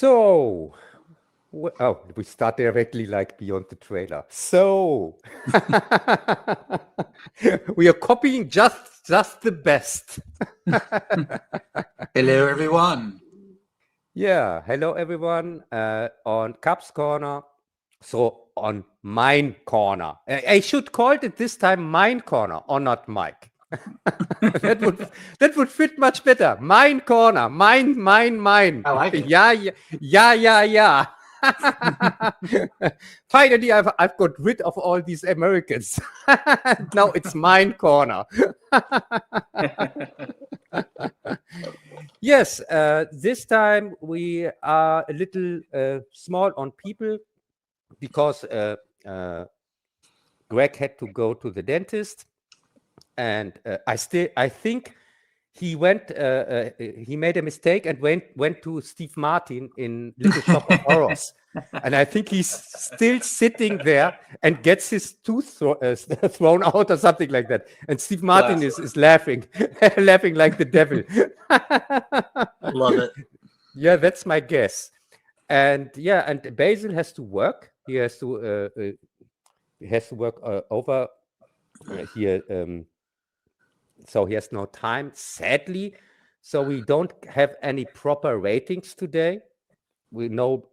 So, we start directly like beyond the trailer. So, we are copying just the best. Hello, everyone. Yeah, hello everyone on Cubs Corner. So on Mine Corner. I should call it this time Mine Corner or not Mike. that would fit much better. Mine Corner. Mine. I like it. Yeah. Finally, I've got rid of all these Americans. Now it's Mine Corner. Yes, this time we are a little small on people because Greg had to go to the dentist, and I think he went. He made a mistake and went to Steve Martin in Little Shop of Horrors, and I think he's still sitting there and gets his tooth thrown out or something like that. And Steve Martin is laughing, laughing like the devil. Love it. Yeah, that's my guess. And yeah, and Bazzil has to work. He has to work over here. So he has no time, sadly. So we don't have any proper ratings today. We no.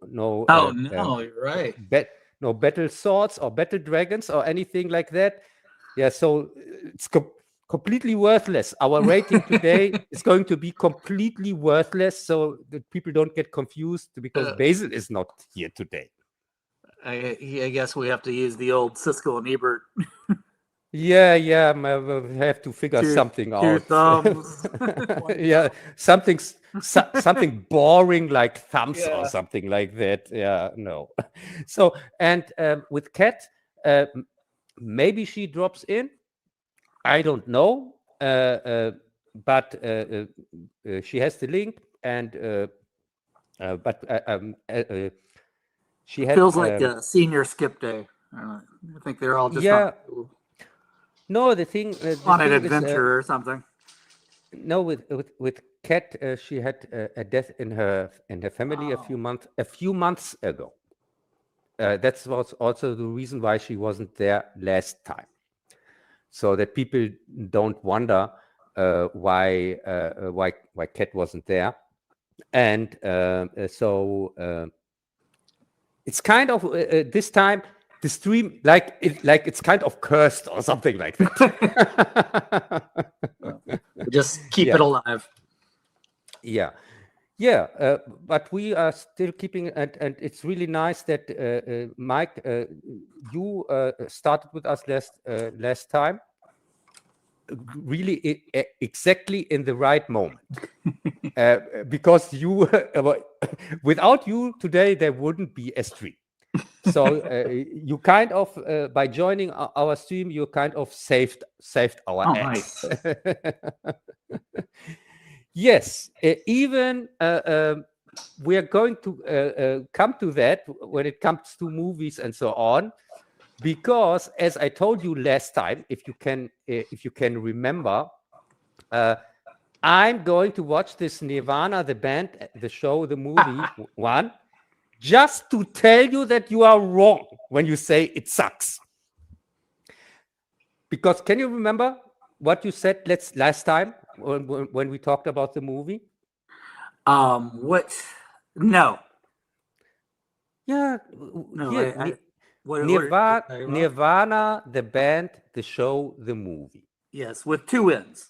Oh no, you're right. No battle swords or battle dragons or anything like that. Yeah, so it's completely worthless. Our rating today is going to be completely worthless, so that people don't get confused because Bazzil is not here today. I guess we have to use the old Siskel and Ebert. Yeah, we have to figure something out. Thumbs. Yeah, something boring like thumbs or something like that. Yeah, no. So, and with Kat, maybe she drops in. I don't know, but she has the link, and she had, feels like a senior skip day. I think they're all just no, the thing on an adventure or something. No, with Kat, she had a death in her family a few months ago. That was also the reason why she wasn't there last time, so that people don't wonder why Kat wasn't there, and so it's kind of this time. The stream, like it's kind of cursed or something like that. Just keep it alive. Yeah, but we are still keeping it, and it's really nice that Mike, you started with us last time. Really, exactly in the right moment, because you, without you today, there wouldn't be a stream. So you kind of by joining our stream, you kind of saved our ass. Nice. Yes, even we are going to come to that when it comes to movies and so on, because as I told you last time, if you can remember, I'm going to watch this Nirvana, the band, the show, the movie one. Just to tell you that you are wrong when you say it sucks. Because can you remember what you said last time when we talked about the movie? What? No. Yeah. No. Nirvana, the band, the show, the movie. Yes, with two N's.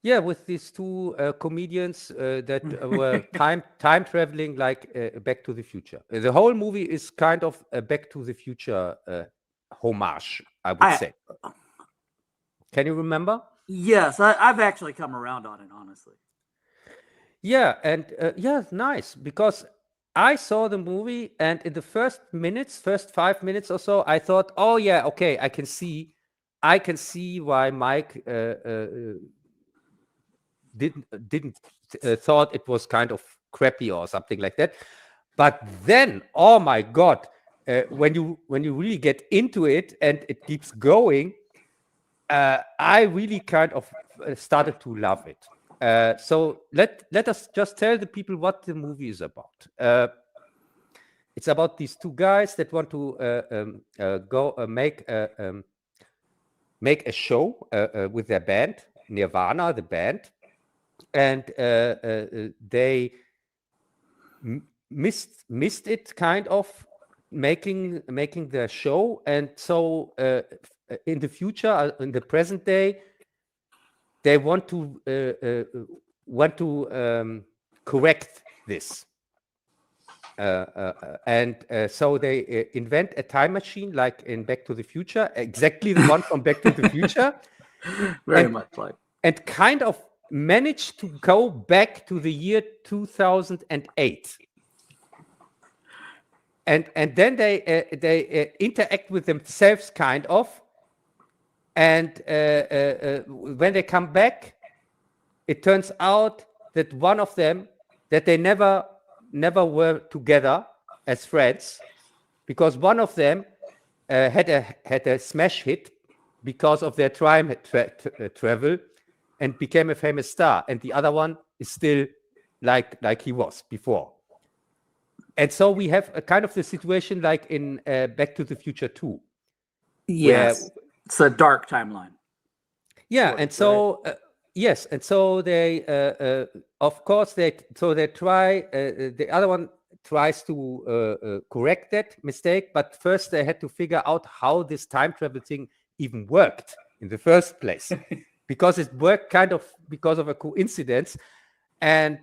Yeah, with these two comedians that were time traveling, like Back to the Future. The whole movie is kind of a Back to the Future homage, I would say. Can you remember? Yes, I've actually come around on it, honestly. Yeah, and nice, because I saw the movie, and in the first 5 minutes or so, I thought, oh yeah, okay, I can see why Mike didn't thought it was kind of crappy or something like that. But then, oh my God, when you really get into it and it keeps going, I really kind of started to love it. So let us just tell the people what the movie is about. It's about these two guys that want to go make a show with their band, Nirvana, the band, and they missed it kind of making their show, and so in the future, in the present day, they want to correct this. So they invent a time machine, like in Back to the Future, exactly the one from Back to the Future. Very much like. And kind of manage to go back to the year 2008. And then they interact with themselves, kind of. And when they come back, it turns out that one of them, that they never were together as friends, because one of them had a smash hit because of their time travel and became a famous star, and the other one is still like he was before. And so we have a kind of the situation like in Back to the Future 2. Yes, it's a dark timeline. Yeah, and so yes, and so they, of course, they try. The other one tries to correct that mistake, but first they had to figure out how this time travel thing even worked in the first place, because it worked kind of because of a coincidence, and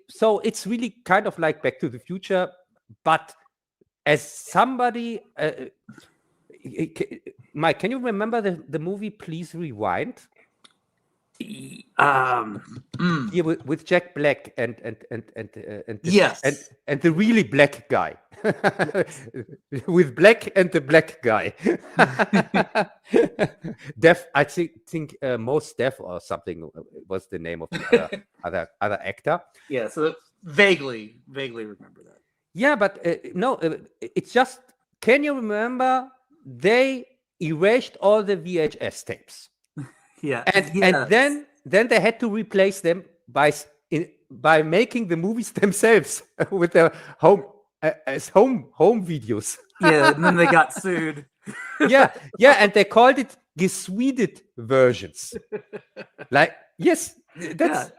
so it's really kind of like Back to the Future, but as somebody. Mike, can you remember the movie Please Rewind? Yeah, with Jack Black and yes, and the really black guy with Black and the black guy. Deaf, I think Most Deaf or something was the name of the other actor. Yeah, so vaguely remember that. Yeah, but no, it's just. Can you remember? They erased all the VHS tapes. Yeah, and then they had to replace them by making the movies themselves with their home videos. Yeah, and then they got sued. yeah, and they called it gesweeded versions. Like, yes, that's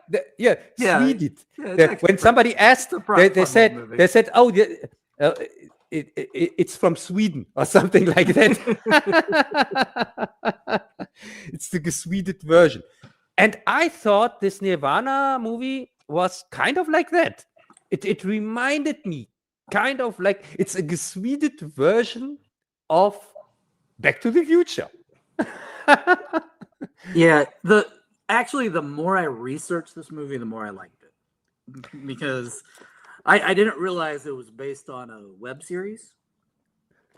Sweded. When somebody asked, they said, oh, it's from Sweden or something like that. It's the gesweeded version. And I thought this Nirvana movie was kind of like that. It reminded me kind of like it's a gesweeded version of Back to the Future. Yeah, the more I researched this movie, the more I liked it, because I didn't realize it was based on a web series.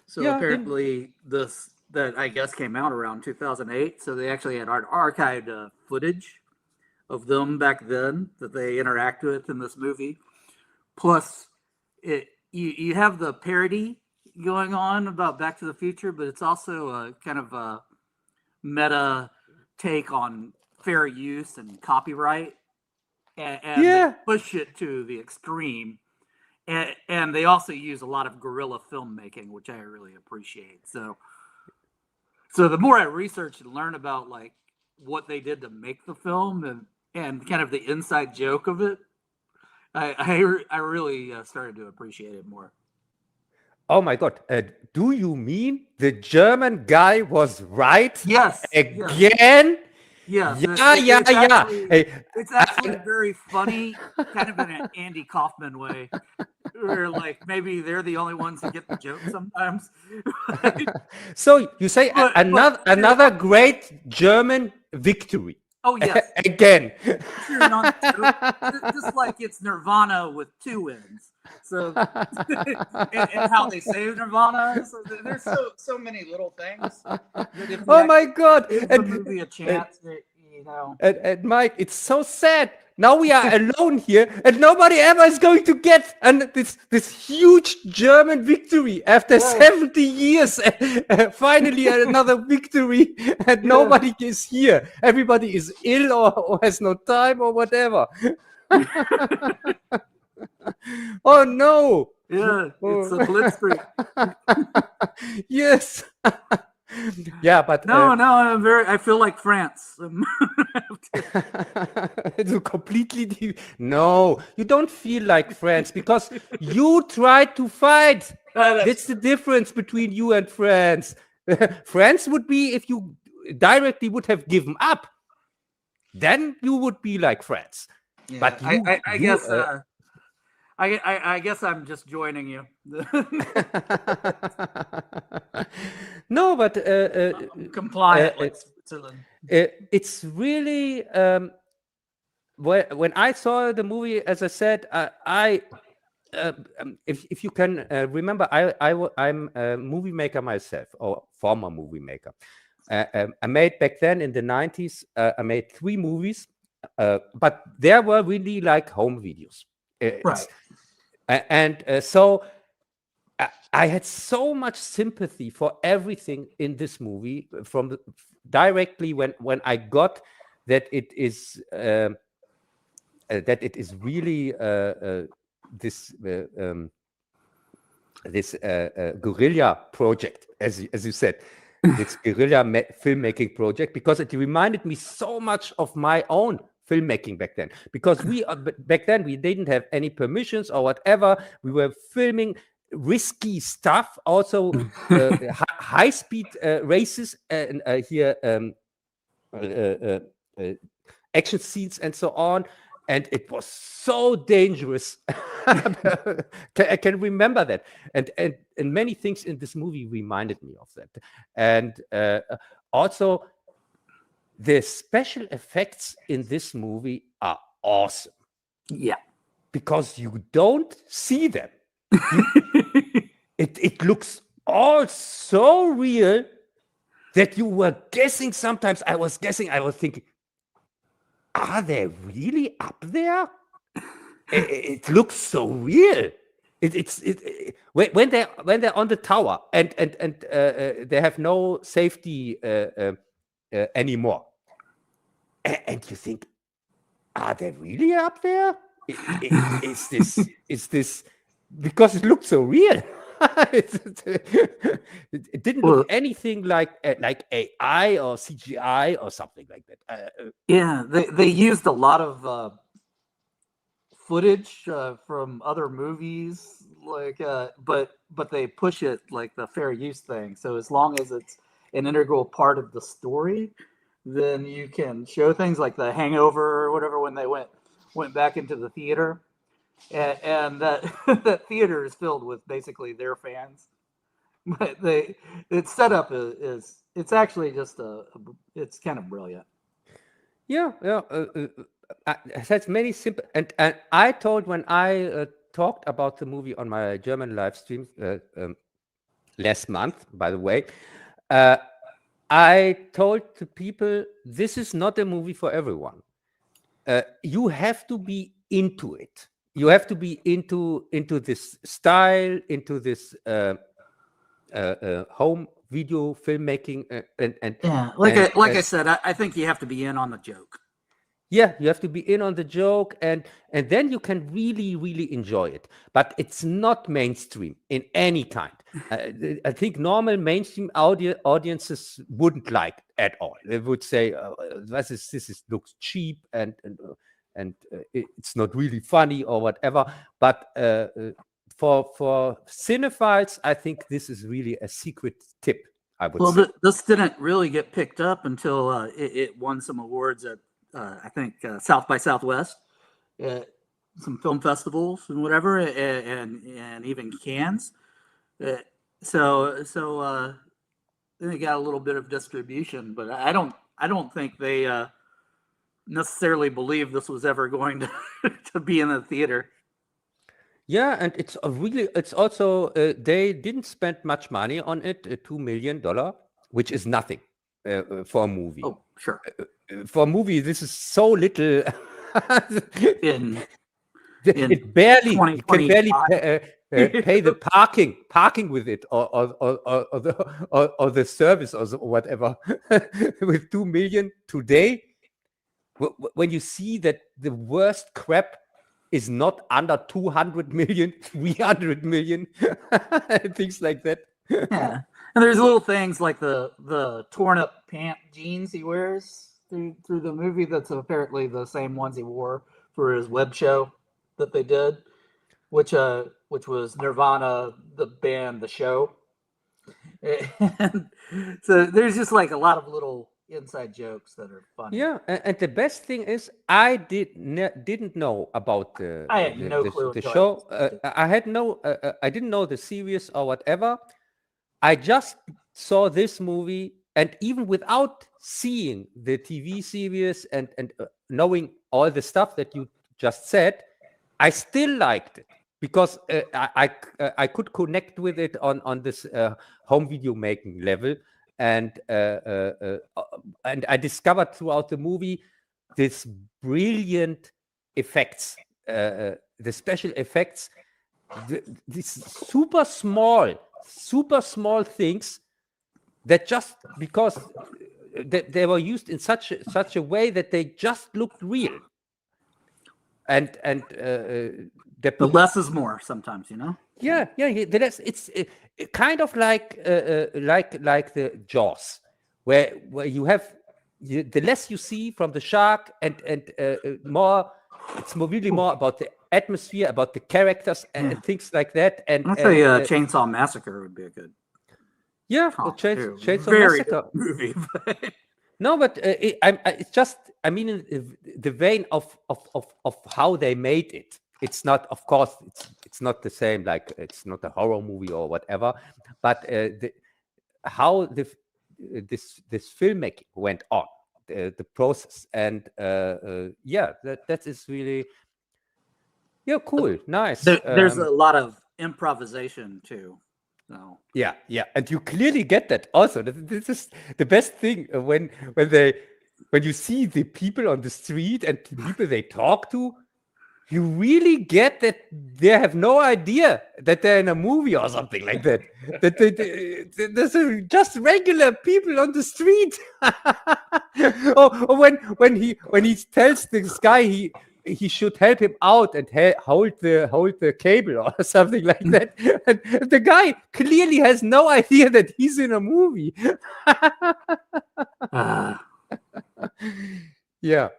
So apparently that I guess came out around 2008. So they actually had archived footage of them back then that they interact with in this movie. Plus, you have the parody going on about Back to the Future, but it's also a kind of a meta take on fair use and copyright. And they push it to the extreme, and they also use a lot of guerrilla filmmaking, which I really appreciate. So the more I research and learn about like what they did to make the film and kind of the inside joke of it, I really started to appreciate it more. Oh my God! Do you mean the German guy was right? Yes. Again. Yeah. It's actually very funny, kind of in an Andy Kaufman way, where like maybe they're the only ones who get the joke sometimes. So you say another great German victory. Oh yes, again. Just like it's Nirvana with two ends. So and how they say Nirvana. So there's so many little things. Oh my God! Give the movie a chance. And Mike, it's so sad. Now we are alone here, and nobody ever is going to get this huge German victory after 70 years. Finally, another victory, and nobody is here. Everybody is ill or has no time or whatever. Oh no! Yeah, it's a blitzkrieg. Yes. Yeah, but no, I feel like France. It's completely no. You don't feel like France because you tried to fight. That's the difference between you and France. France would be if you directly would have given up. Then you would be like France. Yeah, but you, I guess I'm just joining you. No, but I'm compliant with Switzerland. It's really when I saw the movie, as I said, if you can remember, I'm a movie maker myself, or former movie maker. I made back then in the 90s. I made 3 movies, but there were really like home videos. Right. And so I had so much sympathy for everything in this movie from directly when I got that it is really this guerrilla project, as you said, this guerrilla filmmaking project, because it reminded me so much of my own filmmaking back then, because back then we didn't have any permissions or whatever. We were filming risky stuff, also high-speed races and here action scenes and so on, and it was so dangerous. I can remember that, and many things in this movie reminded me of that, and also the special effects in this movie are awesome. Yeah, because you don't see them. It looks all so real that you were guessing. Sometimes I was thinking, are they really up there? It looks so real. When they're on the tower and they have no safety anymore, and you think, are they really up there? Is this because it looked so real? It didn't look anything like AI or CGI or something like that. Yeah, they used a lot of footage from other movies, like but they push it like the fair use thing. So as long as it's an integral part of the story, then you can show things like The Hangover or whatever, when they went back into the theater, and that that theater is filled with basically their fans. But its setup is it's actually just it's kind of brilliant. Yeah. It has many simple, and I told when I talked about the movie on my German live stream last month, by the way, I told the people, this is not a movie for everyone. You have to be into it. You have to be into this style, into this home video filmmaking, and yeah, I said, I think you have to be in on the joke. Yeah, you have to be in on the joke, and then you can really, really enjoy it. But it's not mainstream in any kind. I think normal mainstream audiences wouldn't like it at all. They would say, this looks cheap and it's not really funny or whatever. But for cinephiles, I think this is really a secret tip, I would say. This didn't really get picked up until it won some awards at I think South by Southwest, some film festivals and whatever, and even Cannes. So they got a little bit of distribution, but I don't think they necessarily believe this was ever going to be in the theater. Yeah, and it's also they didn't spend much money on it, $2 million, which is nothing for a movie. Oh, sure. For a movie, this is so little. in It barely can barely 2025. pay the parking with it, or the service or whatever. With 2 million today, when you see that the worst crap is not under 200 million, 300 million, things like that. Yeah, and there's little things like the torn up pant jeans he wears through the movie. That's apparently the same ones he wore for his web show that they did, which was Nirvana, the band, the show. And so there's just like a lot of little inside jokes that are funny. Yeah, and the best thing is I didn't know about I had no clue the until I show. listened to it. I had no I didn't know the series or whatever. I just saw this movie, and even without seeing the TV series and knowing all the stuff that you just said, I still liked it because I could connect with it on this home video making level, and I discovered throughout the movie this brilliant effects, the special effects, these super small things that just because they were used in such a way that they just looked real. And the less is more sometimes, you know. Yeah. The less, it's kind of like the Jaws, where you have the less you see from the shark, and more. It's really more about the atmosphere, about the characters, and things like that. And I'd say Chainsaw Massacre would be a good. Yeah, Chainsaw very Massacre movie. No, but it's just, I mean, in the vein of how they made it. It's not, of course, it's not the same. Like, it's not a horror movie or whatever. But how this filmmaking went on, the process, and yeah, that is really cool, nice. There's a lot of improvisation too. So. Yeah, and you clearly get that. Also, this is the best thing when you see the people on the street and the people they talk to. You really get that they have no idea that they're in a movie or something like that. That there's just regular people on the street. or when he tells this guy he should help him out and hold the cable or something like that. And the guy clearly has no idea that he's in a movie. Yeah.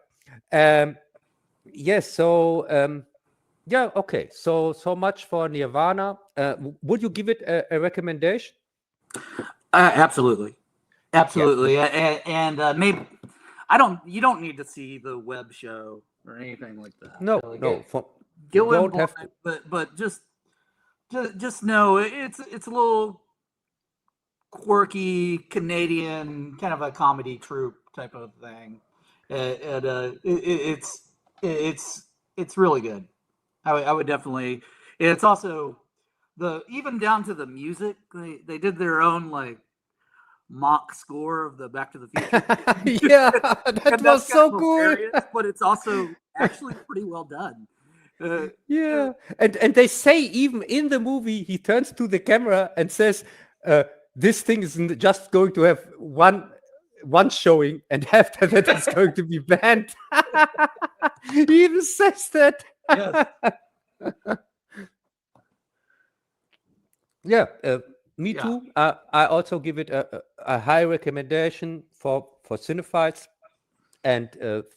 Yes. So yeah. Okay. So much for Nirvana. Would you give it a recommendation? Absolutely. Yeah. And maybe you don't need to see the web show or anything like that. No. You don't have to. But just know it's a little quirky Canadian kind of a comedy troupe type of thing, and it's really good. I would definitely. It's also even down to the music. They did their own like mock score of the Back to the Future. Yeah, that was so cool. But it's also actually pretty well done. Yeah, and they say even in the movie he turns to the camera and says, "This thing isn't just going to have one showing, and after that it's going to be banned." He even says that. Yes. Yeah, me too. I also give it a high recommendation for cinephiles, and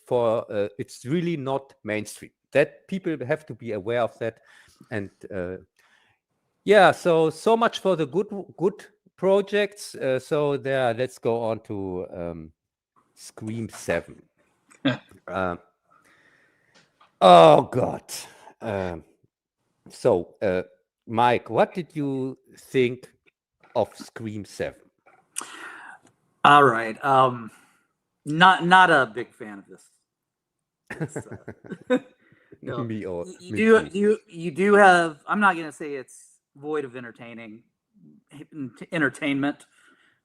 for it's really not mainstream. That people have to be aware of that, and yeah. So much for the good projects. So there, let's go on to Scream 7. Oh God. So Mike, what did you think of Scream 7? All right. Not a big fan of this. No. You do have. I'm not going to say it's void of entertainment.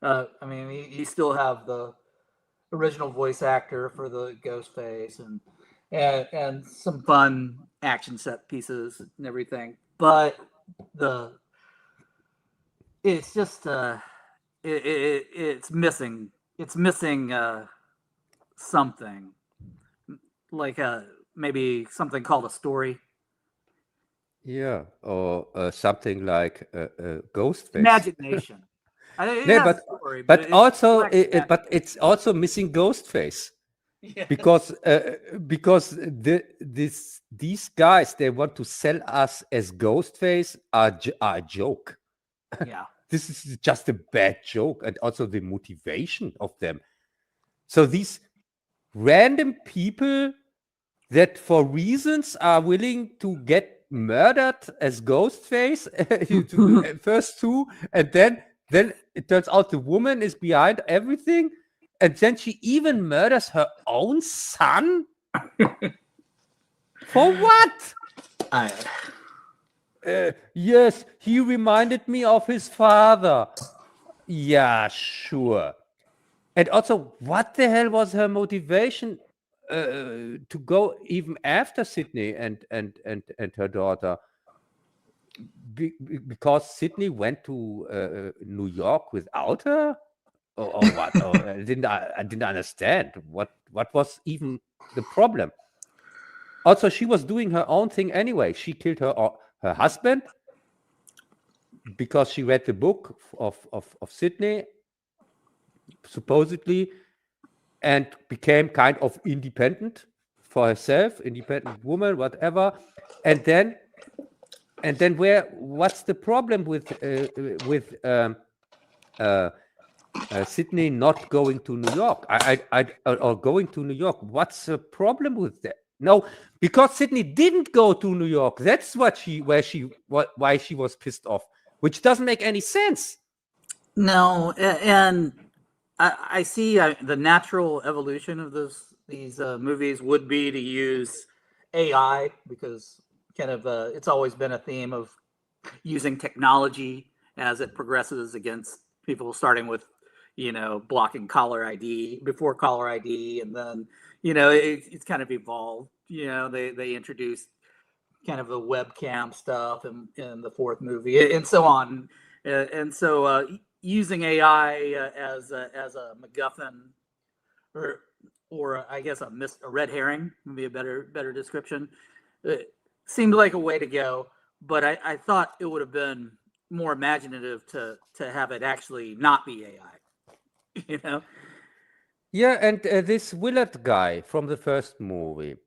I mean, you still have the original voice actor for the Ghostface, and and some fun action set pieces and everything. But it's just it's missing something, like maybe something called a story. Yeah, or something like Ghostface. Imagination. Yeah, but it's also missing Ghostface. Yeah. Because these guys, they want to sell us as Ghostface are a joke. Yeah. This is just a bad joke, and also the motivation of them. So these random people that for reasons are willing to get murdered as Ghostface, first two, and then it turns out the woman is behind everything, and then she even murders her own son. For what? Yes, he reminded me of his father. Yeah, sure. And also, what the hell was her motivation to go even after Sydney and her daughter? Because Sydney went to New York without her, or what? I didn't understand what was even the problem. Also, she was doing her own thing anyway. She killed her husband because she read the book of Sydney, supposedly, and became kind of independent for herself, independent woman, whatever. And then what's the problem with Sydney not going to New York? Or going to New York? What's the problem with that? No, because Sydney didn't go to New York. That's why she was pissed off, which doesn't make any sense. No, and I see the natural evolution of these movies would be to use AI, because kind of it's always been a theme of using technology as it progresses against people, starting with blocking caller ID, before caller ID, and then it's kind of evolved. They introduced kind of the webcam stuff in the fourth movie, and so on, and so using AI as a MacGuffin, or I guess a red herring would be a better description. It seemed like a way to go, but I thought it would have been more imaginative to have it actually not be AI. Yeah, and this Willard guy from the first movie,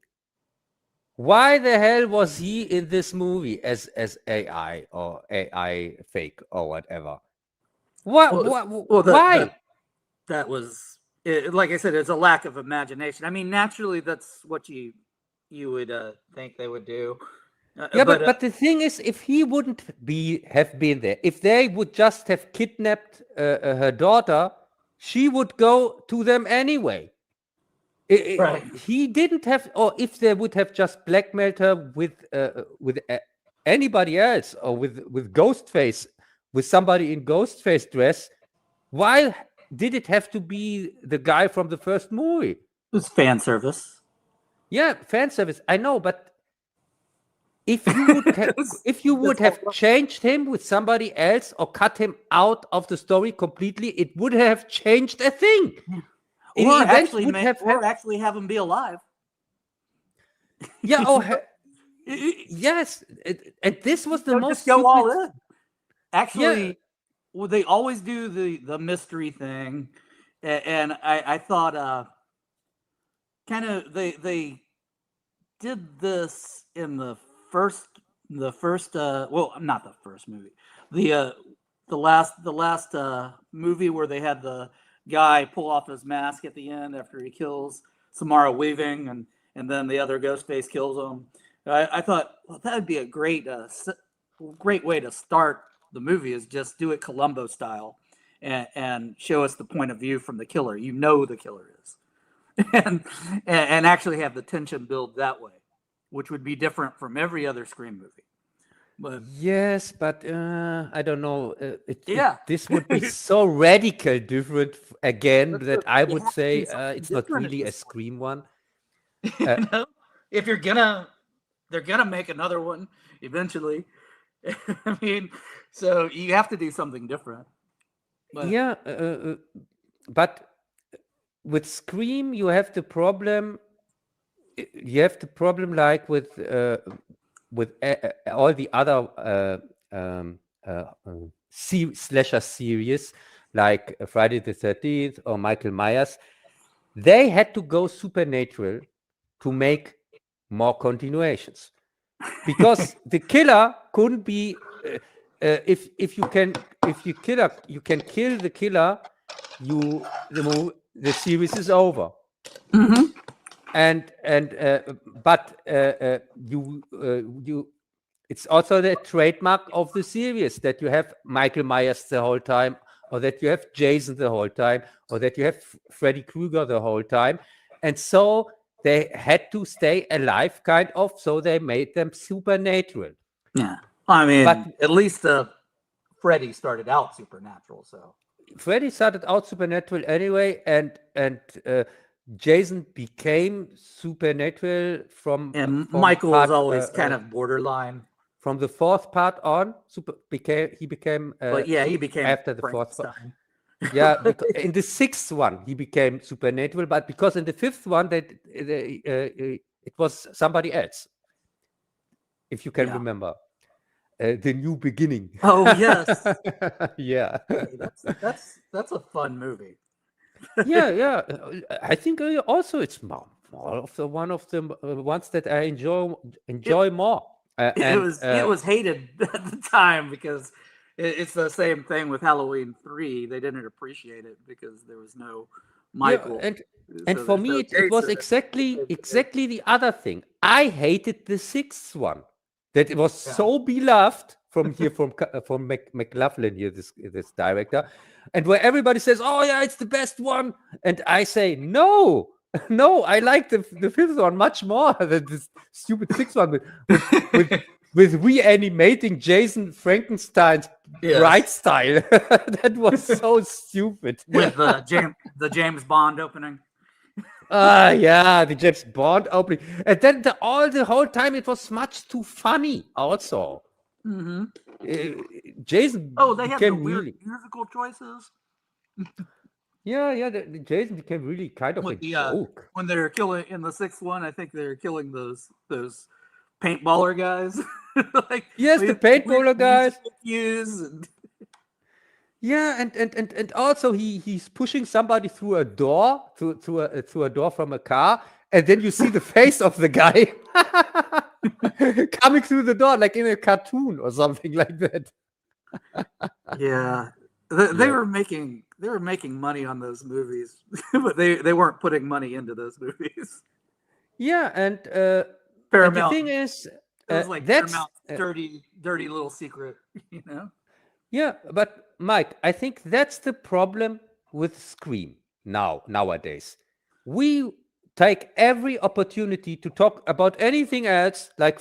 why the hell was he in this movie as AI or AI fake or whatever? Why? That was, like I said, it's a lack of imagination. I mean, naturally, that's what you would think they would do. But the thing is, if he wouldn't have been there, if they would just have kidnapped her daughter, she would go to them anyway. Right. He didn't have, or if they would have just blackmailed her with anybody else, or with Ghostface, with somebody in Ghostface dress, why did it have to be the guy from the first movie? It was fan service. Yeah, fan service. I know, but if you would have changed him with somebody else or cut him out of the story completely, it would have changed a thing. Or actually have him be alive. Yeah. Yes. And this was the most just go all in. Actually, well, they always do the mystery thing, and I thought kind of they did this in the first well, not the first movie, the last movie where they had the guy pull off his mask at the end after he kills Samara Weaving, and then the other Ghostface kills him. I thought, well, that would be a great way to start the movie, is just do it Columbo style and show us the point of view from the killer. The killer is, and actually have the tension build that way, which would be different from every other Scream movie. But yes, but I don't know. This would be so radical different again that I would say it's not really a Scream one. if they're gonna make another one eventually. I mean, so you have to do something different. But, yeah, but with Scream, you have the problem. You have the problem like with all the other slasher series, like Friday the 13th or Michael Myers. They had to go supernatural to make more continuations, because the killer couldn't be. If you can kill the killer, the series is over. mm-hmm. But it's also the trademark of the series that you have Michael Myers the whole time, or that you have Jason the whole time, or that you have Freddy Krueger the whole time. And so they had to stay alive, kind of, so they made them supernatural. Yeah. I mean, but at least Freddy started out supernatural, so. Freddy started out supernatural anyway, and Jason became supernatural from Michael was always kind of borderline. From the fourth part on, he became. But yeah, he became after the fourth part. Yeah, in the sixth one he became supernatural, but because in the fifth one it was somebody else. If you can remember, the new beginning. Oh yes, yeah. That's a fun movie. yeah. I think also it's more of the ones that I enjoy more. It was hated at the time because it's the same thing with Halloween 3. They didn't appreciate it because there was no Michael. Yeah, and for me, it was exactly the other thing. I hated the sixth one. That it was so beloved from McLaughlin here, this director, and where everybody says, "Oh yeah, it's the best one," and I say, "No, I like the fifth one much more than this stupid sixth one with reanimating Jason Frankenstein's Bright style." That was so stupid. With the James Bond opening. Yeah, the James Bond opening, and then the whole time it was much too funny. Also, Jason. They had the weird musical choices. Yeah. The Jason became really kind of a joke when they're killing in the sixth one. I think they're killing those paintballer guys. The paintballer guys. Yeah, and also he's pushing somebody through a door, through a door from a car, and then you see the face of the guy coming through the door, like in a cartoon or something like that. Yeah, they were making money on those movies, but they weren't putting money into those movies. Yeah, and Paramount. And the thing is, it was like Paramount's dirty little secret, you know. Yeah, but Mike, I think that's the problem with Scream nowadays. We take every opportunity to talk about anything else, like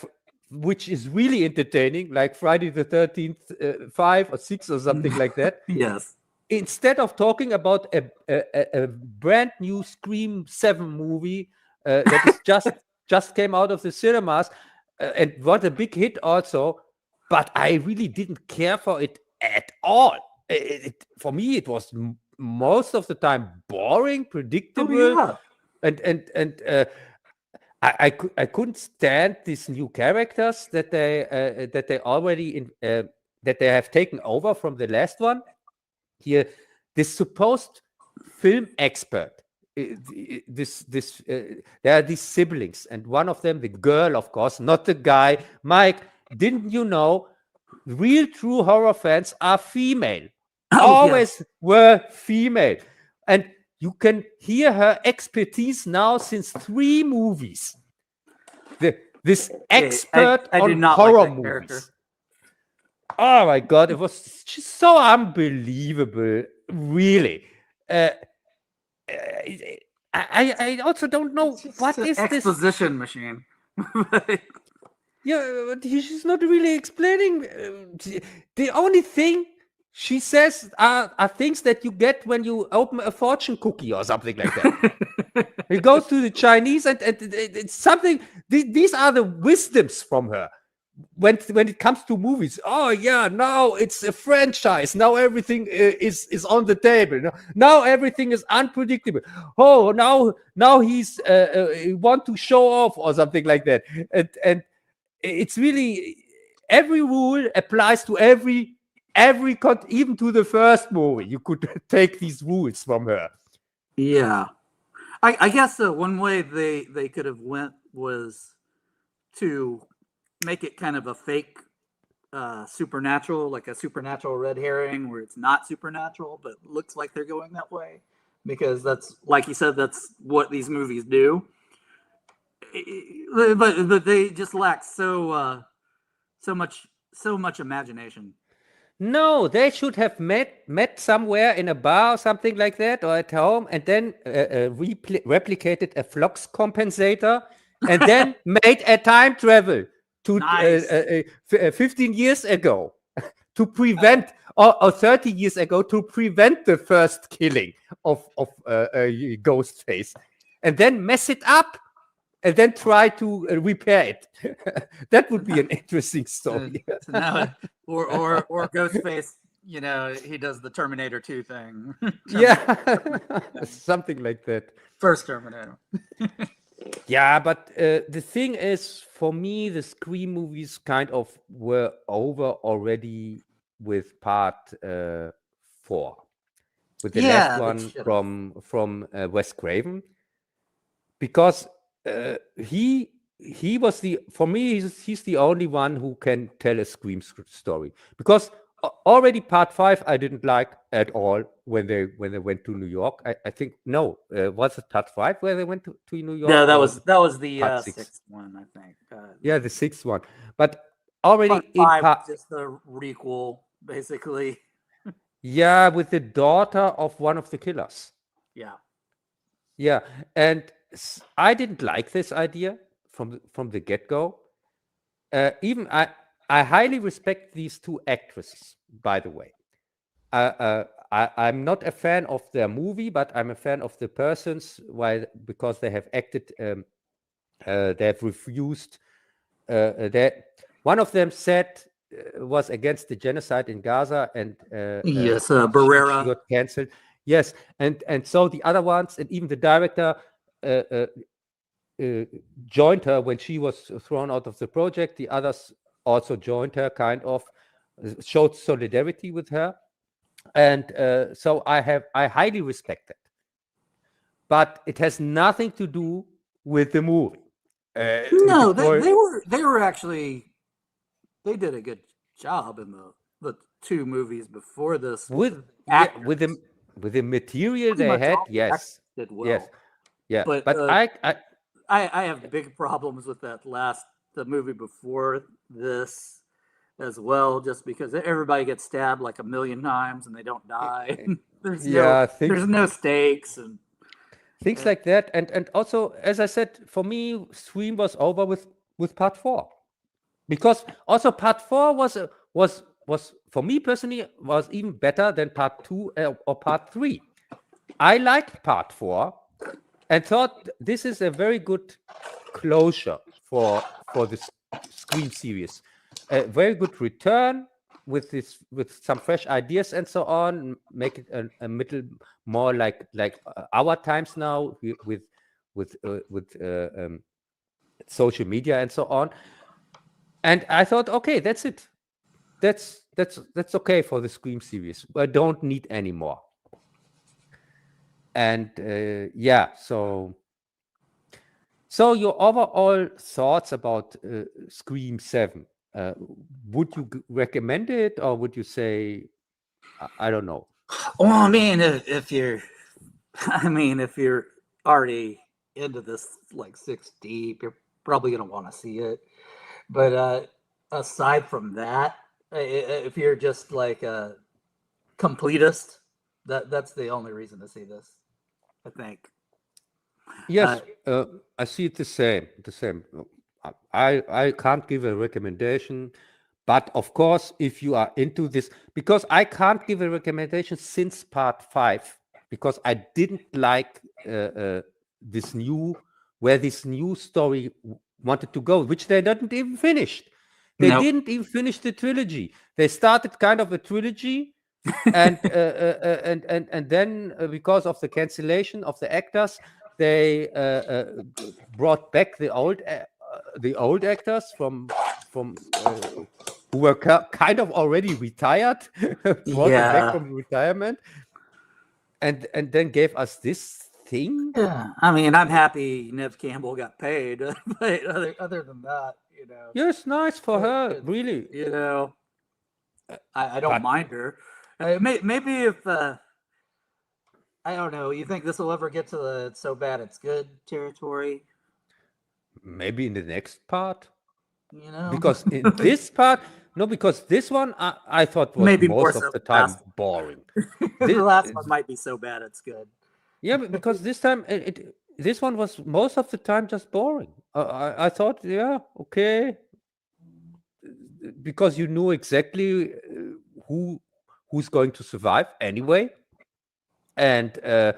which is really entertaining, like Friday the 13th, 5 or 6 or something like that. Yes. Instead of talking about a brand new Scream 7 movie that is just came out of the cinemas, and what a big hit also, but I really didn't care for it at all. For me, it was most of the time boring, predictable, and I couldn't stand these new characters that they already that they have taken over from the last one. Here, this supposed film expert. There are these siblings, and one of them, the girl, of course, not the guy. Mike, didn't you know? Real true horror fans are female. Always were female. And you can hear her expertise now since 3 movies. This expert on horror movies. Character. Oh my God, it was just so unbelievable, really. I also don't know what is this exposition machine. Yeah, but she's not really explaining. The only thing she says are things that you get when you open a fortune cookie or something like that. He goes to the Chinese, and it's something. These are the wisdoms from her. When it comes to movies, oh yeah, now it's a franchise. Now everything is on the table. Now everything is unpredictable. Oh, now he's want to show off or something like that. And it's really every rule applies to every even to the first movie. You could take these rules from her. Yeah, I guess one way they could have went was to make it kind of a fake supernatural, like a supernatural red herring where it's not supernatural but looks like they're going that way, because that's, like you said, that's what these movies do. But they just lack so much imagination. No, they should have met somewhere in a bar or something like that, or at home, and then replicated a flux compensator, and then made a time travel to Nice. 15 years ago to prevent, or 30 years ago to prevent the first killing of Ghostface, and then mess it up, and then try to repair it. That would be an interesting story. or Ghostface, he does the Terminator 2 thing. Yeah, something like that. First Terminator. Yeah, but the thing is, for me, the Scream movies kind of were over already with part 4, with the last one from Wes Craven, because he was for me, he's the only one who can tell a Scream story, because already part 5 I didn't like at all when they went to New York. I think was it part 5 where they went to New York? Yeah, that was the 6th one, I think. Yeah, the 6th one, but already part 5 just the requel, basically. Yeah, with the daughter of one of the killers. Yeah, and I didn't like this idea from the get-go. Even I highly respect these two actresses, by the way. I'm not a fan of their movie, but I'm a fan of the persons, because they have acted. They have refused. One of them was against the genocide in Gaza, and yes, Barrera she got cancelled. Yes, and so the other ones, and even the director joined her when she was thrown out of the project. The others also joined her, kind of showed solidarity with her, and so I highly respect that. But it has nothing to do with the movie. No, they were actually, they did a good job in the 2 movies before this with the material they had. Yes, did well. Yes, yeah, but I have big problems with the movie before this as well, just because everybody gets stabbed like 1 million times and they don't die. There's no stakes and things like that. And also, as I said, for me, Scream was over with part 4, because also part 4 was for me personally was even better than part 2 or part 3. I liked part 4 and thought this is a very good closure for the Scream series. A very good return with some fresh ideas and so on. Make it a little more like our times now with social media and so on. And I thought, okay, that's it. That's okay for the Scream series. I don't need any more. And so your overall thoughts about Scream 7? Would you recommend it, or would you say, I don't know? Well, I mean, if you're already into this like 6 deep, you're probably gonna want to see it. But aside from that, if you're just like a completist, that's the only reason to see this, I think. Yes, I see it the same. I can't give a recommendation, but of course, if you are into this, because I can't give a recommendation since part 5, because I didn't like this new story wanted to go, which they didn't even finish. They didn't even finish the trilogy. They started kind of a trilogy, and then because of the cancellation of the actors, they brought back the old actors from who were kind of already retired, brought them back from retirement, and then gave us this thing. Yeah, I mean, I'm happy Neve Campbell got paid, but other than that, yeah, it's nice for her, really. I don't mind her. Maybe if I don't know, you think this will ever get to the "it's so bad it's good" territory? Maybe in the next part, because in this part, because this one I thought was maybe most of the time boring. The last one might be so bad it's good. Yeah, because this time this one was most of the time just boring. I thought, yeah, okay, because you knew exactly who's going to survive anyway, and the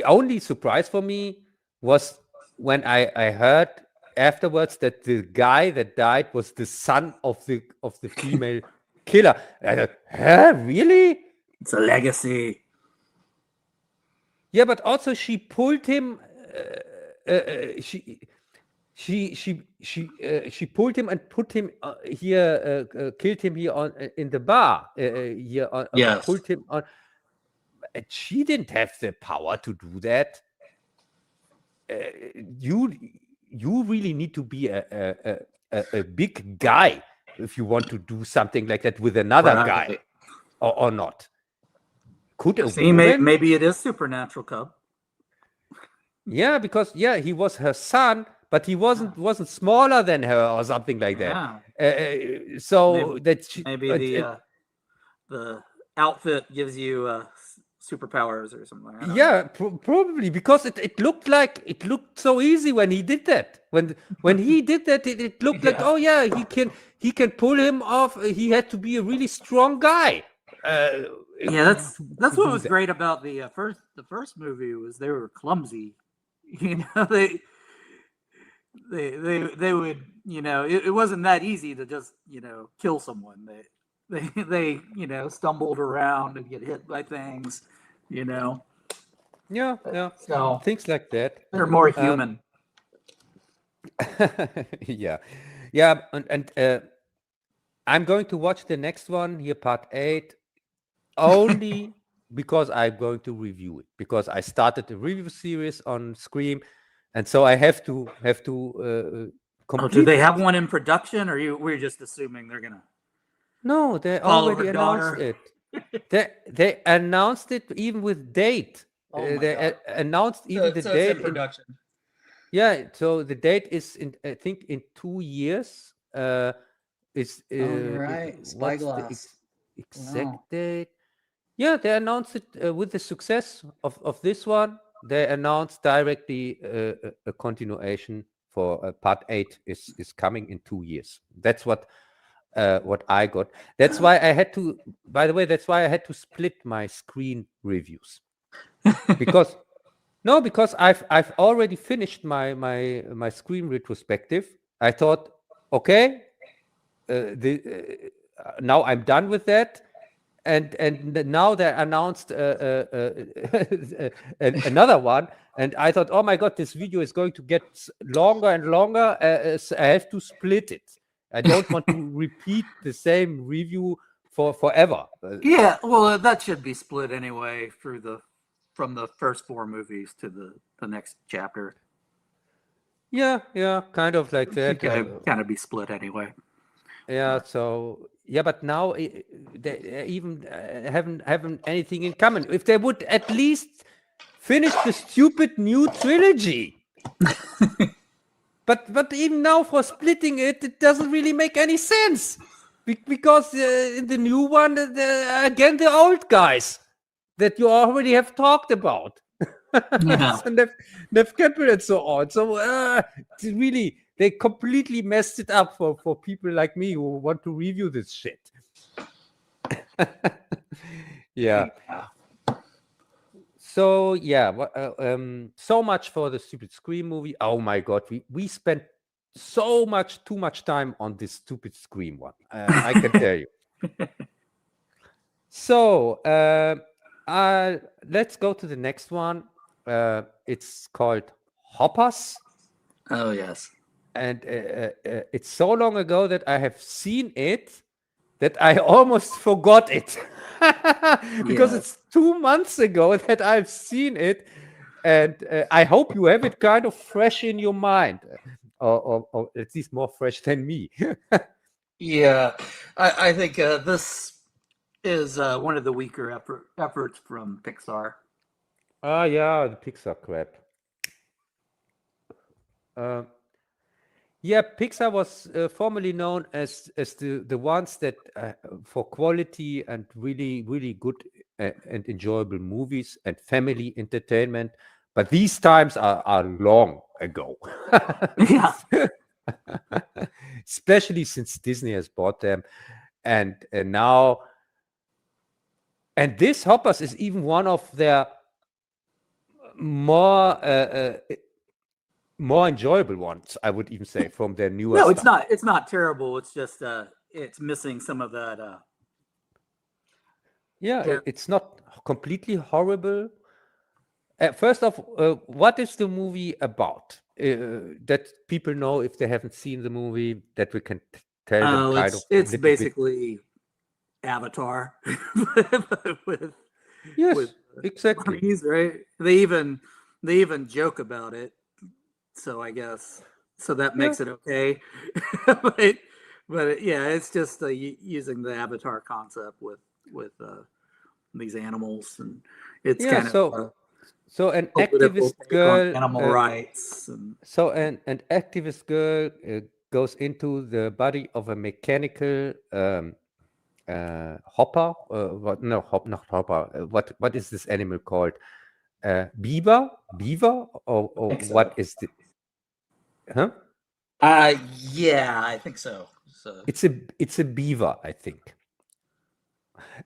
only surprise for me was when I heard afterwards that the guy that died was the son of the female killer. I thought, huh, really? It's a legacy. Yeah, but also she pulled him. She pulled him and put him here, killed him here in the bar. Yes. Pulled him on. And she didn't have the power to do that. You really need to be a big guy if you want to do something like that with another guy, or not. Could a woman? Maybe it is supernatural, Cub. Yeah, because he was her son, but he wasn't smaller than her or something like that. So maybe the outfit gives you superpowers or something like that. Yeah, probably, because it looked so easy when he did that. When he did that, it looked like, oh yeah, he can pull him off. He had to be a really strong guy. That's what was great about the first movie, was they were clumsy. They would, it wasn't that easy to just kill someone. They stumbled around and get hit by things. Yeah. So things like that. They're more human. Yeah, and I'm going to watch the next one here, part 8, only because I'm going to review it, because I started a review series on Scream, and so I have to complete. Do they have one in production, or we're just assuming they're gonna? No, they already announced it. They announced it even with date. They announced even the date. It's in production. Yeah, so the date is I think in 2 years. It's right. Spyglass. Exact date. Yeah, they announced it with the success of this one. They announced directly a continuation for part 8 is coming in 2 years. That's what I got. That's why I had to. By the way, that's why I had to split my screen reviews, because I've already finished my screen retrospective. I thought, okay, now I'm done with that. And now they announced another one, and I thought, oh my god, this video is going to get longer and longer. So I have to split it. I don't want to repeat the same review forever. Yeah, well, that should be split anyway from the first 4 movies to the next chapter. Yeah, kind of like that. Kind of be split anyway. Yeah, so yeah, but now they even haven't anything in common. If they would at least finish the stupid new trilogy. But even now, for splitting it doesn't really make any sense, because in the new one, again, the old guys that you already have talked about, so Neve Campbell and so on. So really, they completely messed it up for people like me who want to review this shit. So yeah, so much for the stupid Scream movie. Oh my God, we spent too much time on this stupid Scream one. I can tell you. So let's go to the next one. It's called Hoppers. Oh yes. And it's so long ago that I have seen it that I almost forgot it because it's 2 months ago that I've seen it, and I hope you have it kind of fresh in your mind, or at least more fresh than me. Yeah, I think this is one of the weaker efforts from Pixar. Yeah, the Pixar crap. Yeah, Pixar was formerly known as the ones that for quality and really good and enjoyable movies and family entertainment, but these times are long ago. Yeah. Especially since Disney has bought them, and now, and this Hoppers is even one of their more enjoyable ones, I would even say, from their newer No, stuff. it's not terrible. It's just it's missing some of that. It's not completely horrible. First off, what is the movie about? That people know if they haven't seen the movie, that we can tell them it's basically Avatar. with exactly. Bunnies, right? They even joke about it. So I guess that makes it okay. but yeah, it's just using the Avatar concept with these animals, and it's kind of so an activist girl, animal rights, and so an activist girl goes into the body of a mechanical hopper. Not hopper. What is this animal called? Beaver, or what is the? Huh? Yeah, I think so. So it's a beaver, I think.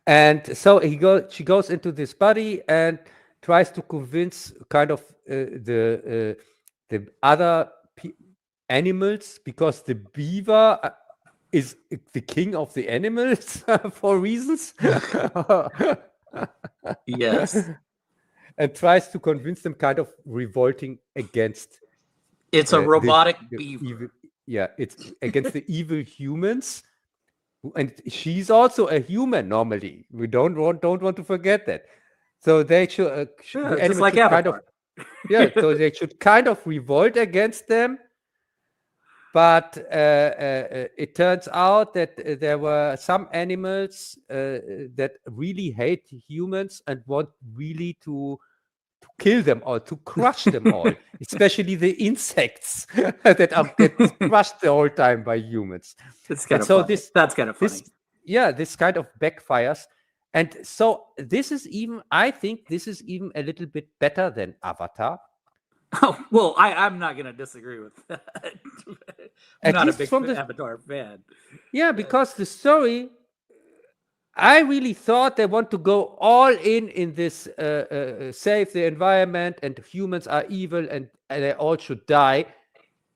And so she goes into this body and tries to convince kind of the other animals, because the beaver is the king of the animals for reasons. Yes. And tries to convince them, kind of revolting against. It's a robotic beaver. Evil, yeah, it's against the evil humans. And she's also a human normally. We don't want to forget that. So they should, just like Avatar. So they should kind of revolt against them. But it turns out that there were some animals that really hate humans and want really to kill them all, to crush them all, especially the insects that get crushed the whole time by humans. That's kind of funny. That's kind of funny. This kind of backfires. And so I think this is even a little bit better than Avatar. Oh, well, I'm not going to disagree with that. I'm not a big Avatar fan. Yeah, because the story, I really thought they want to go all in this save the environment and humans are evil and they all should die.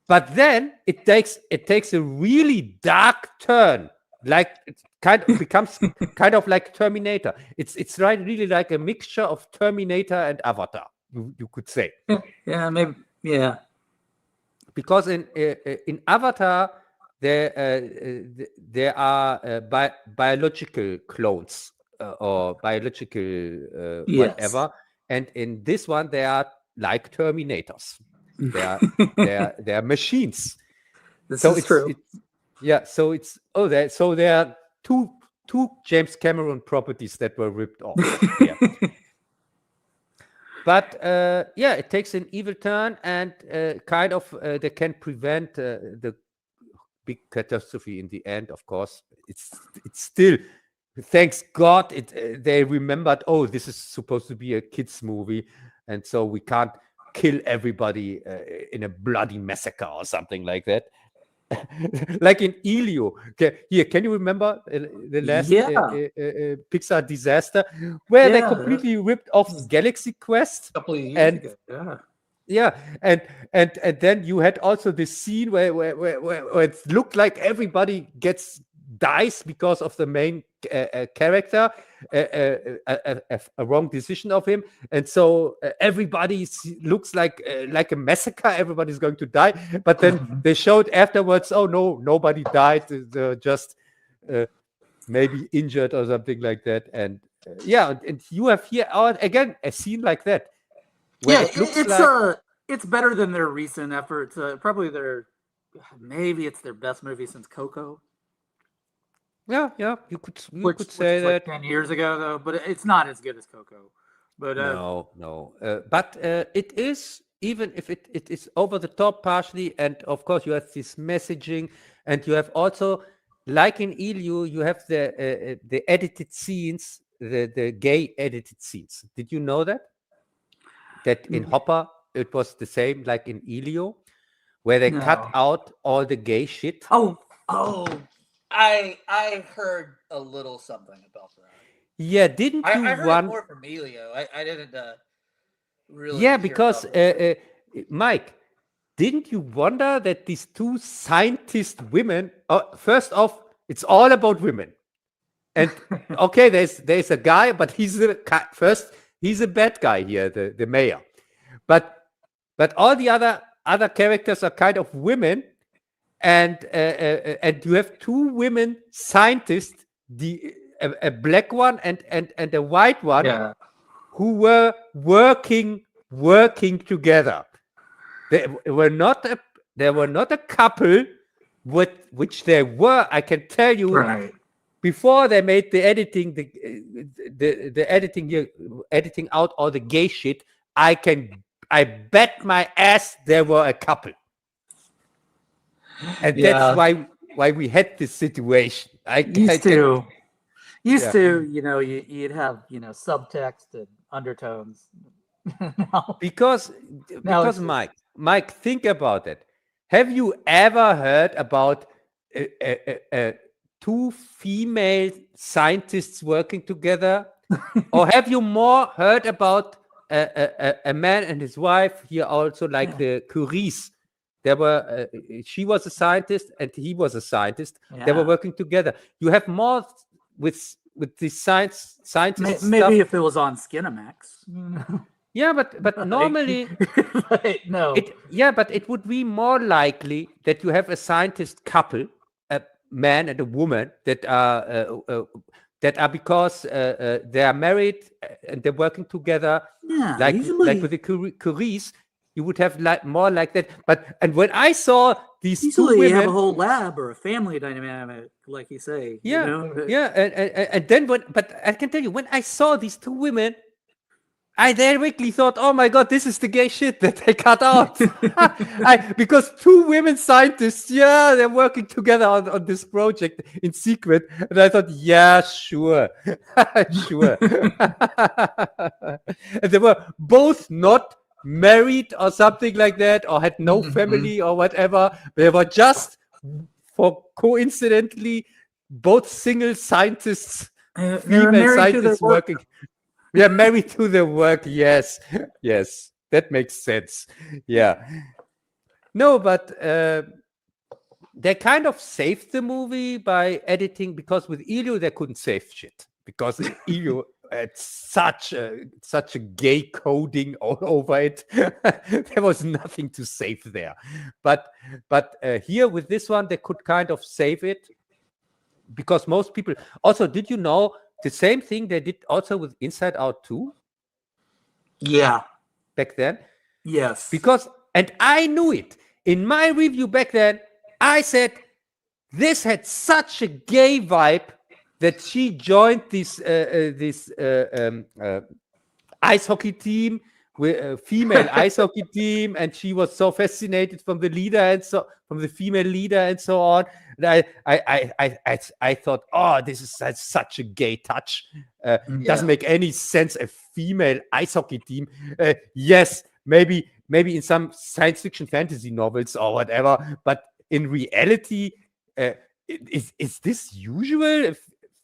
But then it takes a really dark turn, like it kind of becomes kind of like Terminator. It's really like a mixture of Terminator and Avatar, you could say. Yeah, maybe. Yeah, because in Avatar there are biological clones or biological whatever, and in this one they are like Terminators. They are machines. This is true. So there are two James Cameron properties that were ripped off. Yeah. But it takes an evil turn, and kind of they can prevent the big catastrophe in the end. Of course, it's still, thanks God, they remembered. Oh, this is supposed to be a kids movie, and so we can't kill everybody in a bloody massacre or something like that. like in Elio. Okay, here, can you remember the last Pixar disaster where they completely ripped off Galaxy Quest? A couple of years ago, and then you had also this scene where it looked like everybody dies because of the main character, a wrong decision of him, and so everybody looks like a massacre. Everybody's going to die, but then they showed afterwards, oh no, nobody died. They're just maybe injured or something like that. And and you have here again a scene like that. It's better than their recent efforts. Probably maybe it's their best movie since Coco. Yeah, you could say that. Like 10 years ago, though, but it's not as good as Coco. But no. But it is, even if it is over the top partially, and of course you have this messaging, and you have also, like in Elio, you have the edited scenes, the gay edited scenes. Did you know that? That in Hopper it was the same like in Elio, where they cut out all the gay shit. Oh. I heard a little something about that. Yeah, didn't you? I heard more from Elio. I didn't really. Yeah, because Mike, didn't you wonder that these two scientist women? First off, it's all about women, and okay, there's a guy, but he's a bad guy here, the mayor, but all the other characters are kind of women. And you have two women scientists, a black one and a white one, who were working together. They were not a couple, which they were. I can tell you, before they made the editing, the editing out all the gay shit. I bet my ass they were a couple. And that's why we had this situation. Used to, you'd have, subtext and undertones. Because Mike, think about it. Have you ever heard about two female scientists working together? Or have you more heard about a man and his wife here also, like the Curies? She was a scientist and he was a scientist. They were working together. You have more with the scientists. Maybe if it was on Skinamax. Yeah, but normally, no. But it would be more likely that you have a scientist couple, a man and a woman, that are because they are married and they're working together. Yeah, like with the Curies. You would have more like that, and when I saw these two women, you have a whole lab or a family dynamic, like you say. And then but I can tell you, when I saw these two women, I directly thought, oh my god, this is the gay shit that they cut out. Because two women scientists, they're working together on this project in secret, and I thought, yeah, sure, sure. And they were both not married or something like that, or had no family or whatever. They were just, for coincidentally, both single scientists, female scientists working. Yeah, married to their work. Yes, that makes sense. Yeah. No, but they kind of saved the movie by editing, because with Elio they couldn't save shit, because Elio had such a gay coding all over it. There was nothing to save there. But here with this one, they could kind of save it, because most people also, did you know the same thing they did also with Inside Out 2? Yeah. Back then? Yes. Because, and I knew it. In my review back then, I said, this had such a gay vibe that she joined this ice hockey team, with a female ice hockey team, and she was so fascinated from the leader and so from the female leader and so on. And I thought, oh, this is such a gay touch. Doesn't make any sense. A female ice hockey team. Yes, maybe in some science fiction fantasy novels or whatever, but in reality, is this usual?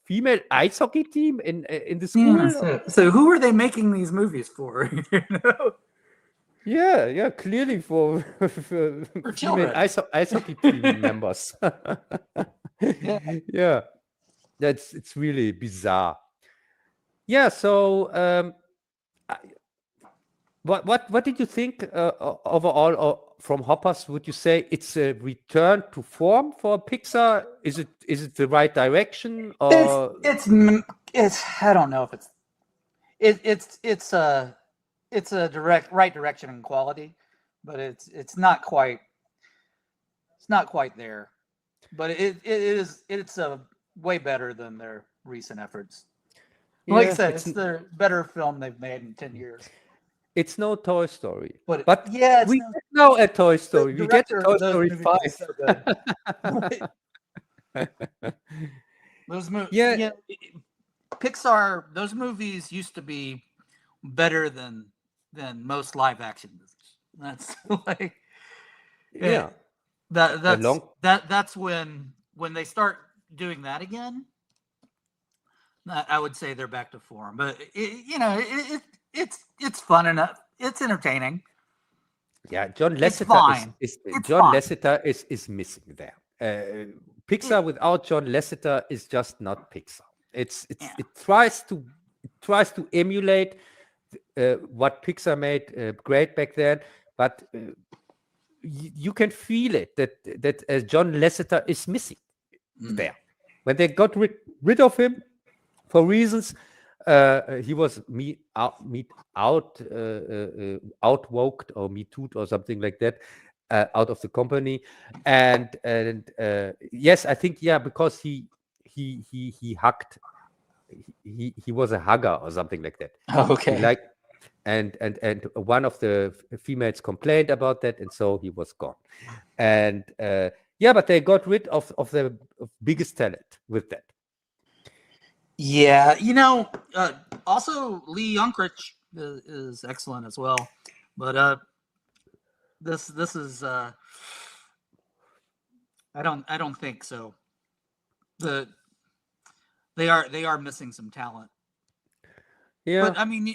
Female ice hockey team in the school? So who are they making these movies for? Yeah, clearly for female ice hockey team members. Yeah, it's really bizarre. Yeah, so what did you think overall from Hoppers? Would you say it's a return to form for Pixar? Is it the right direction, or it's I don't know if it's a right direction and quality, but it's not quite there. But it's a way better than their recent efforts. Like I said, it's the better film they've made in 10 years. It's no Toy Story, but yeah, we get now a Toy Story. We get Toy Story 5. So good. Those movies, Pixar. Those movies used to be better than most live action movies. That's like, that's when they start doing that again. I would say they're back to form, but it's fun enough. It's entertaining. Yeah, John Lasseter Lasseter is missing there. Pixar without John Lasseter is just not Pixar. It tries to emulate what Pixar made great back then, but you can feel it that John Lasseter is missing there. When they got rid of him for reasons. He was outvoked or me too'd or something like that out of the company, and yes, I think because he hugged, he was a hugger or something like that. Okay. And one of the females complained about that, and so he was gone. And but they got rid of the biggest talent with that. Yeah, also Lee Unkrich is excellent as well, but this is I don't think so. They are missing some talent. Yeah, but I mean,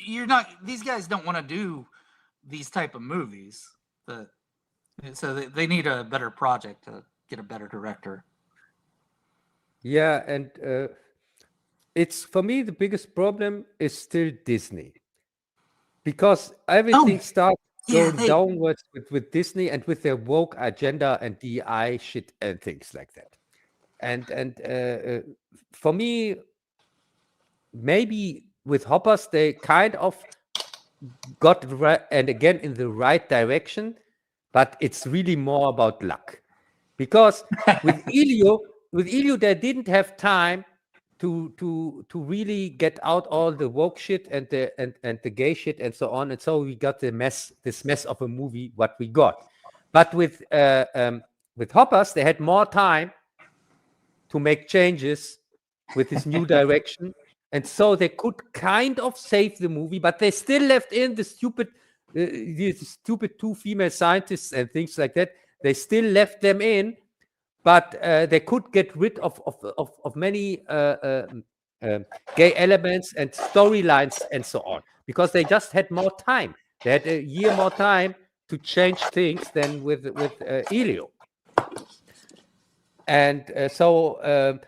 these guys don't want to do these type of movies, so they need a better project to get a better director. Yeah, and it's, for me, the biggest problem is still Disney, because everything starts going downwards with Disney and with their woke agenda and DI shit and things like that. And for me, maybe with Hoppers, they kind of got and again in the right direction, but it's really more about luck, because with Elio, they didn't have time to really get out all the woke shit and the gay shit and so on, and so we got this mess of a movie what we got. But with Hoppers, they had more time to make changes with this new direction, and so they could kind of save the movie, but they still left in the stupid two female scientists and things like that. They still left them in, but they could get rid of many gay elements and storylines and so on, because they just had more time. They had a year more time to change things than with Elio. And so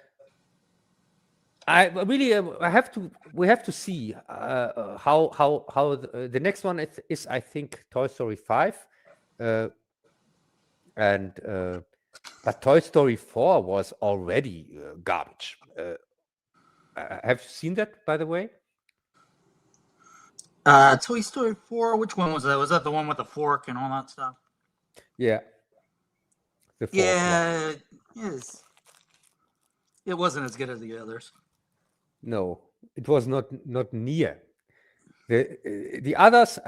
we have to see how the next one is I think Toy Story 5, but Toy Story 4 was already garbage. Have you seen that, by the way? Toy Story 4, which one was that? Was that the one with the fork and all that stuff? Yeah. Yeah, it wasn't as good as the others. No, it was not near. The others,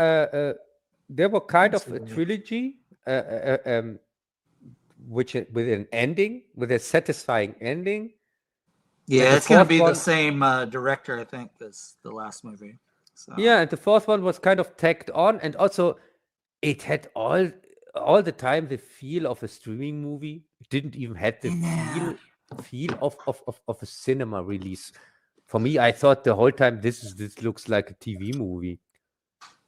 they were kind of a trilogy, which with an ending, with a satisfying ending. Yeah, it's going to be the same director, I think, as the last movie. So. Yeah, and the fourth one was kind of tacked on, and also it had all all the time the feel of a streaming movie. It didn't even have the feel of a cinema release. For me, I thought the whole time this looks like a TV movie.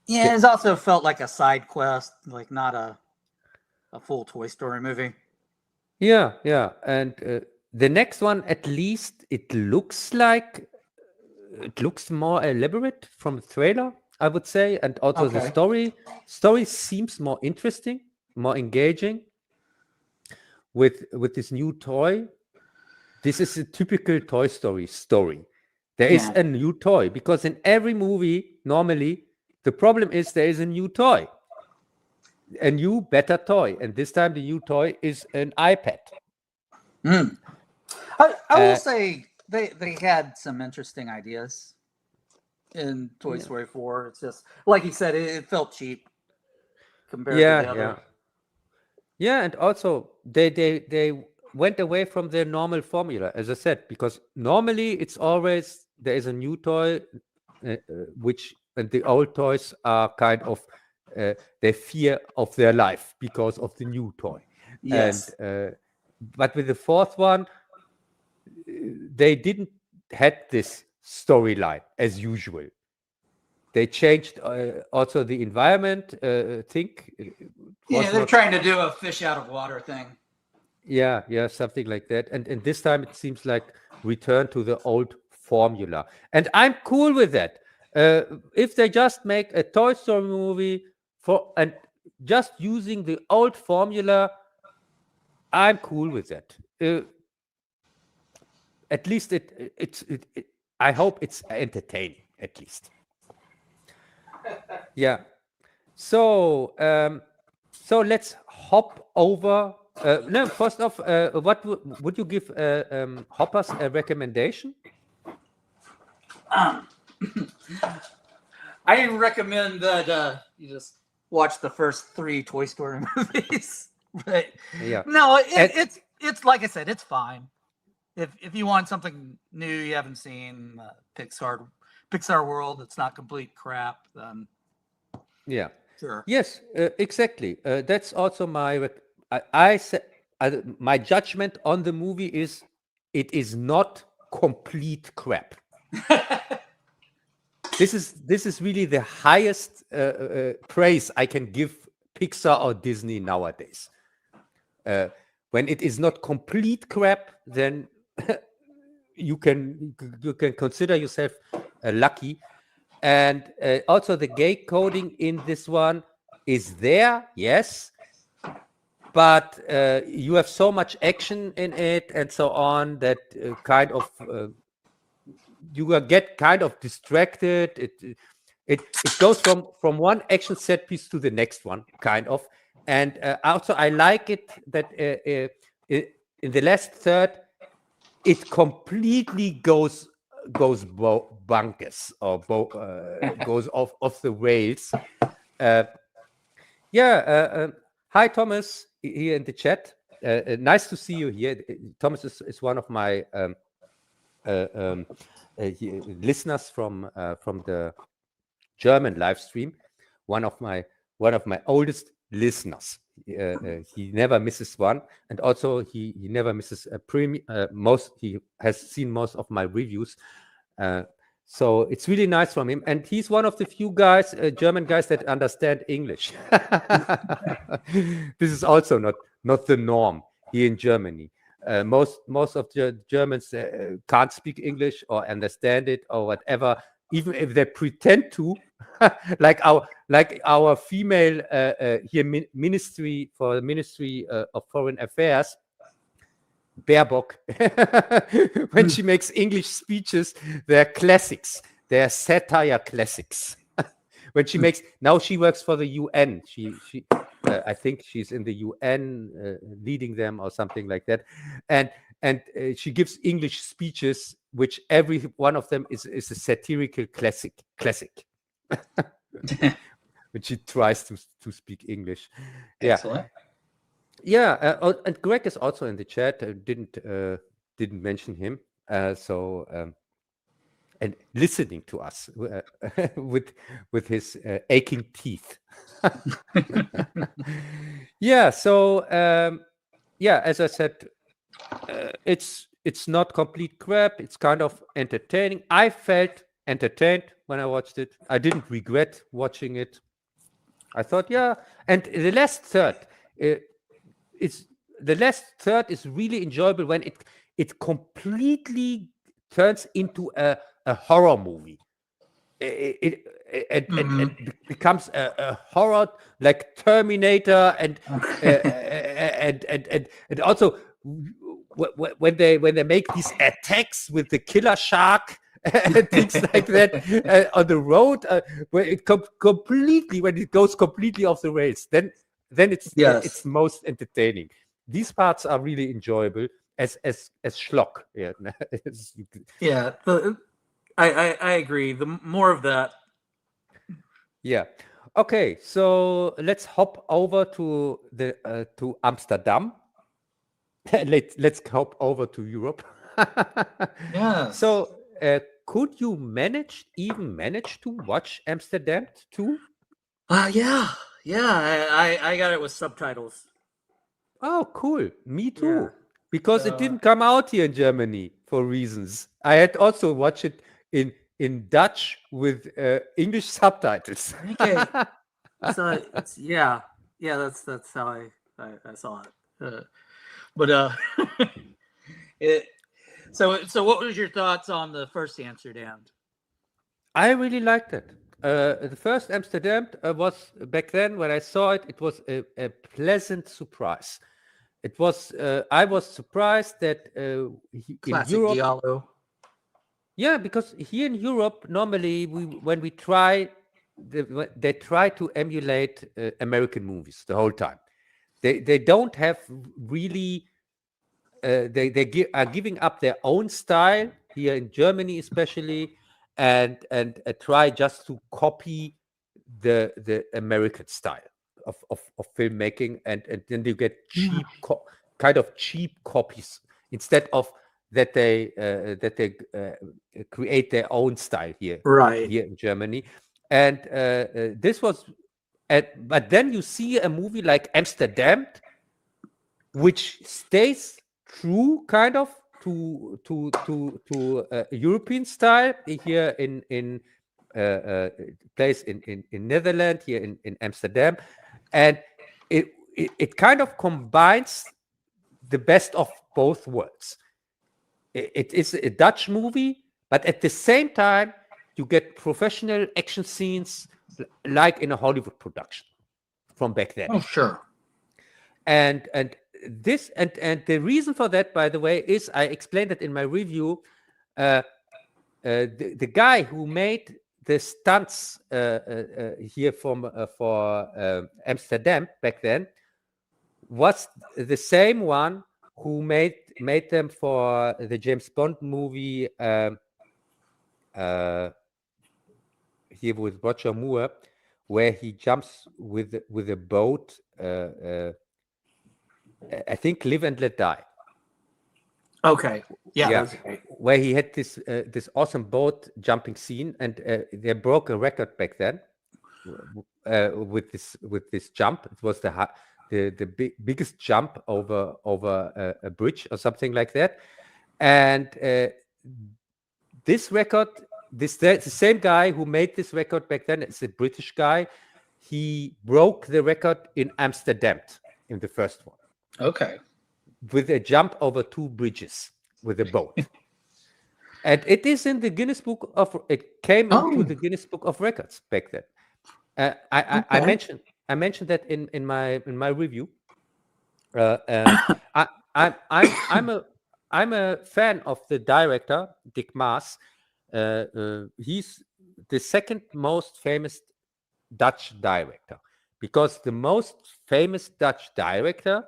Yeah, it also felt like a side quest, like not a full Toy Story movie. Yeah, and the next one, at least, it looks more elaborate from the trailer, I would say, and also the story seems more interesting, more engaging with this new toy. This is a typical Toy Story story. There is a new toy, because in every movie, normally, the problem is there is a new toy, a new, better toy. And this time the new toy is an iPad. I will say they had some interesting ideas in Toy Story 4. It's just, like you said, it felt cheap compared to the other. Yeah, and also they went away from their normal formula, as I said, because normally it's always there is a new toy, and the old toys are kind of they fear of their life because of the new toy. Yes. And but with the fourth one, they didn't had this storyline as usual. They changed also the environment thing. They're trying to do a fish out of water thing. Yeah, something like that. And this time it seems like return to the old formula. And I'm cool with that. If they just make a Toy Story movie and just using the old formula, I'm cool with that. At least I hope it's entertaining, at least. Yeah. So let's hop over. No, first off, what would you give Hoppers a recommendation? I recommend that you just watch the first 3 Toy Story movies. But no, it's like I said, it's fine. If you want something new you haven't seen, Pixar world, it's not complete crap, then yeah, sure. Yes, exactly. That's also my my judgment on the movie is it is not complete crap. This is really the highest praise I can give Pixar or Disney nowadays. When it is not complete crap, then you can consider yourself lucky. And also the gay coding in this one is there, yes, but you have so much action in it and so on that kind of you get kind of distracted. It goes from one action set piece to the next one, kind of. And also I like it that in the last third it completely goes bonkers or goes off the rails. Hi Thomas here in the chat. Nice to see you here. Thomas is one of my listeners from the German live stream. One of my oldest listeners. He never misses one, and also he never misses a premium. He has seen most of my reviews, so it's really nice from him. And he's one of the few guys, German guys, that understand English. This is also not the norm here in Germany. Most of the Germans can't speak English or understand it or whatever, even if they pretend to. like our female here Ministry of Foreign Affairs, Baerbock, when she makes English speeches, they're classics. They're satire classics. When she makes, now she works for the UN. She I think she's in the UN leading them or something like that. And she gives English speeches, which every one of them is a satirical classic. When she tries to speak English. Excellent. And Greg is also in the chat. Didn't mention him. and listening to us with his aching teeth. Yeah. So as I said, it's not complete crap. It's kind of entertaining. I felt entertained when I watched it. I didn't regret watching it. I thought, and the last third is really enjoyable when it completely turns into a horror movie. It becomes a horror like Terminator, and also when they make these attacks with the killer shark and things like that on the road, where it when it goes completely off the rails, then it's most entertaining. These parts are really enjoyable as schlock. I agree. The more of that. Yeah. Okay, so let's hop over to to Amsterdam. Let's hop over to Europe. Yeah. So, could you manage to watch Amsterdamned II? Yeah. I got it with subtitles. Oh, cool. Me too. Yeah. Because it didn't come out here in Germany for reasons. I had also watched it in Dutch with English subtitles. Okay. So that's how I saw it. So what was your thoughts on the first Amsterdam? I really liked it. The first Amsterdam was, back then when I saw it, it was a pleasant surprise. It was. I was surprised that in Europe, Giallo. Yeah, because here in Europe, normally when we try, they try to emulate American movies the whole time. They don't have really. They are giving up their own style here in Germany, especially, and try just to copy the American style of filmmaking, and then you get cheap kind of cheap copies instead of that they create their own style here in Germany. And this was but then you see a movie like Amsterdam, which stays true kind of to European style here in place in Netherlands, here in Amsterdam, and it kind of combines the best of both worlds. It is a Dutch movie, but at the same time you get professional action scenes like in a Hollywood production from back then. Oh, sure. And this and the reason for that, by the way, is I explained it in my review. The guy who made the stunts here for Amsterdam back then was the same one who made them for the James Bond movie here with Roger Moore, where he jumps with a boat. I think Live and Let Die. Okay. Yeah. Where he had this awesome boat jumping scene, and they broke a record back then with this jump. It was the biggest jump over a bridge or something like that. And this record, the same guy who made this record back then, it's a British guy. He broke the record in Amsterdam in the first one. Okay. With a jump over 2 bridges with a boat. And it is in the Guinness Book of. It came into the Guinness Book of Records back then. I mentioned that in my review. I'm a fan of the director Dick Maas. He's the second most famous Dutch director, because the most famous Dutch director,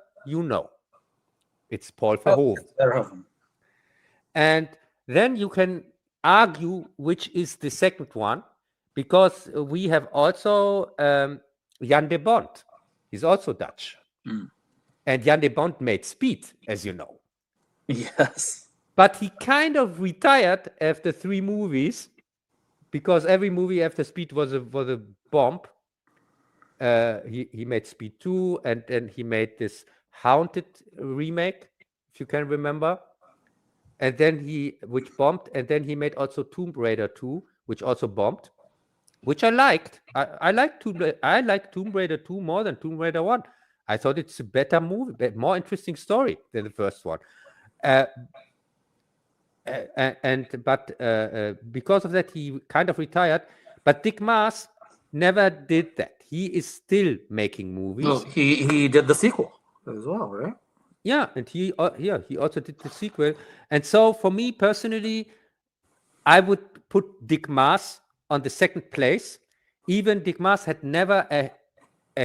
it's Paul Verhoeven. And then you can argue which is the second one, because we have also Jan de Bont. He's also Dutch. And Jan de Bont made Speed, as you know. Yes. But he kind of retired after 3 movies because every movie after Speed was a bomb. He made Speed 2, and then he made this Haunted remake, if you can remember. And then which bombed, and then he made also Tomb Raider 2, which also bombed, which I liked. I liked Tomb Raider 2 more than Tomb Raider 1. I thought it's a better movie, more interesting story than the first one. But because of that, he kind of retired. But Dick Maas never did that. He is still making movies. Well, he did the sequel as well, right? Yeah, and he also did the sequel. And so for me personally, I would put Dick Maas on the second place. Even Dick Maas had never a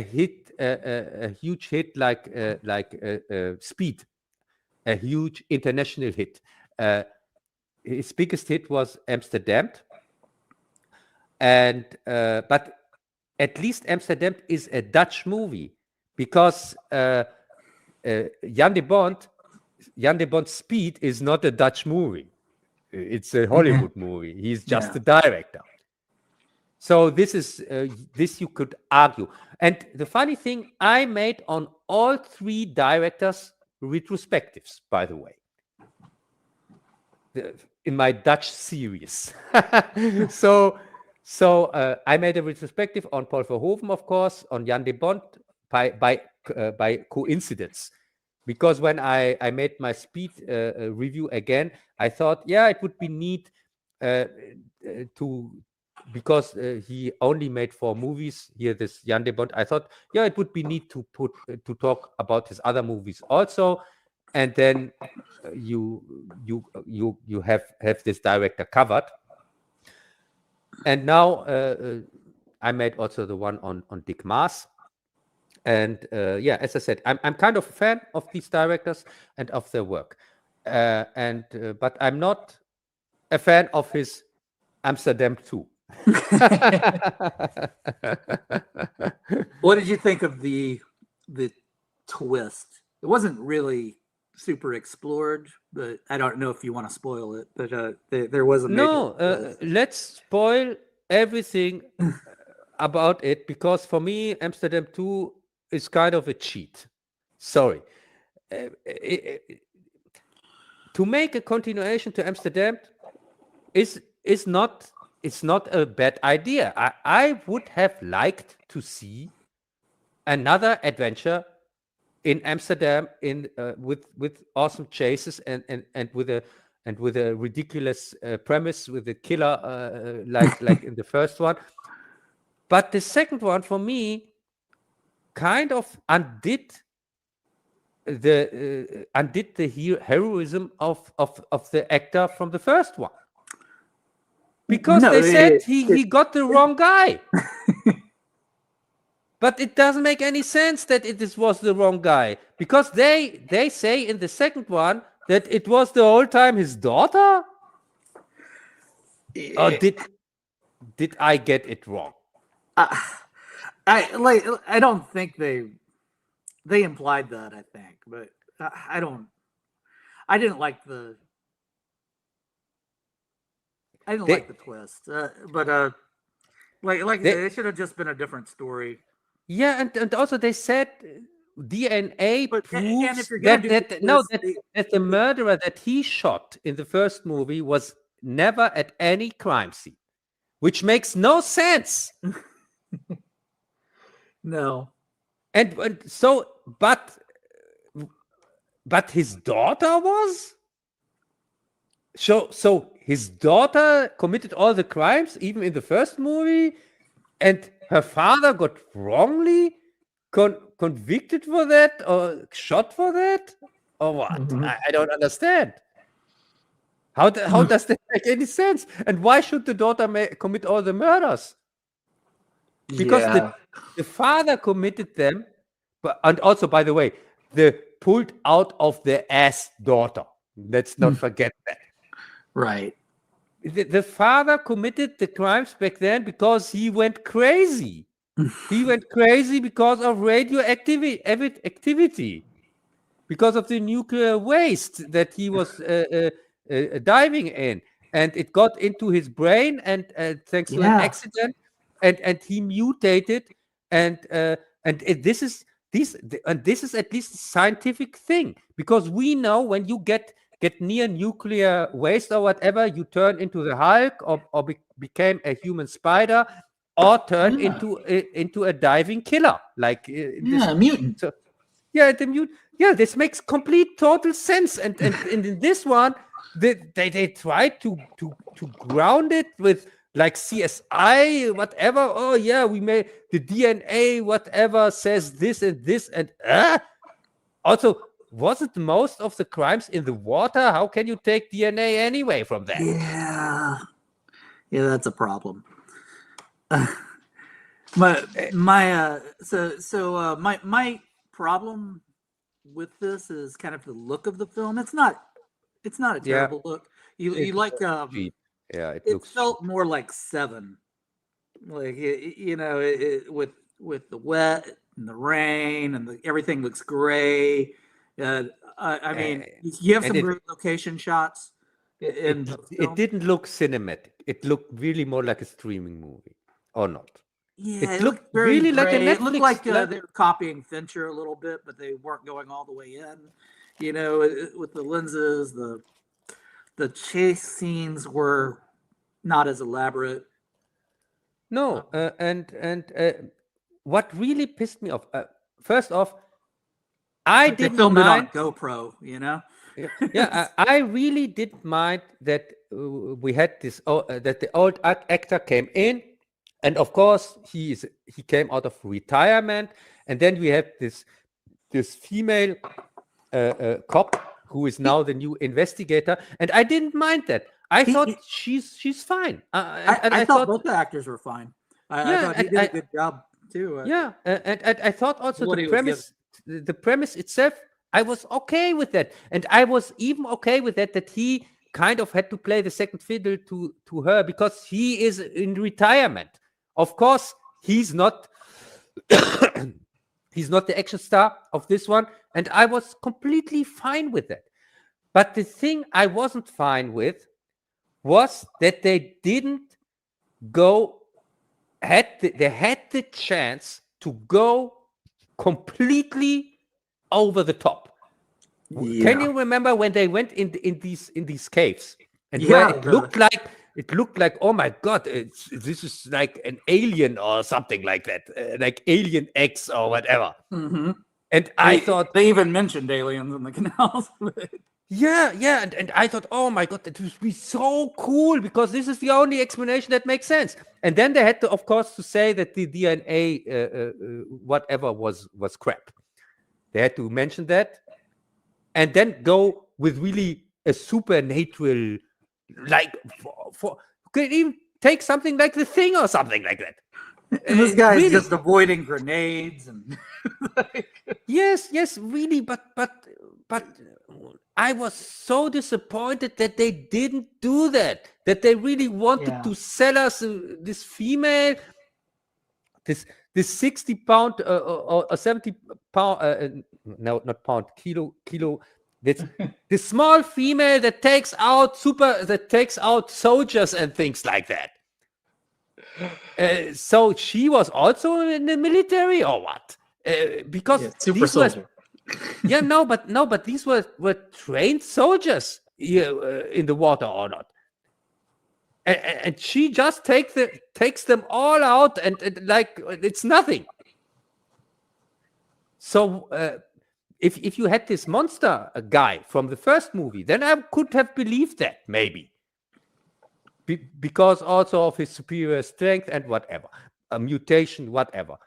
huge hit like Speed, a huge international hit. His biggest hit was Amsterdamned, and but at least Amsterdamned is a Dutch movie because Jan de Bond's Speed is not a Dutch movie. It's a Hollywood movie. He's just a director. So this is this you could argue. And the funny thing, I made on all 3 directors retrospectives, by the way, in my Dutch series. So I made a retrospective on Paul Verhoeven, of course, on Jan de Bond by coincidence. Because when I made my Speed review again, I thought, it would be neat because he only made 4 movies here, this Jan de Bond. I thought, it would be neat to talk about his other movies also, and then you have this director covered. And now I made also the one on Dick Maas. And as I said, I'm kind of a fan of these directors and of their work. But I'm not a fan of his Amsterdamned II. What did you think of the twist? It wasn't really super explored, but I don't know if you want to spoil it. But there was a let's spoil everything about it, because for me, Amsterdam 2 is kind of a cheat. Sorry. To make a continuation to Amsterdam is not a bad idea. I would have liked to see another adventure in Amsterdam with awesome chases and with a ridiculous premise with a killer like in the first one. But the second one for me kind of undid the heroism of the actor from the first one, because they said he got the wrong guy. But it doesn't make any sense that this was the wrong guy, because they say in the second one that it was the whole time his daughter. Or did I get it wrong? I don't think they implied that, I think, but I didn't like the twist, but it should have just been a different story. Yeah, and also they said DNA proves that the murderer that he shot in the first movie was never at any crime scene, which makes no sense. No. And so, but his daughter was? So his daughter committed all the crimes, even in the first movie, and her father got wrongly convicted for that, or shot for that, or what? Mm-hmm. I don't understand. How does that make any sense? And why should the daughter commit all the murders? Because the father committed them, and also, by the way, the pulled out of the ass daughter. Let's not forget that. Right. The father committed the crimes back then because he went crazy. He went crazy because of radioactivity, because of the nuclear waste that he was diving in, and it got into his brain, and thanks to an accident, and he mutated, and this is at least a scientific thing, because we know when you get near nuclear waste or whatever, you turn into the Hulk, or became a human spider, or turn into a diving killer, like a mutant. So, the mutant. Yeah, this makes complete total sense. And in this one, they tried to ground it with like CSI, whatever. Oh yeah, we made the DNA, whatever says this and this, and also, wasn't most of the crimes in the water? How can you take DNA anyway from that? Yeah, that's a problem. My problem with this is kind of the look of the film. It's not a terrible look. You like cheap. Yeah, it felt more like Seven, like with the wet and the rain and everything looks gray. I mean, you have some great location shots. It didn't look cinematic. It looked really more like a streaming movie, or not? Yeah, it looked really like a Netflix. It looked like they were copying Fincher a little bit, but they weren't going all the way in. With the lenses, the chase scenes were not as elaborate. No, and what really pissed me off, first off, I didn't filmed mind it on GoPro, I really didn't mind that we had this that the old actor came in, and of course he came out of retirement, and then we have this female cop who is now the new investigator, and I didn't mind that. I thought she's fine. I thought both the actors were fine. I thought he did a good job too. And I thought also the premise itself, I was okay with that, and I was even okay with that he kind of had to play the second fiddle to her, because he is in retirement. Of course, he's not the action star of this one, and I was completely fine with that. But the thing I wasn't fine with was that they didn't go. They had the chance to go completely over the top. Yeah. Can you remember when they went in these caves, and where it looked like, oh my god, this is like an alien or something like that, like Alien X or whatever. Mm-hmm. And I thought they even mentioned aliens in the canals. and I thought, oh my god, that would be so cool, because this is the only explanation that makes sense. And then they had to, of course, to say that the DNA whatever was crap. They had to mention that, and then go with really a supernatural, like for could even take something like The Thing or something like that. And this guy is just avoiding grenades and yes, really, but I was so disappointed that they didn't do that. That they really wanted to sell us this female, this 60-pound or 70-pound, no, not pound, kilo. This small female that takes out soldiers and things like that. So she was also in the military or what? Because super soldier. But these were trained soldiers in the water or not? And she just takes them all out and like it's nothing. So if you had this monster guy from the first movie, then I could have believed that maybe, because also of his superior strength and whatever, a mutation, whatever.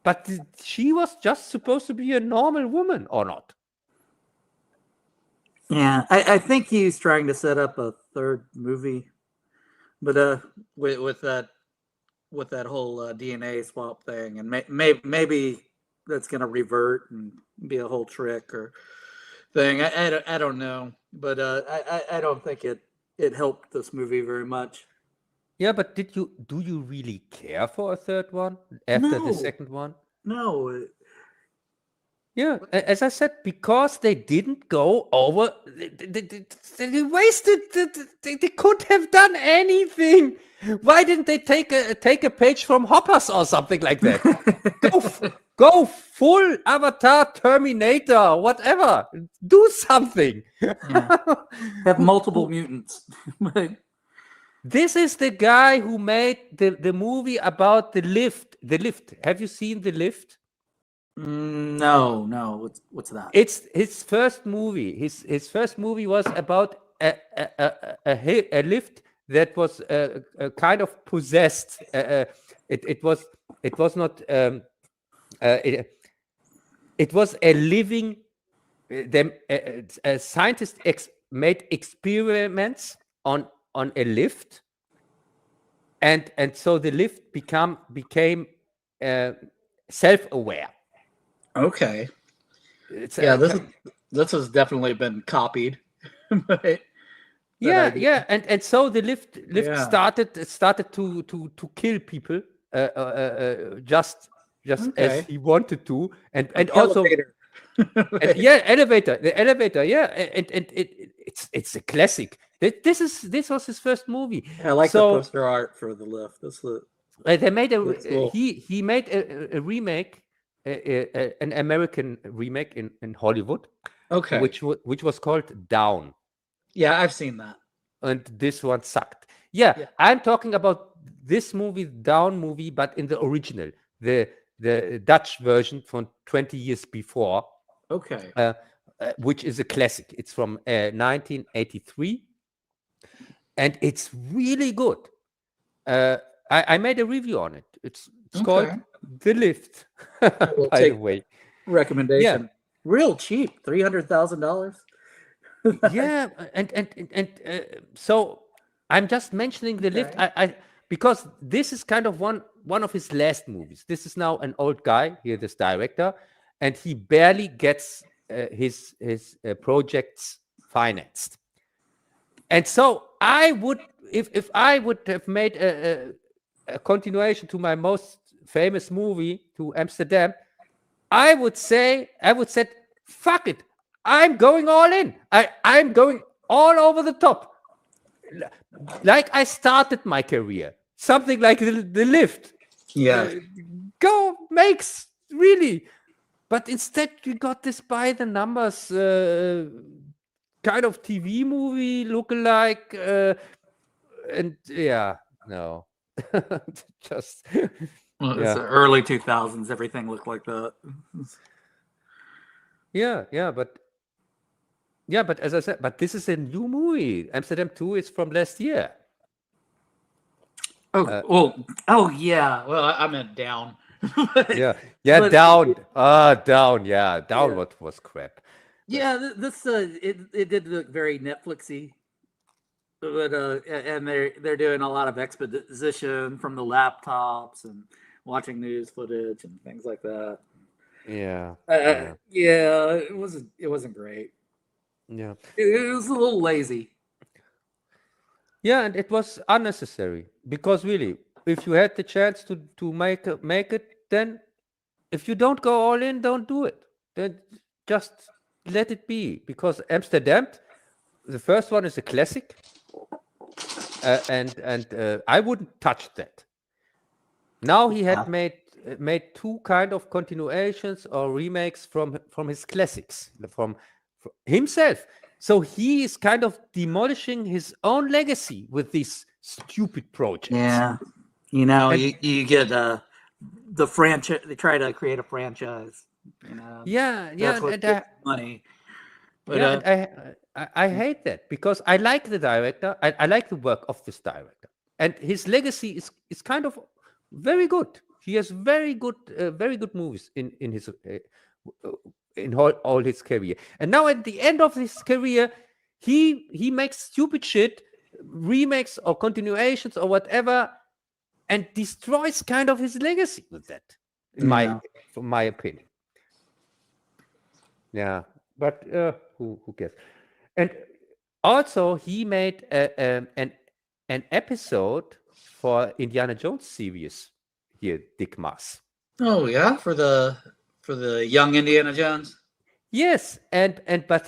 But she was just supposed to be a normal woman or not? Yeah, I think he's trying to set up a third movie. But with that whole DNA swap thing, and maybe that's going to revert and be a whole trick or thing. I don't know, but I don't think it helped this movie very much. Yeah, but do you really care for a third one after the second one? No. Yeah, as I said, because they didn't go over, they wasted. They could have done anything. Why didn't they take a page from Hoppers or something like that? Go full Avatar, Terminator, whatever. Do something. Yeah. Have multiple mutants. This is the guy who made the movie about the lift. The lift. Have you seen The Lift? No. What's that? It's his first movie. His first movie was about a lift that was kind of possessed. It was not. It was a living. Scientists made experiments on a lift, and so the lift became self-aware. Okay. This has definitely been copied. And so the lift started to kill people just as he wanted to, and also elevator. The elevator, and it's a classic. This was his first movie. I like the poster art for the lift. They made cool. He made a remake, an American remake in Hollywood. Okay. Which was called Down. Yeah, I've seen that. And this one sucked. Yeah, I'm talking about this movie, Down movie, but in the original, the Dutch version from 20 years before. Okay. Which is a classic. It's from 1983, and it's really good. I made a review on it. It's called The Lift. By the way, recommendation. Yeah. Real cheap, $300,000. Yeah, and so I'm just mentioning The Lift. I because this is kind of one of his last movies. This is now an old guy here, this director, and he barely gets his projects financed. And so I would, if I would have made a continuation to my most famous movie, to Amsterdam, I would say, fuck it, I'm going all in. I'm going all over the top, like I started my career. Something like the Lift. Yeah. Go makes really, but instead you got this by the numbers kind of TV movie lookalike, and no, just it's the early 2000s. Everything looked like that. But as I said, but this is a new movie. Amsterdam 2 is from last year. Well, I meant Down. Down. Down. Yeah, Down. What was crap? Yeah, this it did look very Netflixy, but and they're doing a lot of exposition from the laptops and watching news footage and things like that. It wasn't great. Yeah, it was a little lazy. Yeah, and it was unnecessary, because really, if you had the chance to make it, then if you don't go all in, don't do it. Then just let it be, because Amsterdam, the first one, is a classic, and I wouldn't touch that. Now he had made two kind of continuations or remakes from his classics, from himself. So he is kind of demolishing his own legacy with these stupid projects. Yeah, you get the franchise. They try to create a franchise. That's what money. But I hate that, because I like the director. I like the work of this director, and his legacy is kind of very good. He has very good movies in his. In all his career, and now at the end of his career, he makes stupid shit, remakes or continuations or whatever, and destroys kind of his legacy with that. From my opinion. Yeah, but who cares? And also, he made an episode for Indiana Jones series here, Dick Maas. Oh yeah, for For the young Indiana Jones? Yes, but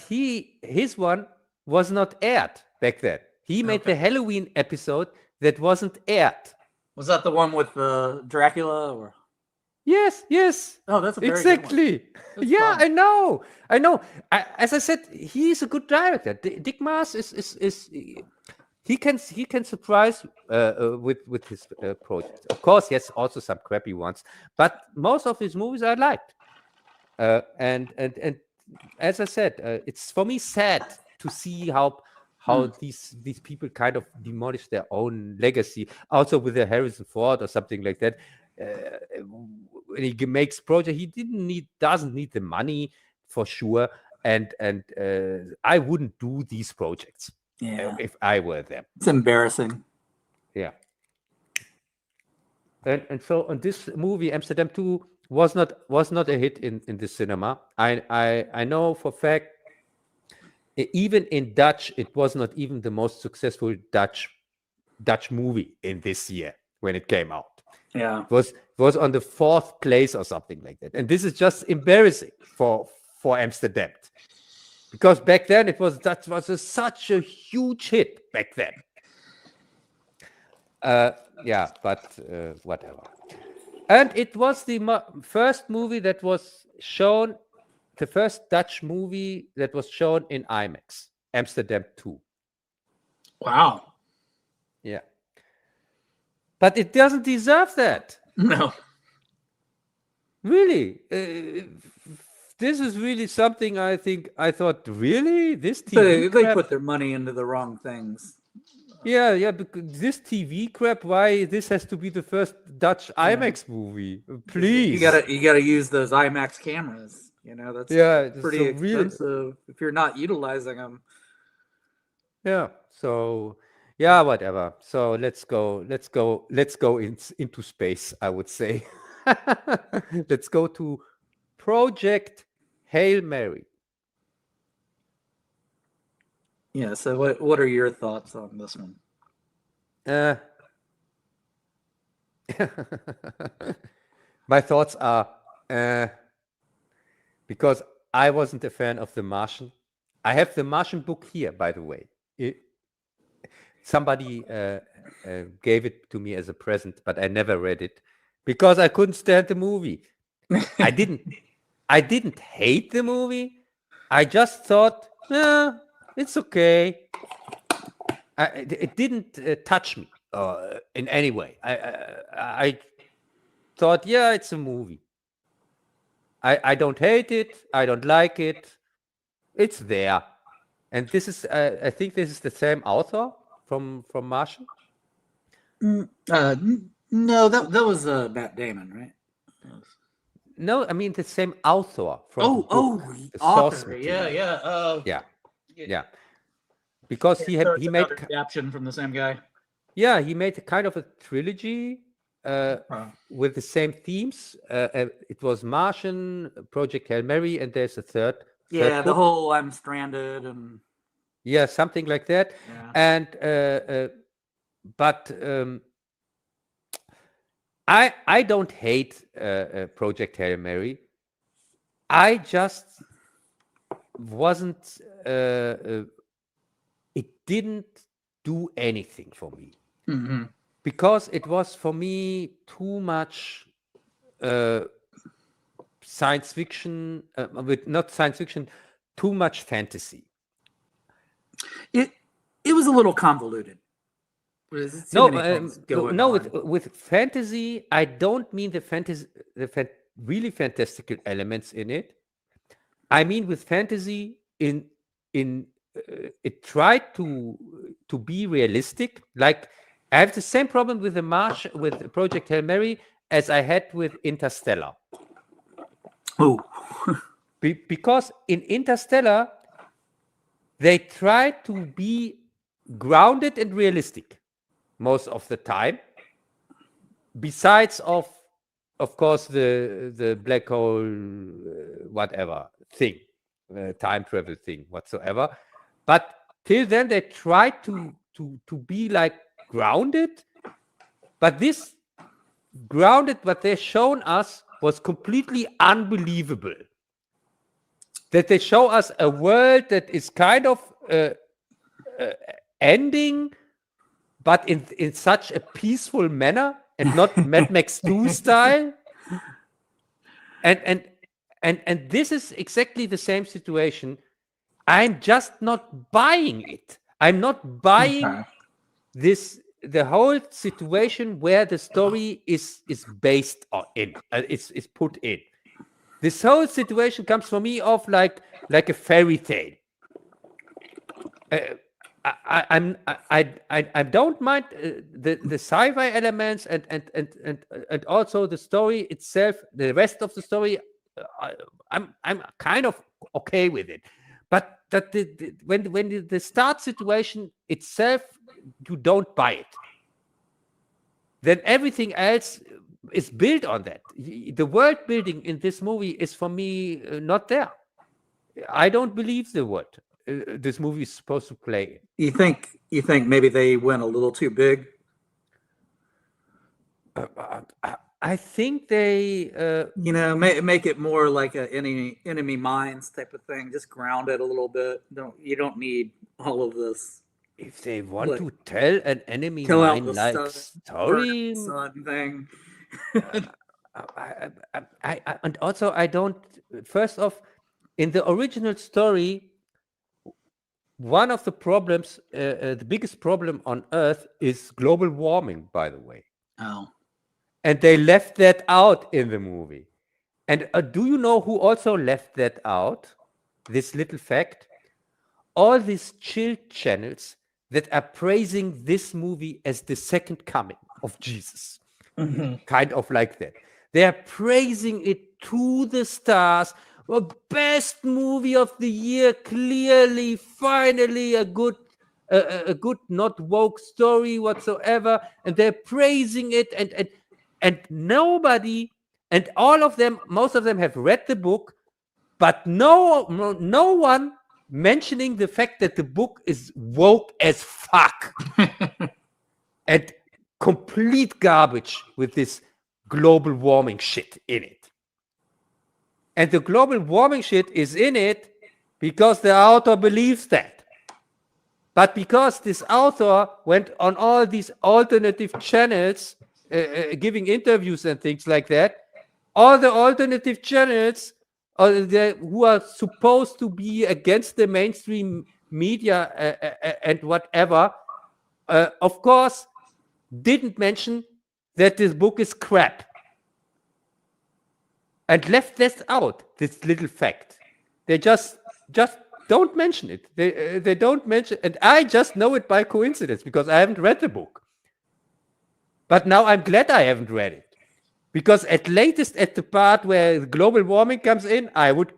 his one was not aired back then. He made the Halloween episode that wasn't aired. Was that the one with Dracula? Or Yes. oh, that's a very exactly. Yeah, fun. I know. As I said, he's a good director. Dick Maas is he can surprise with his projects. Of course, he has also some crappy ones, but most of his movies I liked. And as I said, it's for me sad to see how these people kind of demolish their own legacy. Also with the Harrison Ford or something like that. When he makes project, he doesn't need the money for sure. And I wouldn't do these projects if I were them. It's embarrassing. Yeah. And so on this movie, Amsterdam 2 was not a hit in the cinema. I know for fact, even in Dutch, it was not even the most successful Dutch movie in this year when it came out. Yeah, it was on the 4th place or something like that. And this is just embarrassing for Amsterdam, because back then that was such a huge hit back then. But whatever. And it was the first movie that was shown, the first Dutch movie that was shown in IMAX, Amsterdam 2. Wow. Yeah. But it doesn't deserve that. No. Really. This is really something I thought, really? This TV They put their money into the wrong things. Yeah, because this TV crap, why this has to be the first Dutch IMAX movie? Please. You gotta use those IMAX cameras. That's pretty expensive if you're not utilizing them. Yeah. So yeah, whatever. So let's go into space, I would say. Let's go to Project Hail Mary. Yeah, so what are your thoughts on this one? My thoughts are because I wasn't a fan of The Martian. I have The Martian book here, by the way. Somebody gave it to me as a present, but I never read it because I couldn't stand the movie. I didn't hate the movie. I just thought, it's okay. It didn't touch me in any way. I thought, yeah, it's a movie. I don't hate it. I don't like it. It's there. And this is, I think this is the same author from Martian. No, that was Matt Damon, right? No, I mean the same author from the author. source Yeah. Because he made adaptation from the same guy. Yeah, he made a kind of a trilogy with the same themes. It was Martian, Project Hail Mary, and there's a third. Yeah, the whole I'm stranded and. Yeah, something like that. Yeah. And but I don't hate Project Hail Mary. I just wasn't. It didn't do anything for me because it was for me too much science fiction. Not science fiction, too much fantasy. It was a little convoluted. With fantasy, I don't mean the really fantastical elements in it. I mean with fantasy in it tried to be realistic. Like I have the same problem with with Project Hail Mary as I had with Interstellar. Oh, because in Interstellar they try to be grounded and realistic most of the time. Besides of course the black hole whatever thing, time travel thing whatsoever. But till then they try to be like grounded. But this grounded what they've shown us was completely unbelievable. That they show us a world that is kind of ending, but in such a peaceful manner and not Mad Max 2 style. And this is exactly the same situation. I'm just not buying it. I'm not buying the whole situation where the story is based on is put in. This whole situation comes for me off like a fairy tale. I don't mind the sci-fi elements and also the story itself. The rest of the story, I'm kind of okay with it. But that when the start situation itself, you don't buy it. Then everything else is built on that. The world building in this movie is for me not there. I don't believe the world this movie is supposed to play. You think maybe they went a little too big? I think they make it more like a enemy mines type of thing. Just ground it a little bit. You don't need all of this. If they want to tell an enemy mine like story thing. And also I don't. First off, in the original story, one of the problems, the biggest problem on Earth is global warming, by the way. Oh. And they left that out in the movie. And do you know who also left that out? This little fact. All these chill channels that are praising this movie as the second coming of Jesus. Mm-hmm. Kind of like that. They are praising it to the stars. Best movie of the year, clearly, finally a good not woke story whatsoever. And they're praising it and nobody, and all of them, most of them have read the book, but no one mentioning the fact that the book is woke as fuck and complete garbage with this global warming shit in it. And the global warming shit is in it because the author believes that. But because this author went on all these alternative channels, giving interviews and things like that, all the alternative channels who are supposed to be against the mainstream media and whatever, of course, didn't mention that this book is crap. And left this out, this little fact. They just don't mention it. They don't mention, and I just know it by coincidence because I haven't read the book. But now I'm glad I haven't read it, because at latest at the part where global warming comes in, I would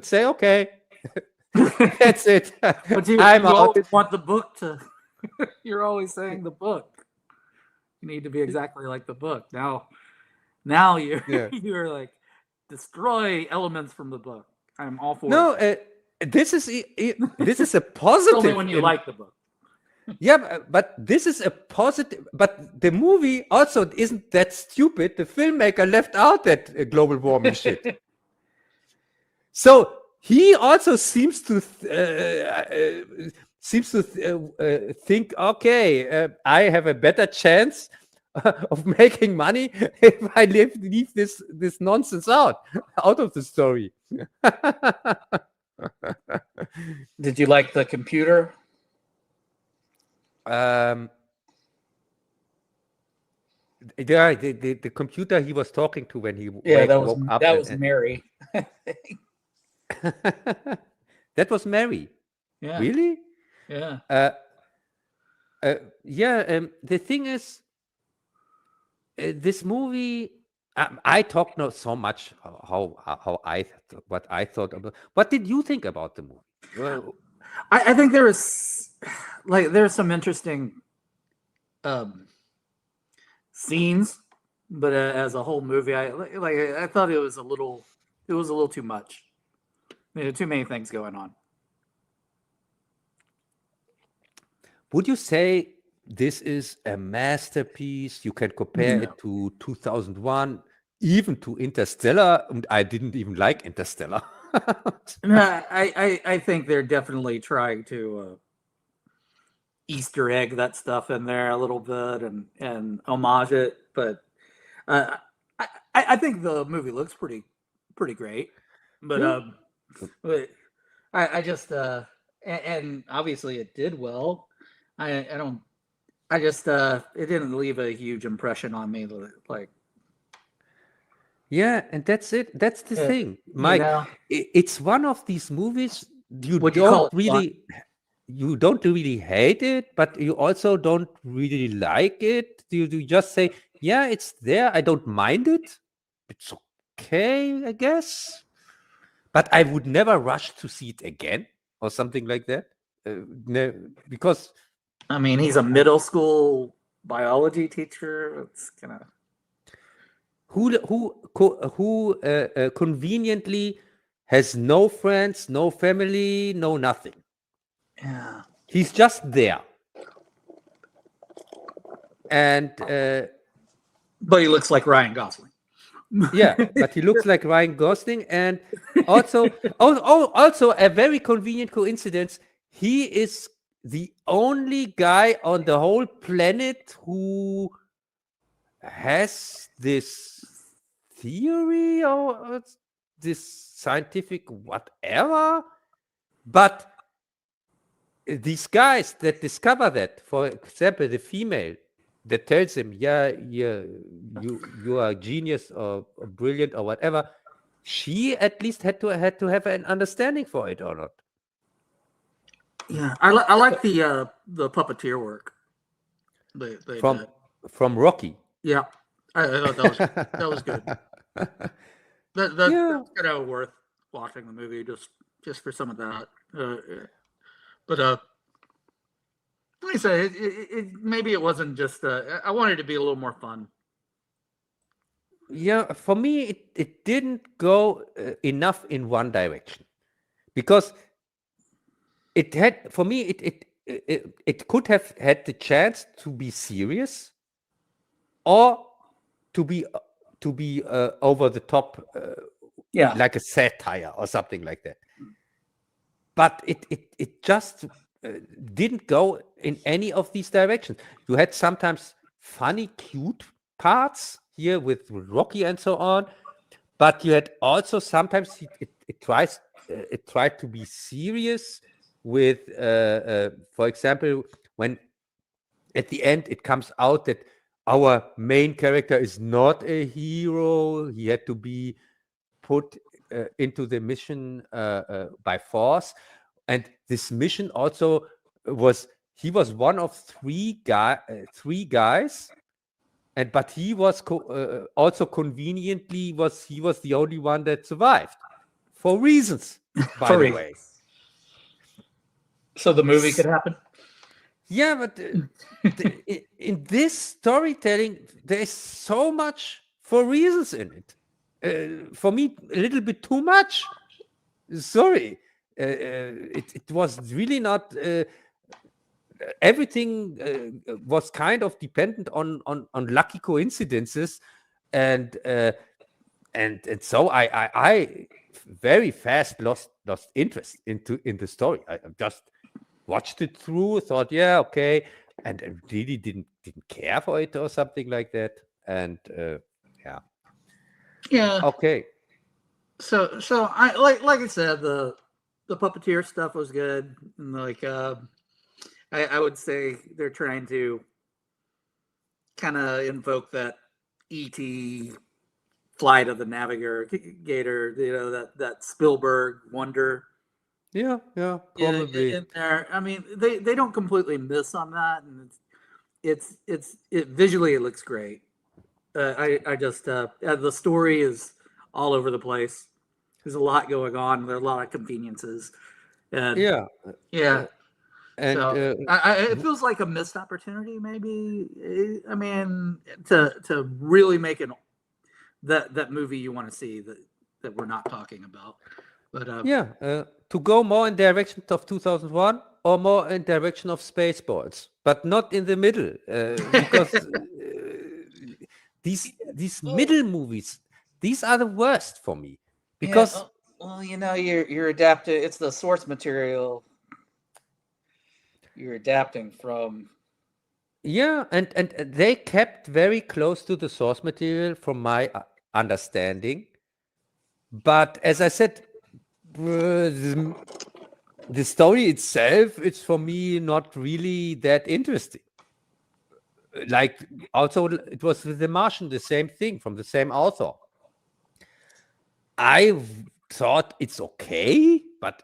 say, okay, that's it. But you always want the book to. You're always saying the book. You need to be exactly like the book. Now you're like, destroy elements from the book. I'm all for it. This is a positive. Only when you like the book. Yeah, but this is a positive. But the movie also isn't that stupid. The filmmaker left out that global warming shit. So he also seems to think, okay, I have a better chance of making money if I leave this nonsense out of the story. Did you like the computer? Yeah, the computer he was talking to when he woke up. That was Mary. That was Mary. Yeah. Really? Yeah. The thing is, this movie. I talked not so much what I thought about. What did you think about the movie? Well, I think there's some interesting scenes, but as a whole movie, I thought it was a little too much. Too many things going on. Would you say this is a masterpiece? You can compare it to 2001, even to Interstellar, and I didn't even like Interstellar. No, I think they're definitely trying to Easter egg that stuff in there a little bit and homage it, but I think the movie looks pretty great, but Yeah. but I just and obviously it did well. I don't I just it didn't leave a huge impression on me, like Yeah, and that's it. That's the thing, you Mike. know. It's one of these movies Would you call it fun? you don't really hate it, but you also don't really like it. You just say, yeah, it's there. I don't mind it. It's okay, I guess. But I would never rush to see it again or something like that. No, because I mean, he's a middle school biology teacher. It's kind of who conveniently has no friends, no family, no nothing. yeah. He's just there. And But he looks like Ryan Gosling. yeah, but he looks like Ryan Gosling, and also also a very convenient coincidence. He is the only guy on the whole planet who has this theory or this scientific whatever, but these guys that discover that, for example, the female that tells him, yeah, you are a genius or brilliant or whatever, she at least had to have an understanding for it or not. Yeah, I like the puppeteer work. They from Rocky. Yeah, I thought that was good. That's kind of worth watching the movie just for some of that. But like I said, maybe it wasn't just. I wanted it to be a little more fun. Yeah, for me, it didn't go enough in one direction, because it had, for me, it could have had the chance to be serious, or to be over the top, like a satire or something like that. But it just didn't go in any of these directions. You had sometimes funny, cute parts here with Rocky and so on, but you had also sometimes it tried to be serious with, for example, when at the end it comes out that our main character is not a hero. He had to be put into the mission by force, and this mission also he was one of three guys, but he was also conveniently he was the only one that survived for reasons, by the way. So the movie could happen. Yeah, but in this storytelling, there's so much for reasons in it. For me, a little bit too much. Sorry, it was really not. Everything was kind of dependent on lucky coincidences, and so I very fast lost interest in the story. I just watched it through, thought, yeah, okay, and I really didn't care for it or something like that. And yeah, okay. So I like I said, the puppeteer stuff was good, and like I would say they're trying to kind of invoke that E.T. Flight of the Navigator, you know, that Spielberg wonder. Yeah, probably. In there, I mean, they don't completely miss on that, and it visually it looks great. I just the story is all over the place. There's a lot going on. There are a lot of conveniences. And yeah. And so, it feels like a missed opportunity, maybe. I mean, to really make that movie you want to see that we're not talking about. But to go more in direction of 2001 or more in direction of Spaceballs, but not in the middle, because these middle movies, these are the worst for me because. Yeah, well, you're adapting. It's the source material you're adapting from. Yeah, and they kept very close to the source material from my understanding. But as I said, the story itself, it's for me not really that interesting. Like also it was with The Martian, the same thing from the same author. I thought it's okay, but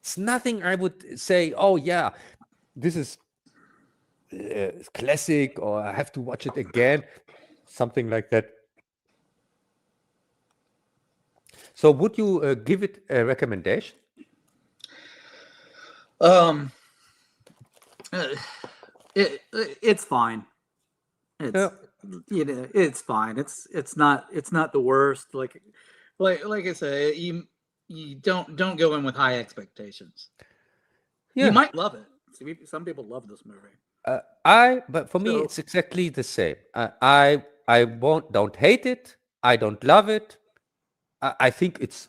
it's nothing I would say, oh yeah, this is classic, or I have to watch it again, something like that. So would you give it a recommendation? It's fine. It's fine. It's not the worst. Like I say, you don't go in with high expectations. You might love it. Some people love this movie. But for me, it's exactly the same. I don't hate it. I don't love it. I think it's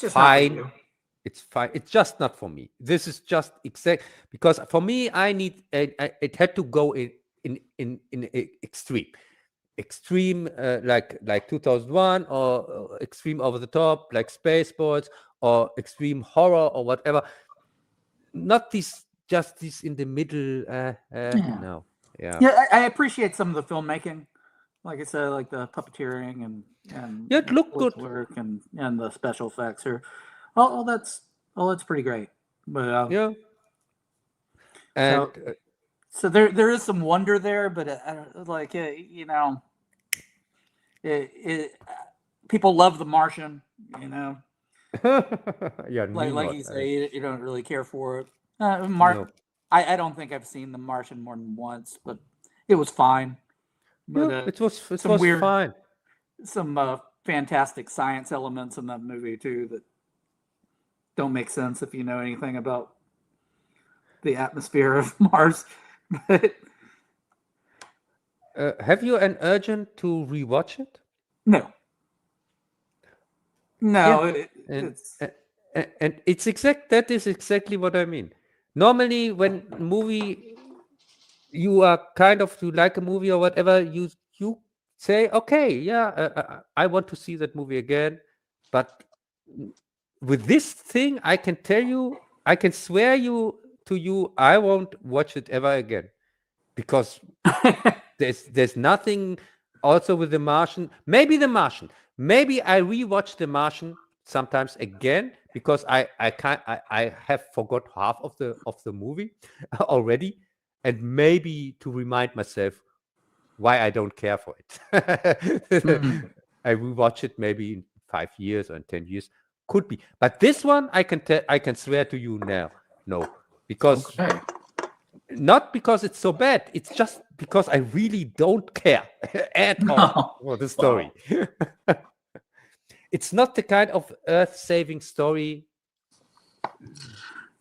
fine. It's fine. It's just not for me. This is just because for me, I need it had to go in extreme, like 2001, or extreme over the top, like Spaceballs, or extreme horror, or whatever. Not these. Just this in the middle. No. Yeah, I appreciate some of the filmmaking. Like I said, like the puppeteering and it looked good work and the special effects are that's pretty great. But and so there is some wonder there, but people love The Martian, yeah, like you say, you don't really care for it. No. I don't think I've seen The Martian more than once, but it was fine. But, it was fine. Some fantastic science elements in that movie too that don't make sense if you know anything about the atmosphere of Mars. Have you an urgent to rewatch it? No. And that is exactly what I mean. Normally, when movie you are kind of to like a movie or whatever, you say, okay, yeah, I want to see that movie again. But with this thing, I can tell you, I can swear to you, I won't watch it ever again, because there's nothing. Also with The Martian, maybe I rewatch The Martian sometimes again, because I have forgot half of the movie already, and maybe to remind myself why I don't care for it. I rewatch it maybe in 5 years or in 10 years, could be. But this one, I can swear to you now, no, because not because it's so bad. It's just because I really don't care at all for the story. Wow. It's not the kind of earth-saving story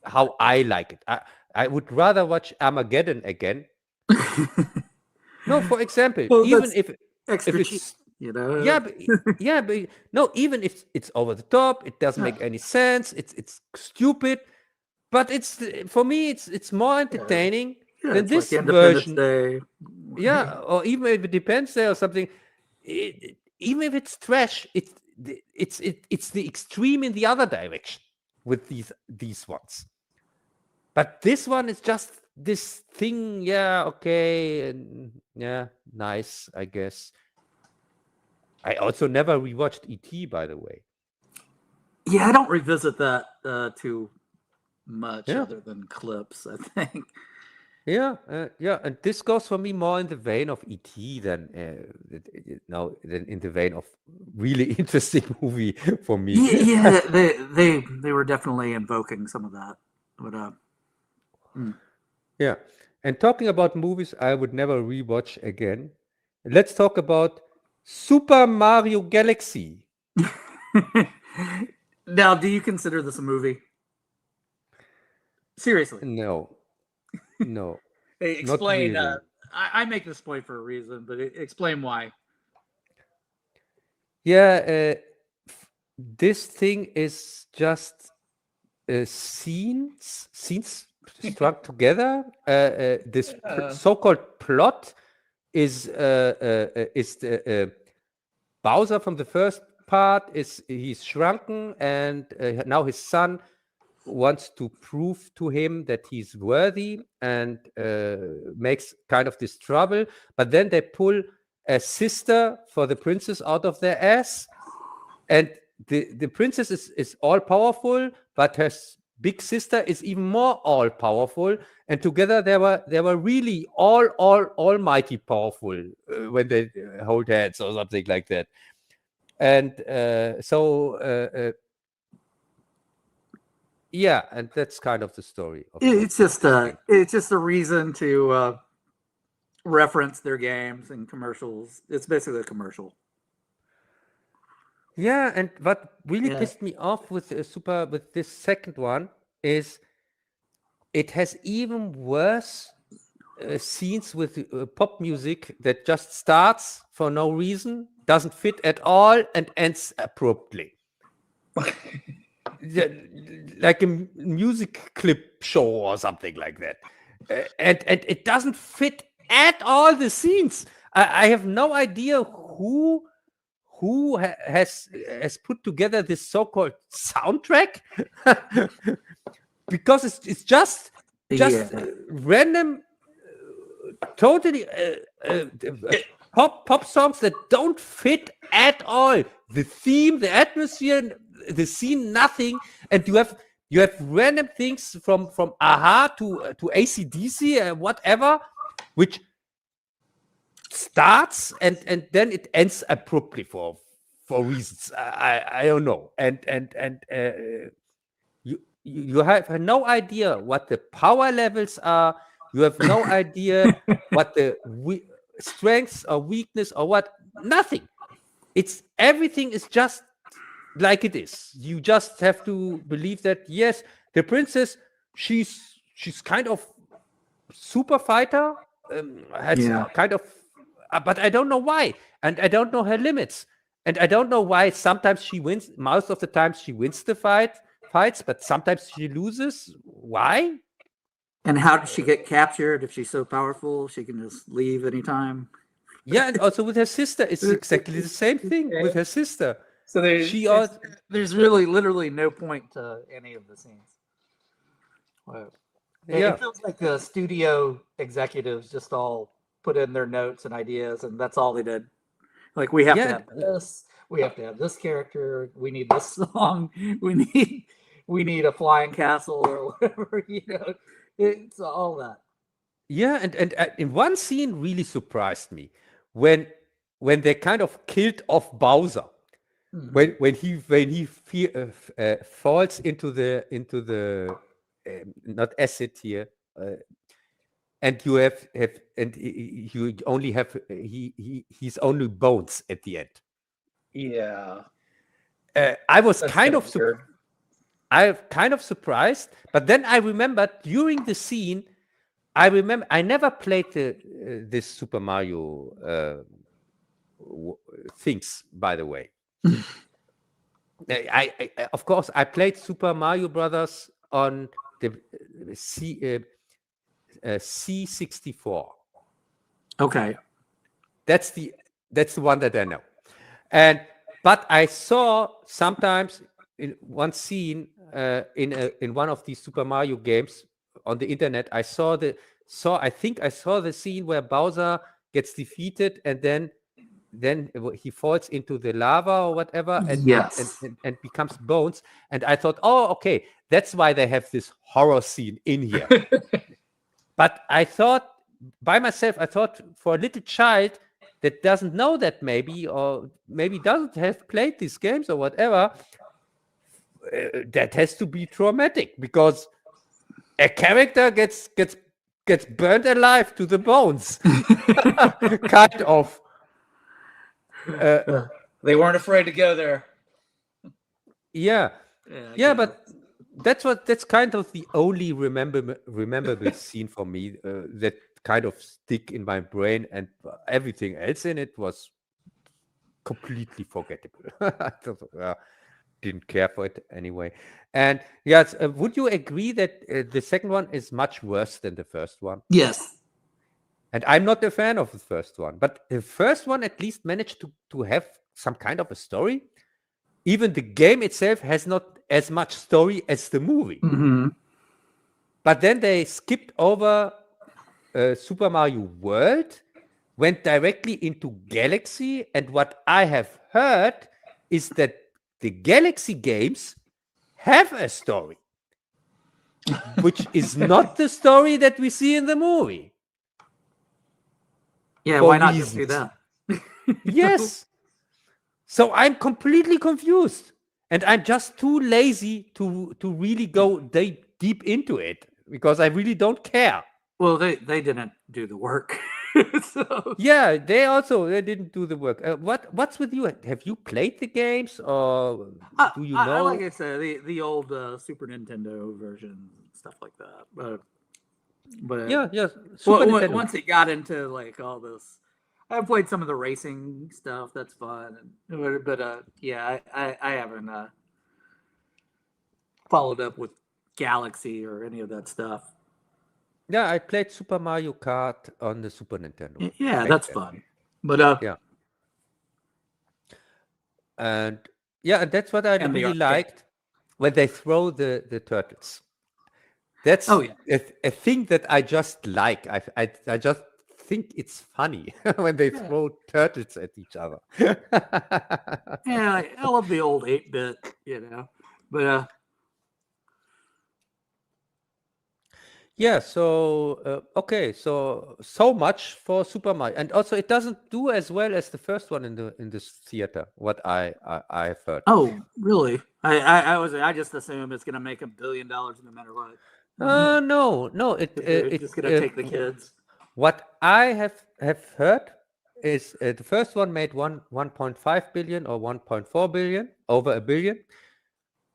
how I like it. I would rather watch Armageddon again. No, for example, even if it's but no, even if it's over the top, it doesn't make any sense. It's stupid, but for me it's more entertaining than this version. Yeah, or even if it depends there or something. Even if it's trash, it's the extreme in the other direction with these ones. But this one is just this thing, yeah, okay, yeah, nice, I guess. I also never rewatched E.T., by the way. Yeah, I don't revisit that too much, other than clips, I think. Yeah, and this goes for me more in the vein of E.T. than in the vein of really interesting movie for me. Yeah, they were definitely invoking some of that, but yeah. And talking about movies I would never rewatch again, let's talk about Super Mario Galaxy. Now, do you consider this a movie? Seriously? No. Hey, explain. Really. I make this point for a reason, but explain why. Yeah, this thing is just scenes strung together. This so-called plot is the Bowser from the first part he's shrunken, and now his son wants to prove to him that he's worthy, and makes kind of this trouble. But then they pull a sister for the princess out of their ass, and the princess is all powerful, but her big sister is even more all powerful, and together they were really almighty powerful when they hold hands or something like that. And yeah, and that's kind of the story. It's just a reason to reference their games and commercials. It's basically a commercial. Yeah, and what really pissed me off with this second one is it has even worse scenes with pop music that just starts for no reason, doesn't fit at all, and ends abruptly. Like a music clip show or something like that. And it doesn't fit at all the scenes. I have no idea who has put together this so-called soundtrack, because it's just random, totally pop songs that don't fit at all. The theme, the atmosphere, the scene, nothing. And you have random things from Aha to AC/DC, whatever, which starts and then it ends abruptly for reasons I don't know. And you have no idea what the power levels are. You have no idea what the strengths or weakness or what. Nothing. It's everything is just like it is. You just have to believe that yes, the princess, she's kind of super fighter, has kind of, but I don't know why, and I don't know her limits, and I don't know why. Sometimes she wins. Most of the times she wins the fights, but sometimes she loses. Why? And how did she get captured? If she's so powerful, she can just leave anytime. Yeah, and also with her sister, it's exactly the same thing with her sister. So there's really literally no point to any of the scenes. Wow. It feels like the studio executives just all put in their notes and ideas, and that's all they did. Like, we have to have this, we have to have this character, we need this song, we need a flying castle or whatever, it's all that. Yeah, and in one scene really surprised me when they kind of killed off Bowser. When he falls into the not acid here, and you have and you only have he's only bones at the end. Yeah, I was kind of surprised, but then I remembered during the scene. I never played this Super Mario things, by the way. I of course I played Super Mario Brothers on the C64. Okay, that's the one that I know. But I saw sometimes in one scene in one of these Super Mario games on the internet. I think I saw the scene where Bowser gets defeated and then he falls into the lava or whatever and becomes bones. And I thought, oh, okay, that's why they have this horror scene in here. But I thought by myself, for a little child that doesn't know that maybe doesn't have played these games or whatever, that has to be traumatic, because a character gets burnt alive to the bones. Kind of. They weren't afraid to go there. Yeah, but that's kind of the only rememberable scene for me that kind of stick in my brain, and everything else in it was completely forgettable. I didn't care for it anyway. And yes, would you agree that the second one is much worse than the first one? Yes. And I'm not a fan of the first one, but the first one at least managed to have some kind of a story. Even the game itself has not as much story as the movie. Mm-hmm. But then they skipped over Super Mario World, went directly into Galaxy, and what I have heard is that the Galaxy games have a story, which is not the story that we see in the movie. Yeah, why not just do that? Yes. So I'm completely confused, and I'm just too lazy to really go deep into it because I really don't care. Well, they didn't do the work. So. Yeah, they didn't do the work. What's with you? Have you played the games, or do you know? Like I said, the old Super Nintendo version, stuff like that. But yeah. Once it got into like all this, I played some of the racing stuff. That's fun. But yeah, I haven't followed up with Galaxy or any of that stuff. Yeah, I played Super Mario Kart on the Super Nintendo. Yeah, that's fun. But yeah. And yeah, that's what I really liked when they throw the turtles. That's a thing that I just like. I just think it's funny when they throw turtles at each other. Yeah, I love the old 8-bit, but yeah, so okay, so much for Super Mario, and also it doesn't do as well as the first one in this theater. What I've heard. Oh, really? I just assume it's gonna make $1 billion no matter what. No, it's just gonna take the kids. What I have heard is the first one made 1.5 billion or 1.4 billion, over $1 billion.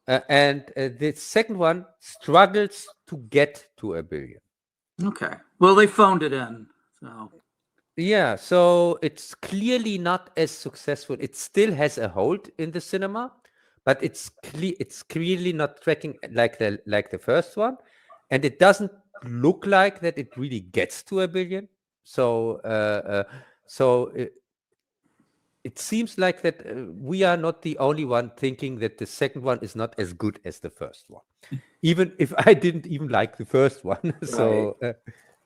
And the second one struggles to get to $1 billion. Okay. Well, they phoned it in. So. Yeah, so it's clearly not as successful. It still has a hold in the cinema, but it's clearly not tracking like the first one, and it doesn't look like that it really gets to $1 billion. So it seems like that we are not the only one thinking that the second one is not as good as the first one, even if I didn't even like the first one. So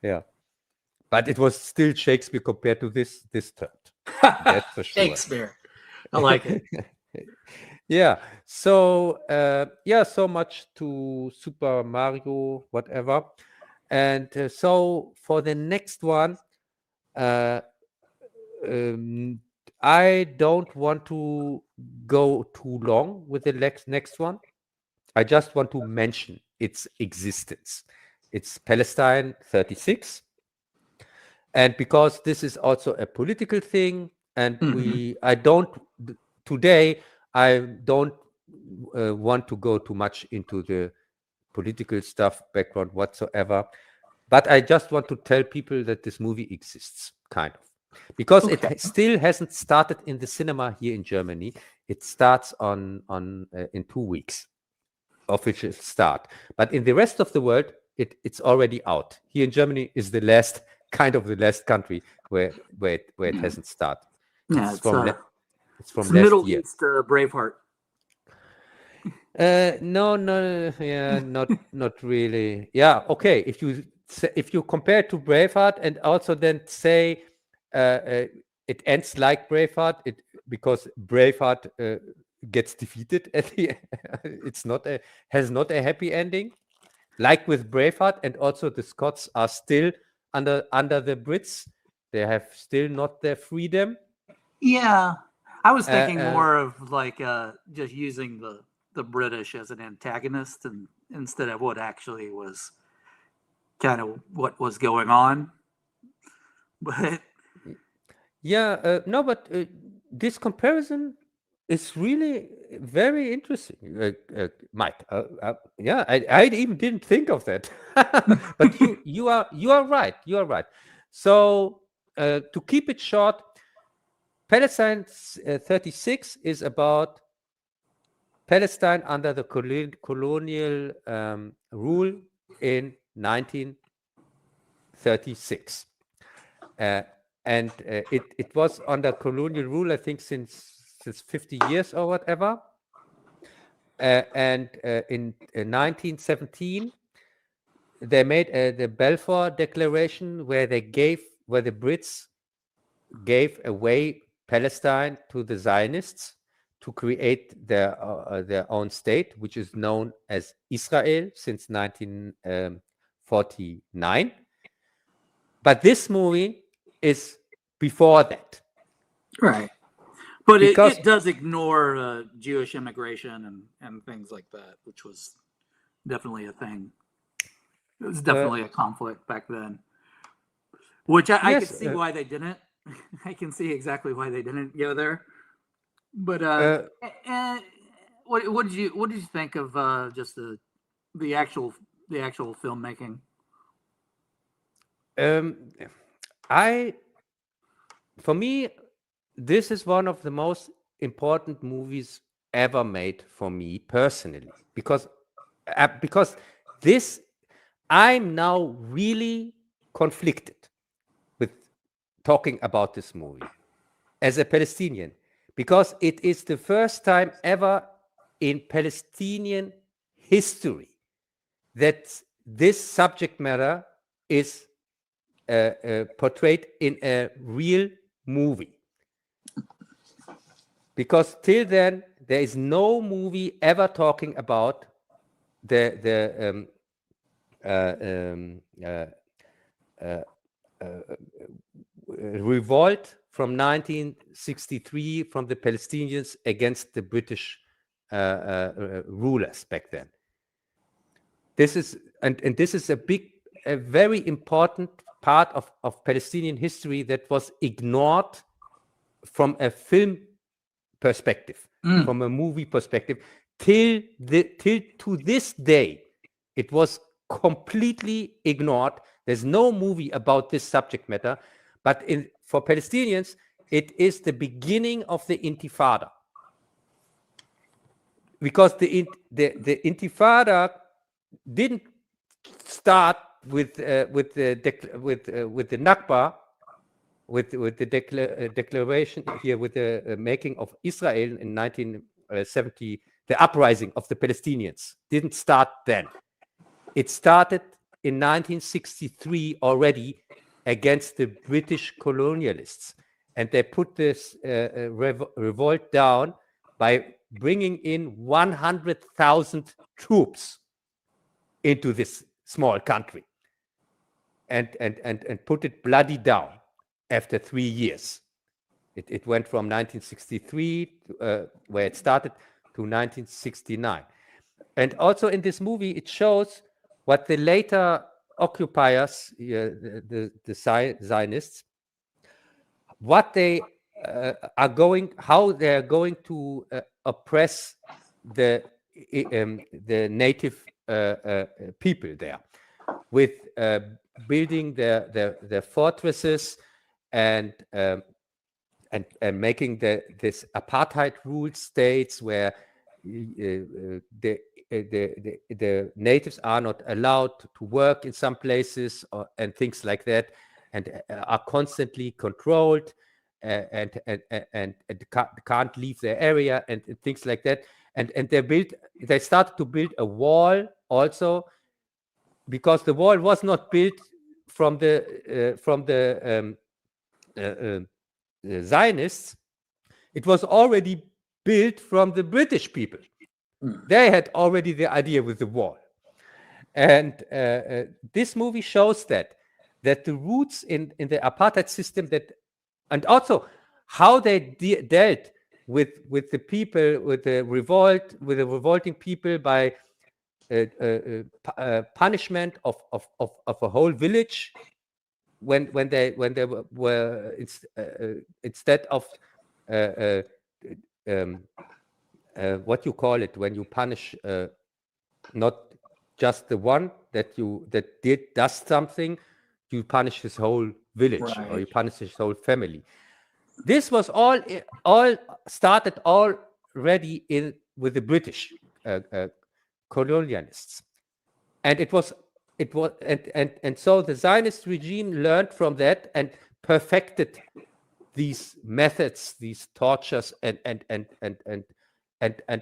yeah, but it was still Shakespeare compared to this third. That's for sure. Shakespeare, I like it. Yeah. So so much to Super Mario, whatever, and so for the next one. I don't want to go too long with the next one. I just want to mention its existence. It's Palestine 36. And because this is also a political thing, and I don't want to go too much into the political stuff background whatsoever. But I just want to tell people that this movie exists, kind of. Because it still hasn't started in the cinema here in Germany. It starts in 2 weeks, official start. But in the rest of the world, it's already out. Here in Germany is the last country where it hasn't started. Yeah, it's from last Middle year. East Braveheart. No, yeah, not really. Yeah, okay. If you compare it to Braveheart and also then say it ends like Braveheart, because Braveheart gets defeated at the end. Has not a happy ending, like with Braveheart, and also the Scots are still under the Brits. They have still not their freedom. Yeah, I was thinking more of like just using the British as an antagonist, and instead of what actually was kind of what was going on. But yeah, no, but this comparison is really very interesting, Mike. Yeah, I even didn't think of that. But you are right. You are right. So to keep it short, Palestine 36 is about Palestine under the colonial rule in 1936. And it was under colonial rule, I think, since 50 years or whatever. And in 1917, they made the Balfour Declaration, where the Brits gave away Palestine to the Zionists to create their own state, which is known as Israel since 1949. But this movie is before that. Right. But it does ignore Jewish immigration and things like that, which was definitely a thing. It was definitely a conflict back then. Which I can see why they didn't. I can see exactly why they didn't go there. But what did you think of just the actual filmmaking? For me, this is one of the most important movies ever made for me personally, because this, I'm now really conflicted with talking about this movie as a Palestinian, because it is the first time ever in Palestinian history that this subject matter is portrayed in a real movie. Because till then, there is no movie ever talking about the revolt from 1963 from the Palestinians against the British rulers back then. This is this is a very important part of Palestinian history that was ignored from a film perspective, from a movie perspective, till to this day. It was completely ignored. There's no movie about this subject matter, but for Palestinians, it is the beginning of the Intifada, because the Intifada didn't start with the Nakba, with the declaration here, with the making of Israel in 1970. The uprising of the Palestinians didn't start then. It started in 1963 already against the British colonialists, and they put this revolt down by bringing in 100,000 troops into this small country, and put it bloody down after 3 years. It went from 1963, where it started, to 1969. And also in this movie, it shows what the later occupiers, the Zionists, what they how they are going to oppress the native people there, with building their fortresses and making this apartheid ruled states where the natives are not allowed to work in some places, and things like that, and are constantly controlled, and can't leave their area, and things like that. And they started to build a wall also, because the wall was not built from the Zionists. It was already built from the British people. They had already the idea with the wall. And this movie shows that the roots in the apartheid system, and also how they dealt with the people, with the revolting people, by punishment of a whole village, when they were instead of what you call it, when you punish not just the one that does something, you punish his whole village, right, or you punish his whole family. This was all started already with the British colonialists, and so the Zionist regime learned from that and perfected these methods, these tortures, and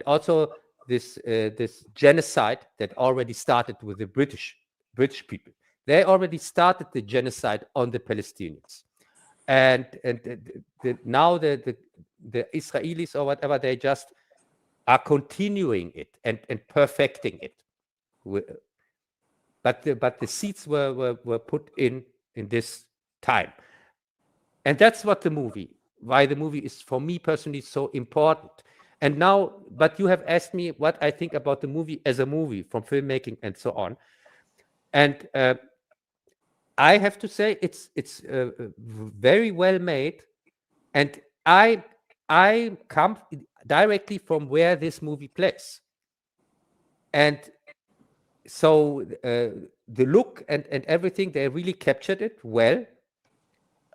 also this genocide that already started with the British people. They already started the genocide on the Palestinians, and now the Israelis or whatever, they just are continuing it and perfecting it. But the seeds were put in this time, and that's why the movie is, for me personally, so important. And now, but you have asked me what I think about the movie as a movie, from filmmaking and so on, and I have to say it's very well made, and I come directly from where this movie plays, and so the look and everything, they really captured it well.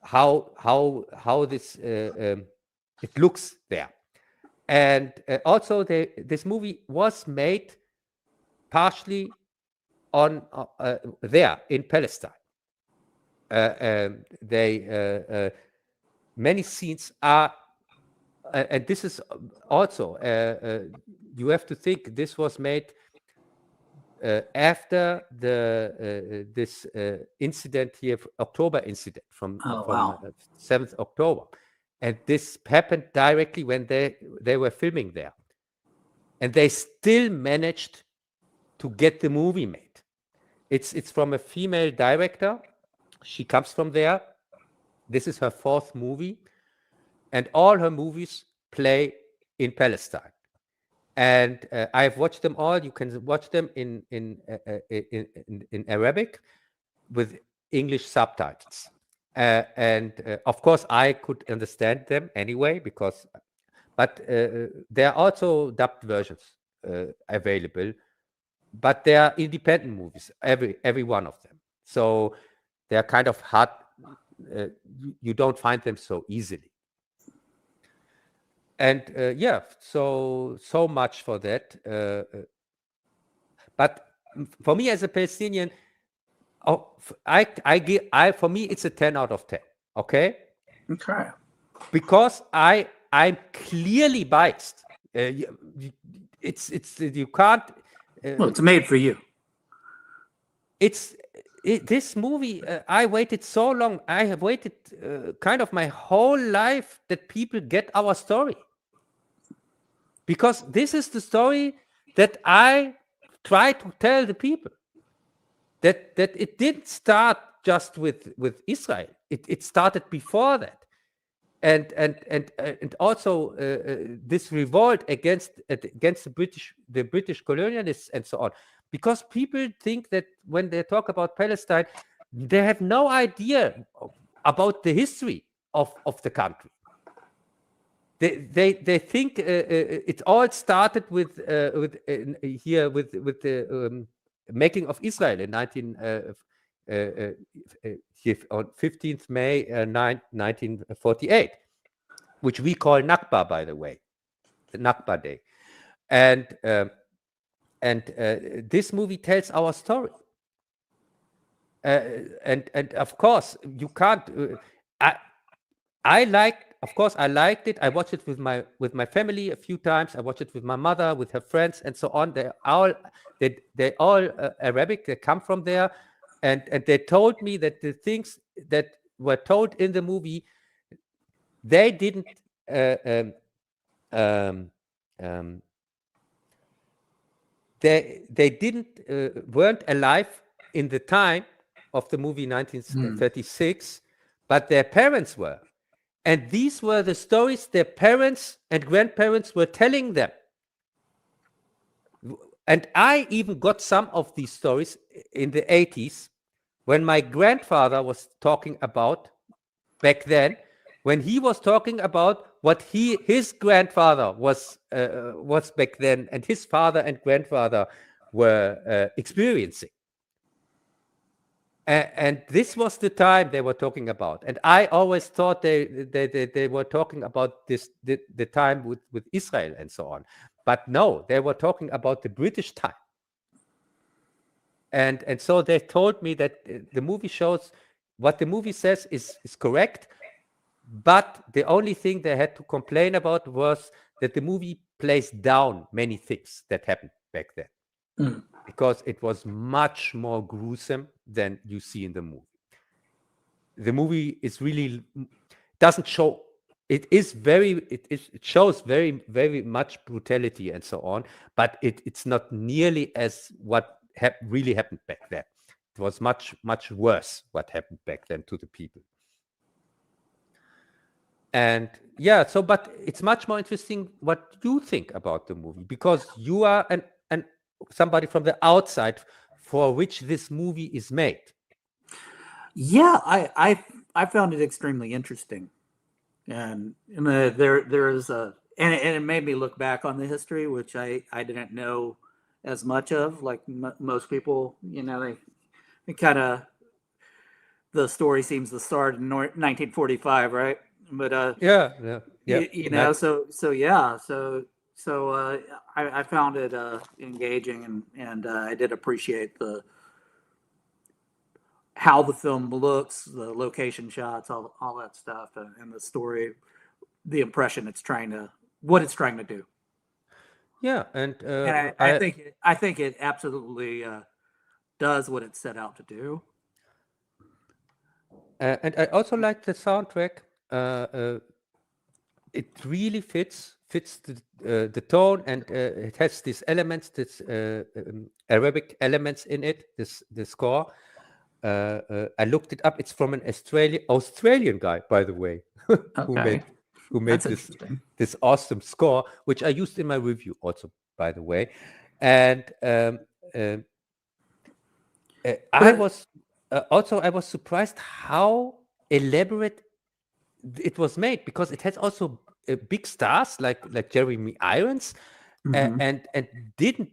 How this it looks there, and also this movie was made partially on there in Palestine. Many scenes are, and this is also you have to think this was made after this incident here, October incident from 7th October, and this happened directly when they were filming there, and they still managed to get the movie made. It's from a female director. She comes from there. This is her 4th movie, and all her movies play in Palestine. And I've watched them all. You can watch them in Arabic with English subtitles. And of course, I could understand them anyway, but there are also dubbed versions available. But they are independent movies, every one of them. So they're kind of hard. You don't find them so easily. And so much for that. But for me as a Palestinian, for me it's a 10 out of 10. Okay. Okay. Because I'm clearly biased. It's you can't. Well, it's made for you. This movie, I waited so long. I have waited kind of my whole life that people get our story. Because this is the story that I try to tell the people. That it didn't start just with Israel. It started before that. And also this revolt against the British colonialists and so on, because people think that when they talk about Palestine, they have no idea about the history of the country. They think it all started with the making of Israel in on 15th May 1948, which we call Nakba, by the way, the Nakba Day. And this movie tells our story. And of course, you can't. I liked it. I watched it with my family a few times. I watched it with my mother, with her friends, and so on. They all Arabic. They come from there. And they told me that the things that were told in the movie, they didn't weren't alive in the time of the movie 1936, but their parents were, and these were the stories their parents and grandparents were telling them. And I even got some of these stories in the 80s when my grandfather was talking about back then, when he was talking about what his grandfather was back then, and his father and grandfather were experiencing. And this was the time they were talking about. And I always thought they were talking about the time with Israel and so on. But no, they were talking about the British time. And so they told me that the movie shows what the movie says is correct. But the only thing they had to complain about was that the movie plays down many things that happened back then. Because it was much more gruesome than you see in the movie. The movie is really doesn't show. It shows very, very much brutality and so on, but it's not nearly as what really happened back then. It was much, much worse what happened back then to the people. And yeah, so but it's much more interesting what you think about the movie, because you are somebody from the outside for which this movie is made. Yeah, I found it extremely interesting, and there is and it made me look back on the history, which I didn't know as much of. Like most people, they kind of, the story seems to start in 1945, right? But yeah. So I found it engaging, and I did appreciate how the film looks, the location shots, all that stuff, and the story, the impression what it's trying to do. Yeah, and I think it absolutely does what it set out to do. And I also like the soundtrack. It really fits the tone, and it has these elements, this Arabic elements in it. The score. I looked it up. It's from an Australian guy, by the way, who made this awesome score, which I used in my review also, by the way. And I was surprised how elaborate it was made, because it has also big stars like Jeremy Irons, and it didn't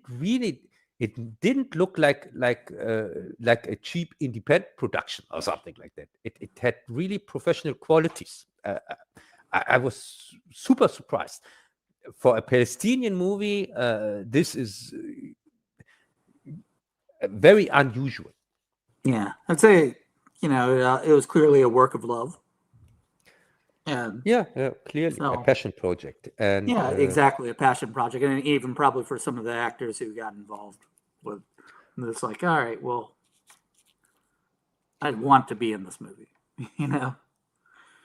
look like a cheap independent production or something like that. It had really professional qualities. I was super surprised. For a Palestinian movie, this is very unusual. Yeah, I'd say, it was clearly a work of love. And clearly a passion project. And exactly, a passion project, and even probably for some of the actors who got involved with this, like, all right, well, I want to be in this movie,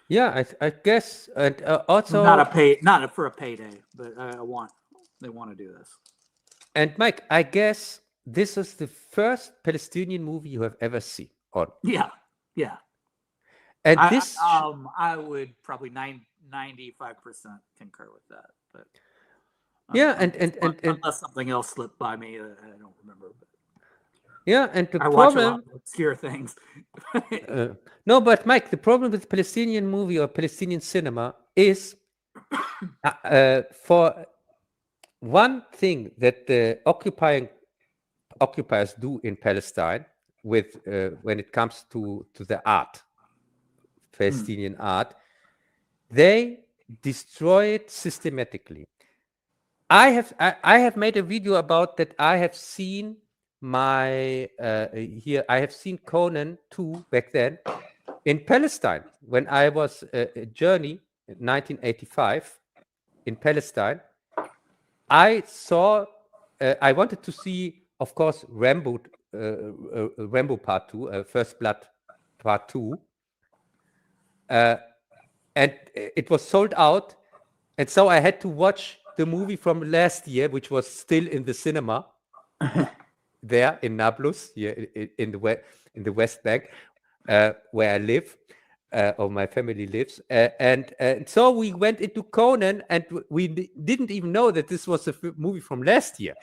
Yeah, I guess, and also not for a payday, but they want to do this. And Mike, I guess this is the first Palestinian movie you have ever seen, or yeah. And I would probably 95% concur with that. But unless something else slipped by me, I don't remember. But and I watch a lot of obscure things. No, but Mike, the problem with Palestinian movie or Palestinian cinema is for one thing that the occupiers do in Palestine with when it comes to the art. Palestinian art, they destroy it systematically. I have made a video about that. I have seen I have seen Conan 2 back then in Palestine when I was a journey in 1985 in Palestine. I wanted to see, of course, Rambo Part 2, First Blood Part 2. And it was sold out, and so I had to watch the movie from last year, which was still in the cinema there in Nablus, here in the West Bank, where I live, or my family lives. And so we went into Conan, and we didn't even know that this was a movie from last year,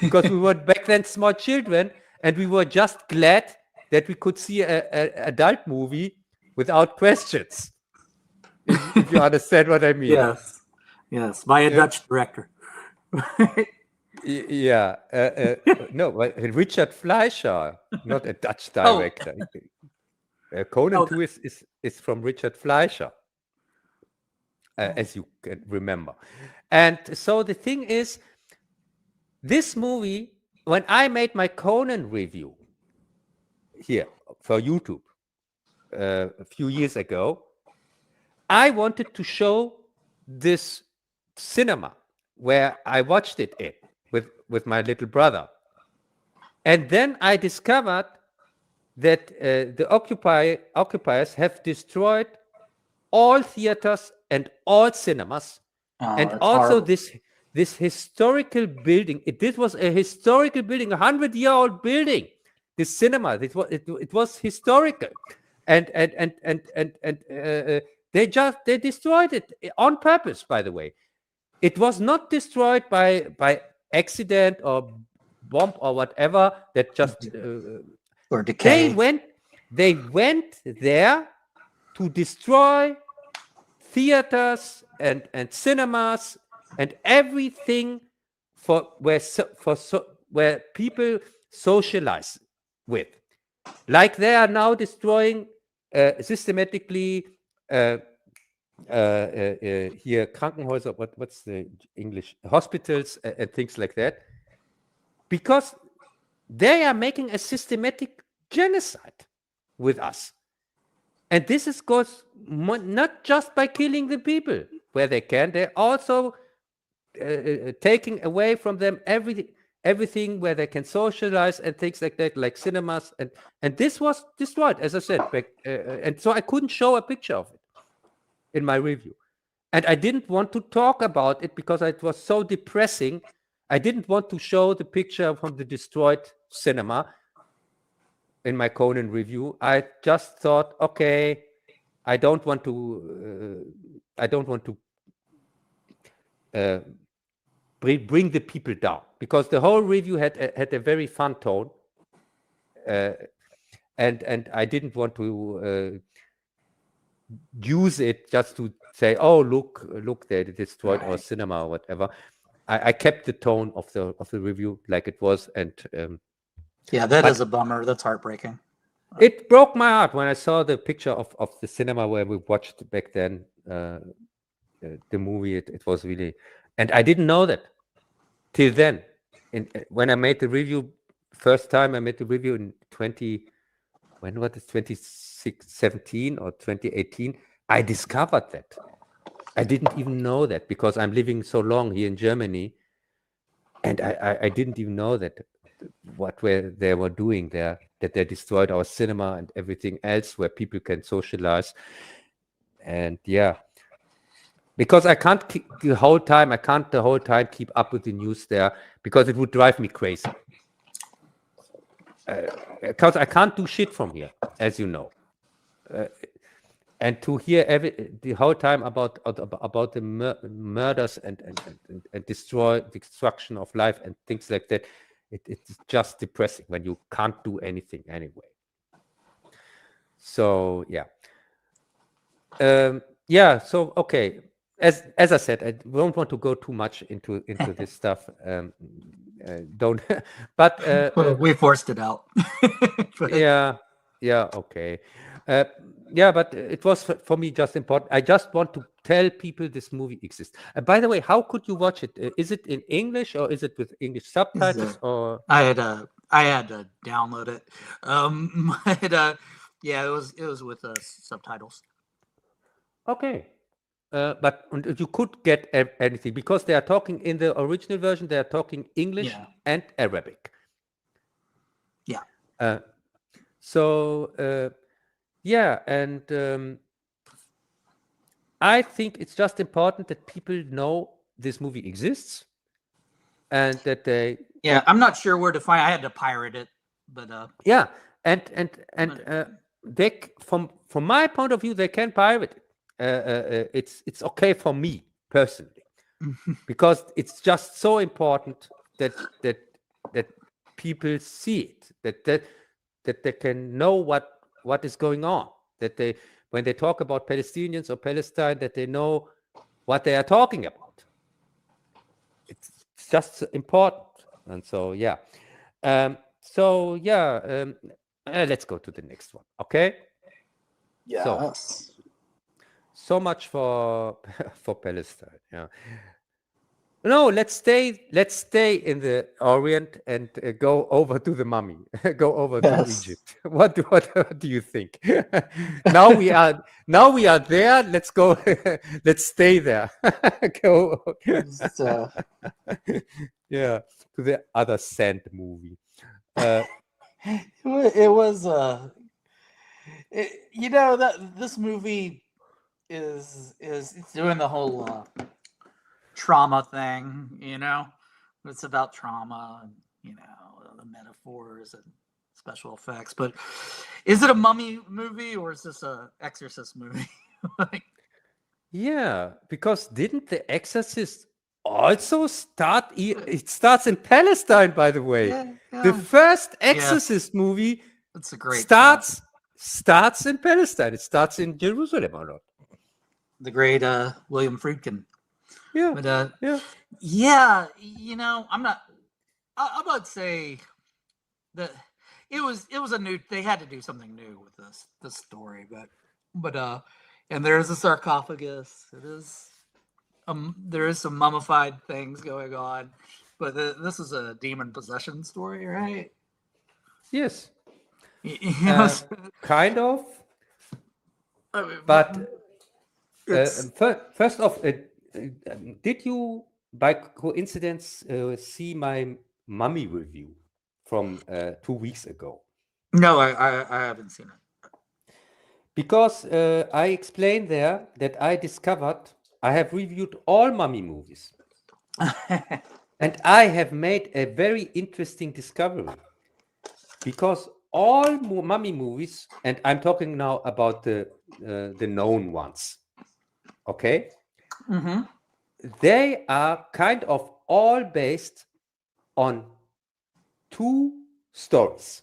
because we were back then small children, and we were just glad that we could see an adult movie without questions, if you understand what I mean. Yes, by a Dutch director. Yeah, no, but Richard Fleischer, not a Dutch director. Conan 2 is from Richard Fleischer, as you can remember. And so the thing is, this movie, when I made my Conan review here for YouTube a few years ago, I wanted to show this cinema where I watched it in with my little brother. And then I discovered that the occupiers have destroyed all theaters and all cinemas, and also horrible. this historical building. This was a historical building, 100-year-old building. This cinema, it was historical, and they destroyed it on purpose. By the way, it was not destroyed by accident or bomb or whatever. That just or decay. They went there to destroy theaters and cinemas and everything where people socialize with. Like they are now destroying systematically here Krankenhäuser, what's the English? Hospitals and things like that. Because they are making a systematic genocide with us. And this goes not just by killing the people where they can, they're also taking away from them everything where they can socialize and things like that, like cinemas. And this was destroyed, as I said. And so I couldn't show a picture of it in my review. And I didn't want to talk about it because it was so depressing. I didn't want to show the picture from the destroyed cinema in my Conan review. I just thought, okay, I don't want to bring the people down, because the whole review had a very fun tone, and I didn't want to use it just to say, oh, look, they destroyed our cinema or whatever. I kept the tone of the review like it was, and yeah, that is a bummer. That's heartbreaking. It broke my heart when I saw the picture of the cinema where we watched back then the movie. It was really, and I didn't know that till then. When I made the review first time, I made the review in 2017 or 2018. I discovered that. I didn't even know that because I'm living so long here in Germany, and I didn't even know that they were doing there, that they destroyed our cinema and everything else where people can socialize. And yeah, because I can't the whole time keep up with the news there, because it would drive me crazy. Because I can't do shit from here, as you know. And to hear the whole time about the murders and destruction of life and things like that, it's just depressing when you can't do anything anyway. So yeah, So okay, as I said, I don't want to go too much into this stuff. Don't. But we forced it out. Yeah. Okay. But it was for me just important. I just want to tell people this movie exists. By the way, how could you watch it? Is it in English or is it with English subtitles? Or I had to download it. Yeah, it was with subtitles. Okay. But you could get anything, because they are talking in the original version. They are talking English and Arabic. Yeah. And I think it's just important that people know this movie exists, and that they. Yeah, I'm not sure where to find. I had to pirate it, but. Yeah, and they, from my point of view, they can pirate it. It's okay for me personally, because it's just so important that people see it, that they can know what is going on, that they, when they talk about Palestinians or Palestine, that they know what they are talking about. It's just important. And so let's go to the next one. Okay. Yes. So much for Palestine. Yeah. No, let's stay in the Orient and go over to the mummy. Go over to Egypt. What do you think? now we are there. Let's go. Let's stay there. Go. Yeah, to the other sand movie. It was this movie is it's doing the whole trauma thing, it's about trauma and the metaphors and special effects. But is it a mummy movie or is this a Exorcist movie? Yeah, because didn't The Exorcist also start? It starts in Palestine, by the way. Yeah. The first Exorcist movie It's a great starts in Palestine. It starts in Jerusalem or not? The great William Friedkin. Yeah. But I'm about to say that it was a new. They had to do something new with this story, but and there is a sarcophagus. It is there is some mummified things going on, but this is a demon possession story, right? Yes. Kind of. But first off, did you, by coincidence, see my mummy review from 2 weeks ago? No, I haven't seen it. Because I explained there that I discovered I have reviewed all mummy movies. And I have made a very interesting discovery. Because all mummy movies, and I'm talking now about the known ones, okay? Mm-hmm. They are kind of all based on two stories.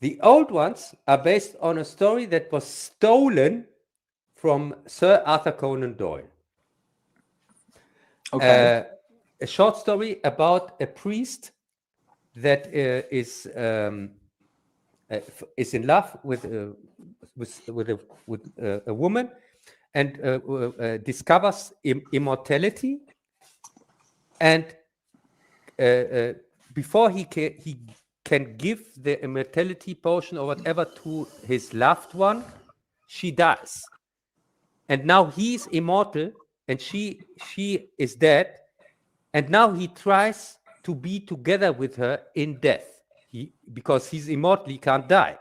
The old ones are based on a story that was stolen from Sir Arthur Conan Doyle. Okay. A short story about a priest that is in love with a woman and discovers immortality, and before he can give the immortality potion or whatever to his loved one, she dies, and now he's immortal and she is dead, and now he tries to be together with her in death. Because he's immortal, he can't die.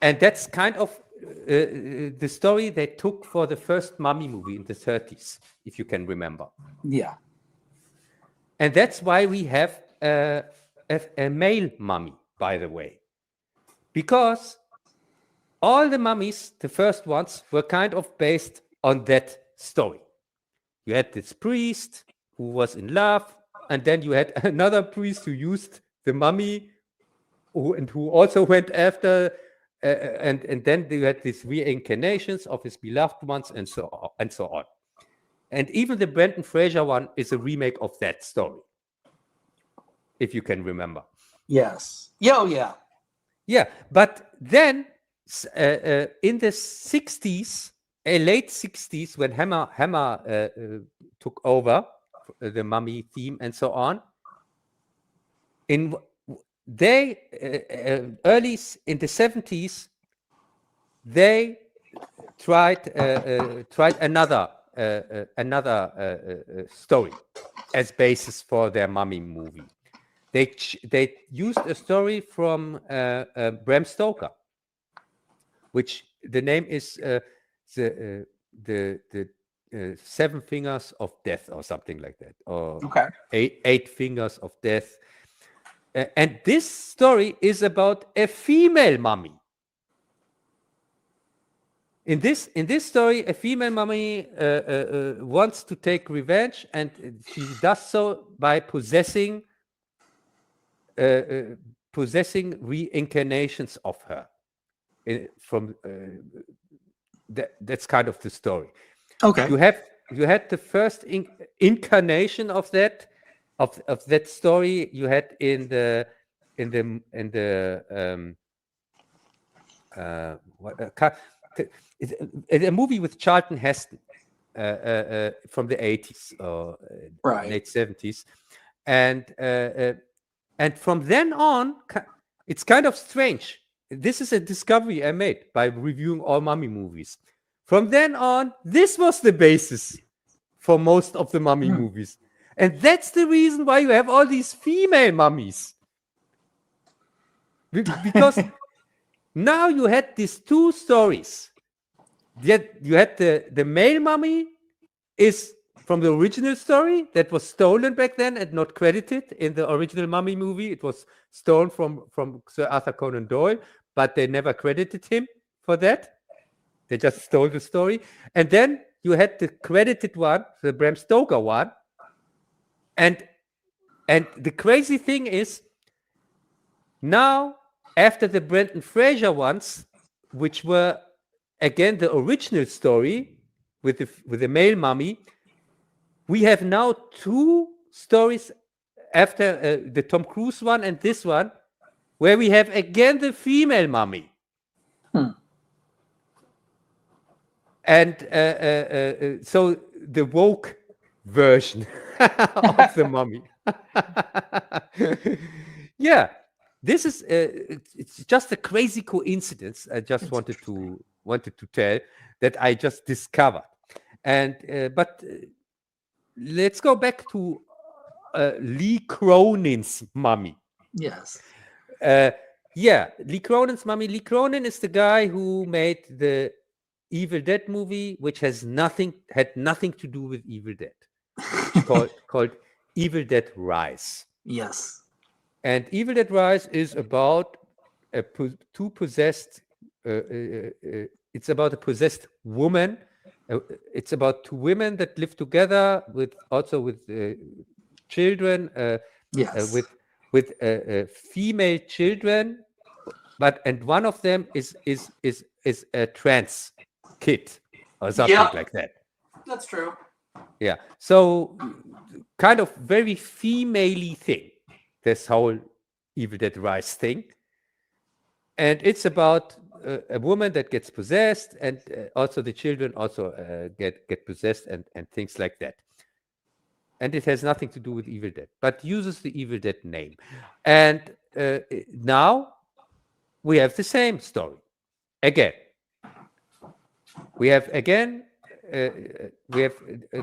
And that's kind of the story they took for the first mummy movie in the 30s, if you can remember. Yeah. And that's why we have a male mummy, by the way. Because all the mummies, the first ones, were kind of based on that story. You had this priest who was in love, and then you had another priest who used the mummy who also went after, and then you had these reincarnations of his beloved ones, and so on. And even the Brendan Fraser one is a remake of that story, if you can remember. Yes. Yeah. Yeah, but then in the 60s, late 60s, when Hammer took over the mummy theme and so on, early in the 70s, they tried another story as basis for their mummy movie. They used a story from Bram Stoker, which the name is the Seven Fingers of Death or something like that, or okay. Eight Fingers of Death. And this story is about a female mummy. In this story, a female mummy wants to take revenge, and she does so by possessing reincarnations of her. That's kind of the story. Okay. You had the first incarnation of that of that story you had in the a movie with Charlton Heston from the 80s or late 70s, and from then on, it's kind of strange. This is a discovery I made by reviewing all mummy movies. From then on, this was the basis for most of the mummy movies. And that's the reason why you have all these female mummies. Because now you had these two stories. Yet you had the male mummy is from the original story that was stolen back then and not credited in the original mummy movie. It was stolen from Sir Arthur Conan Doyle, but they never credited him for that. They just stole the story. And then you had the credited one, the Bram Stoker one. And the crazy thing is, now, after the Brendan Fraser ones, which were, again, the original story with the male mummy, we have now two stories after the Tom Cruise one and this one, where we have, again, the female mummy. And so the woke version of the mummy. Yeah, this is it's just a crazy coincidence. I just wanted to tell that I just discovered. And but let's go back to Lee Cronin's mummy. Yes. Yeah, Lee Cronin's mummy. Lee Cronin is the guy who made the Evil Dead movie, which had nothing to do with Evil Dead. called Evil Dead Rise. Yes. And Evil Dead Rise is about two possessed. It's about a possessed woman. It's about two women that live together with children. Yes. With female children, and one of them is a trans kid or something like that. That's true. Yeah. So kind of very female-y thing, this whole Evil Dead Rise thing. And it's about a woman that gets possessed, and also the children also get possessed and things like that. And it has nothing to do with Evil Dead, but uses the Evil Dead name. And now we have the same story again. We have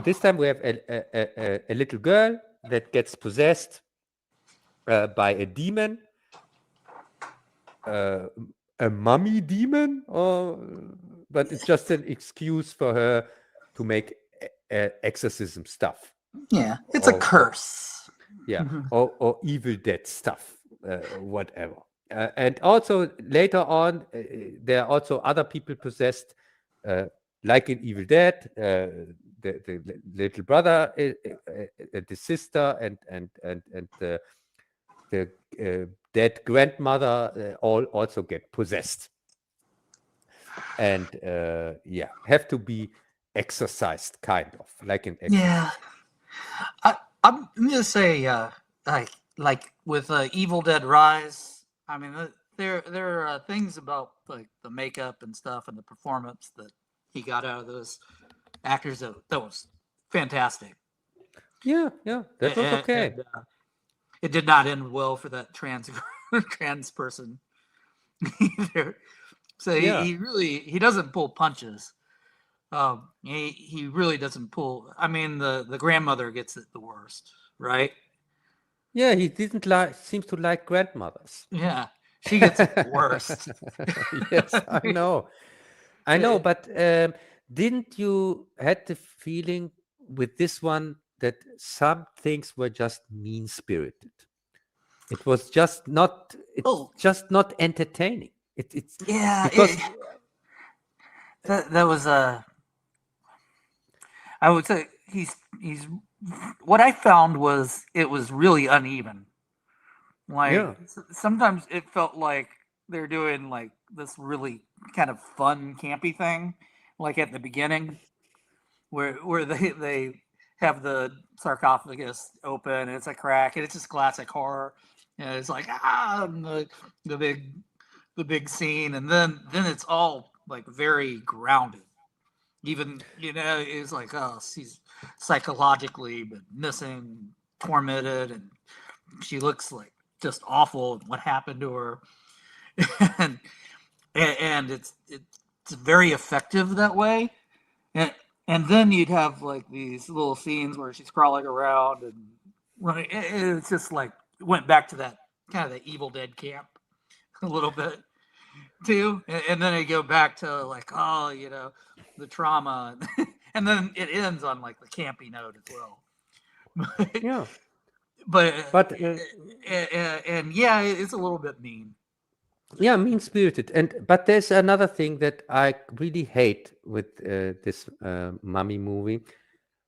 this time we have a little girl that gets possessed by a demon, a mummy demon, but it's just an excuse for her to make exorcism stuff. Yeah, it's a curse. Yeah, or Evil Dead stuff, whatever. And also later on, there are also other people possessed, like in Evil Dead, the little brother, the sister, and the dead grandmother all also get possessed, and have to be exorcised, kind of like an exorcism. Yeah. I'm gonna say, like with Evil Dead Rise. I mean, there are things about like the makeup and stuff and the performance that he got out of those actors that was fantastic. Yeah, that was okay. And, it did not end well for that trans person either. So he doesn't pull punches. He really doesn't pull. I mean, the grandmother gets it the worst, right? Yeah, he didn't seems to like grandmothers. Yeah, she gets it worst. Yes, I know, but didn't you had the feeling with this one that some things were just mean-spirited? It was just not. Just not entertaining. It's because that was I would say he's what I found was it was really uneven. Like sometimes it felt like they're doing like this really kind of fun campy thing, like at the beginning, where they have the sarcophagus open, and it's a crack, and it's just classic horror. And it's like and the big scene, and then it's all like very grounded. Even it's like she's psychologically been missing, tormented, and she looks like just awful. And what happened to her? and it's very effective that way. And then you'd have like these little scenes where she's crawling around and running. It's just like went back to that kind of the Evil Dead camp a little bit too. And then I go back to like, the trauma. And then it ends on like the campy note as well. Yeah. But it's a little bit mean. Yeah, mean-spirited. But there's another thing that I really hate with this Mummy movie,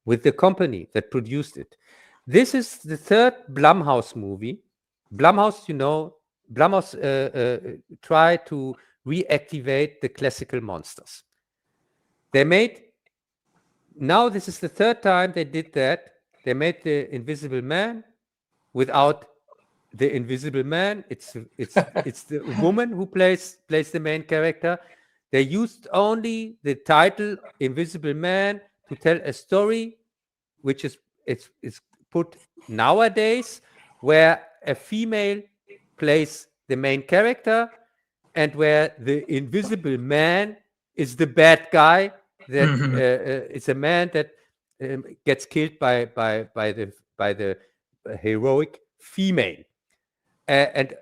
with the company that produced it. This is the third Blumhouse movie. Blumhouse tried to reactivate the classical monsters. Now this is the third time they did that. They made the Invisible Man without the Invisible Man. It's the woman who plays the main character. They used only the title Invisible Man to tell a story, which is put nowadays, where a female plays the main character, and where the Invisible Man is the bad guy. That it's a man that gets killed by the heroic female. And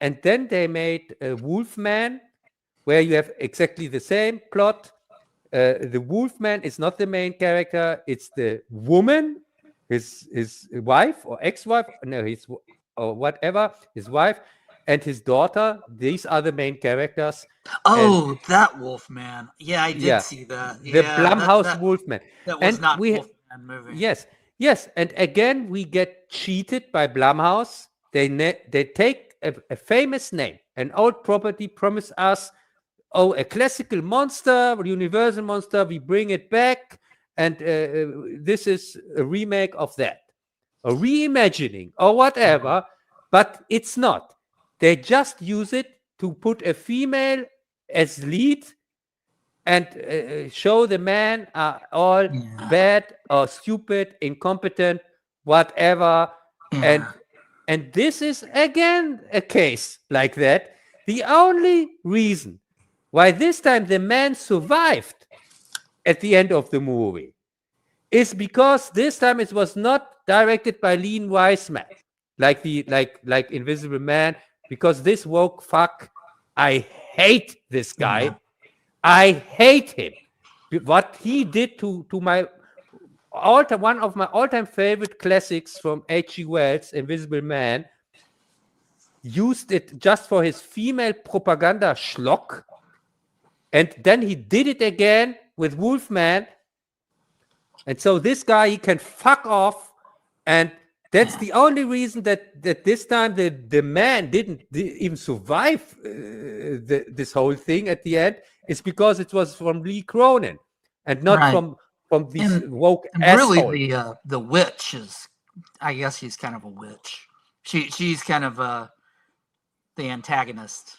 then they made Wolfman, where you have exactly the same plot. The Wolfman is not the main character; it's the woman, his wife or ex-wife, or whatever, his wife and his daughter. These are the main characters. Oh, that Wolfman! Yeah, I did see that. The Blumhouse Wolfman. That was not Wolfman movie. Yes, and again we get cheated by Blumhouse. They take a famous name, an old property, promise us, a classical monster, universal monster, we bring it back, and this is a remake of that, a reimagining or whatever, but it's not. They just use it to put a female as lead and show the men are all bad or stupid, incompetent, whatever, and this is again a case like that. The only reason why this time the man survived at the end of the movie is because this time it was not directed by Lean Wiseman, like Invisible Man, because this woke fuck, I hate this guy. I hate him. What he did to my one of my all-time favorite classics from H.G. Wells, Invisible Man, used it just for his female propaganda schlock, and then he did it again with Wolfman, and so this guy, he can fuck off, and that's the only reason that this time the man didn't even survive this whole thing at the end, is because it was from Lee Cronin and not from these woke assholes. Really, the witch is, I guess she's kind of a witch. She's kind of the antagonist,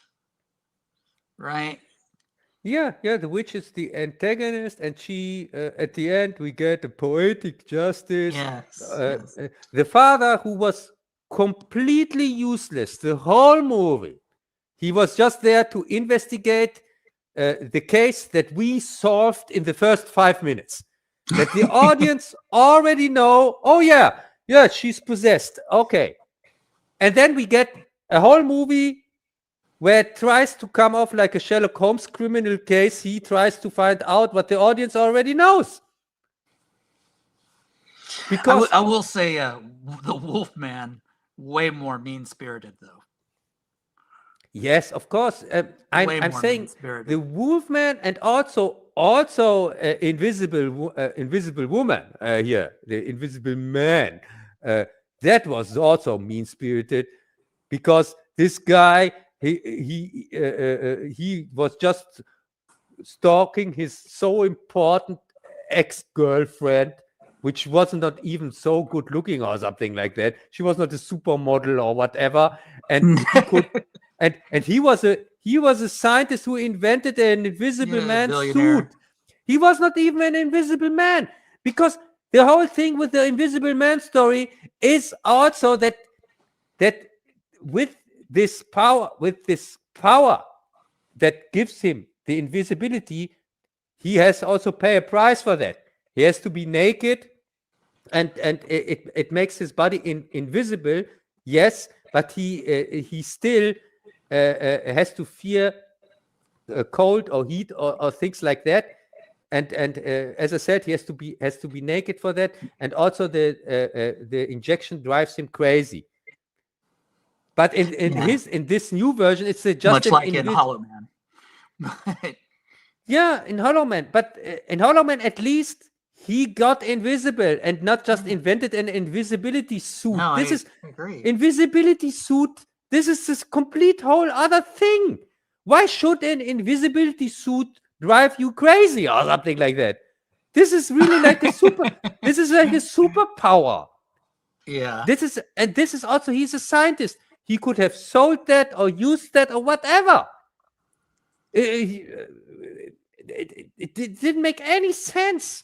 right? Yeah, the witch is the antagonist, and she, at the end, we get a poetic justice. Yes. The father, who was completely useless the whole movie, he was just there to investigate the case that we solved in the first 5 minutes. That the audience already know, oh yeah, she's possessed. Okay. And then we get a whole movie where it tries to come off like a Sherlock Holmes criminal case. He tries to find out what the audience already knows. Because I will say the Wolfman, way more mean-spirited, though. Yes, of course. I'm saying the Wolfman, and also Invisible Woman here, the Invisible Man. That was also mean-spirited, because this guy, he was just stalking his so important ex-girlfriend which was not even so good looking or something like that. She was not a supermodel or whatever, and he could, and he was a scientist who invented an invisible man suit. He was not even an invisible man, because the whole thing with the invisible man story is also that with this power that gives him the invisibility, he has also pay a price for that. He has to be naked, and it makes his body invisible. Yes, but he still has to fear cold or heat or things like that. And as I said, he has to be naked for that. And also the injection drives him crazy. But in this new version, it's just much like in Hollow Man. Yeah, in Hollow Man. But in Hollow Man, at least he got invisible and not just invented an invisibility suit. No, this is agree. Invisibility suit. This is this complete whole other thing. Why should an invisibility suit drive you crazy or something like that? This is really like a super. This is like a superpower. Yeah. This is also, he's a scientist. He could have sold that or used that or whatever. It didn't make any sense.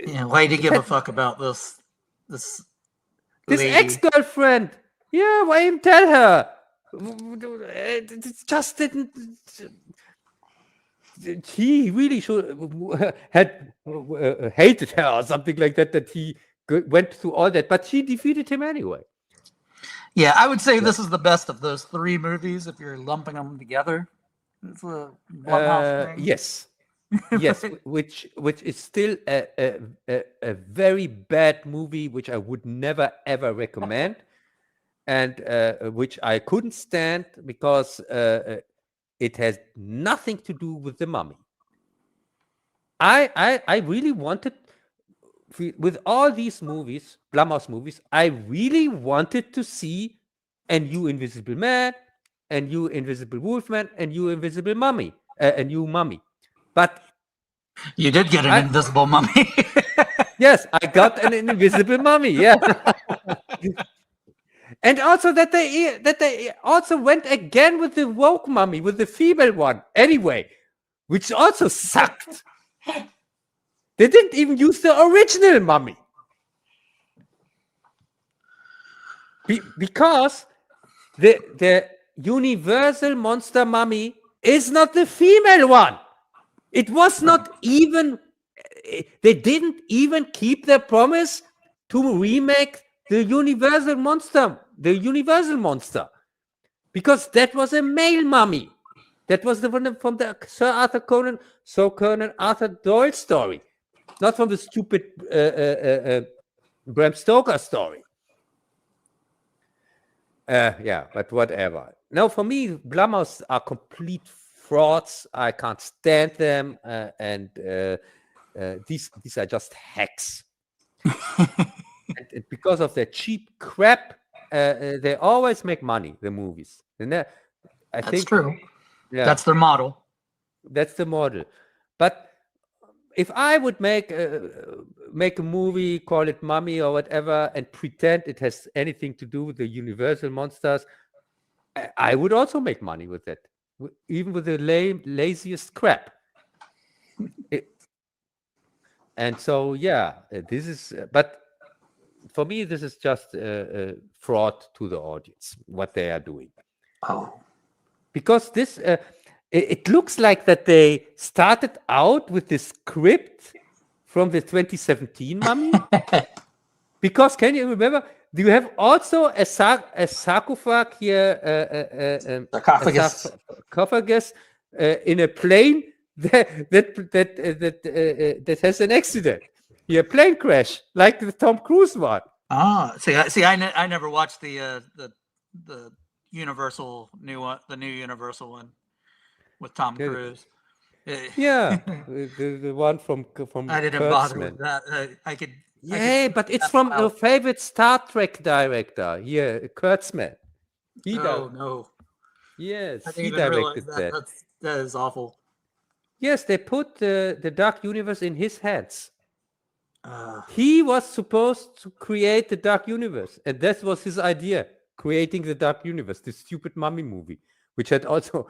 Yeah, why do you give a fuck about this ex-girlfriend? Yeah, why even tell her? It just didn't. He really should had hated her or something like that. That he went through all that, but she defeated him anyway. Yeah, I would say this is the best of those three movies if you're lumping them together. It's a one-off thing. Yes. Yes, which is still a very bad movie, which I would never ever recommend, and which I couldn't stand because it has nothing to do with the Mummy. I really wanted, with all these movies, Blumhouse movies, I really wanted to see a new Invisible Man, a new Invisible Wolfman, a new Invisible Mummy, a new Mummy. But you did get an invisible mummy. Yes, I got an invisible mummy. Yeah, and also that they also went again with the woke mummy, with the female one. Anyway, which also sucked. They didn't even use the original mummy because the Universal Monster Mummy is not the female one. It was not even. They didn't even keep their promise to remake the Universal Monster, because that was a male mummy. That was the one from the Sir Conan Arthur Doyle story, not from the stupid Bram Stoker story. Yeah, but whatever. Now, for me, Blumhouse are complete frauds. I can't stand them, and these are just hacks. and because of their cheap crap, they always make money. The movies, and I think that's true. Yeah, that's their model. That's the model. But if I would make a movie, call it Mummy or whatever, and pretend it has anything to do with the Universal monsters, I would also make money with it, even with the laziest crap. And so, yeah, this is. But for me, this is just a fraud to the audience, what they are doing. Oh, because this. It looks like that they started out with the script from the 2017 Mummy. Because, can you remember? Do you have also a sarcophagus here? Sarcophagus in a plane that has an accident? Yeah, plane crash, like the Tom Cruise one. I never watched the Universal the new Universal one. With Tom Cruise, yeah, the one from I didn't Kurtzman. bother with that. I could. But it's from your favorite Star Trek director, Kurtzman. No. Yes, he directed that. That is awful. Yes, they put the Dark Universe in his hands. He was supposed to create the Dark Universe, and that was his idea, creating the Dark Universe, this stupid mummy movie, which had also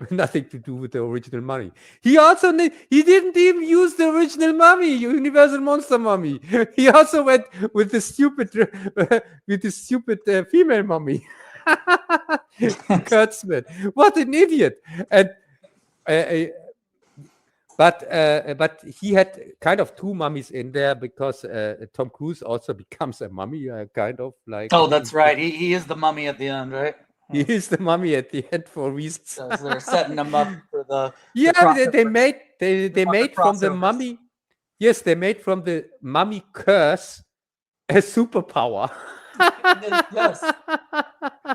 nothing to do with the original mummy. He also he didn't even use the original mummy, Universal Monster Mummy. He also went with the stupid female mummy. Kurtzman, what an idiot! And but he had kind of two mummies in there because Tom Cruise also becomes a mummy, kind of like. Oh, that's right. He is the mummy at the end, right? He is the mummy at the end for reasons. So they're setting him up for the. They made from the mummy. Yes, they made from the mummy curse a superpower. Yes,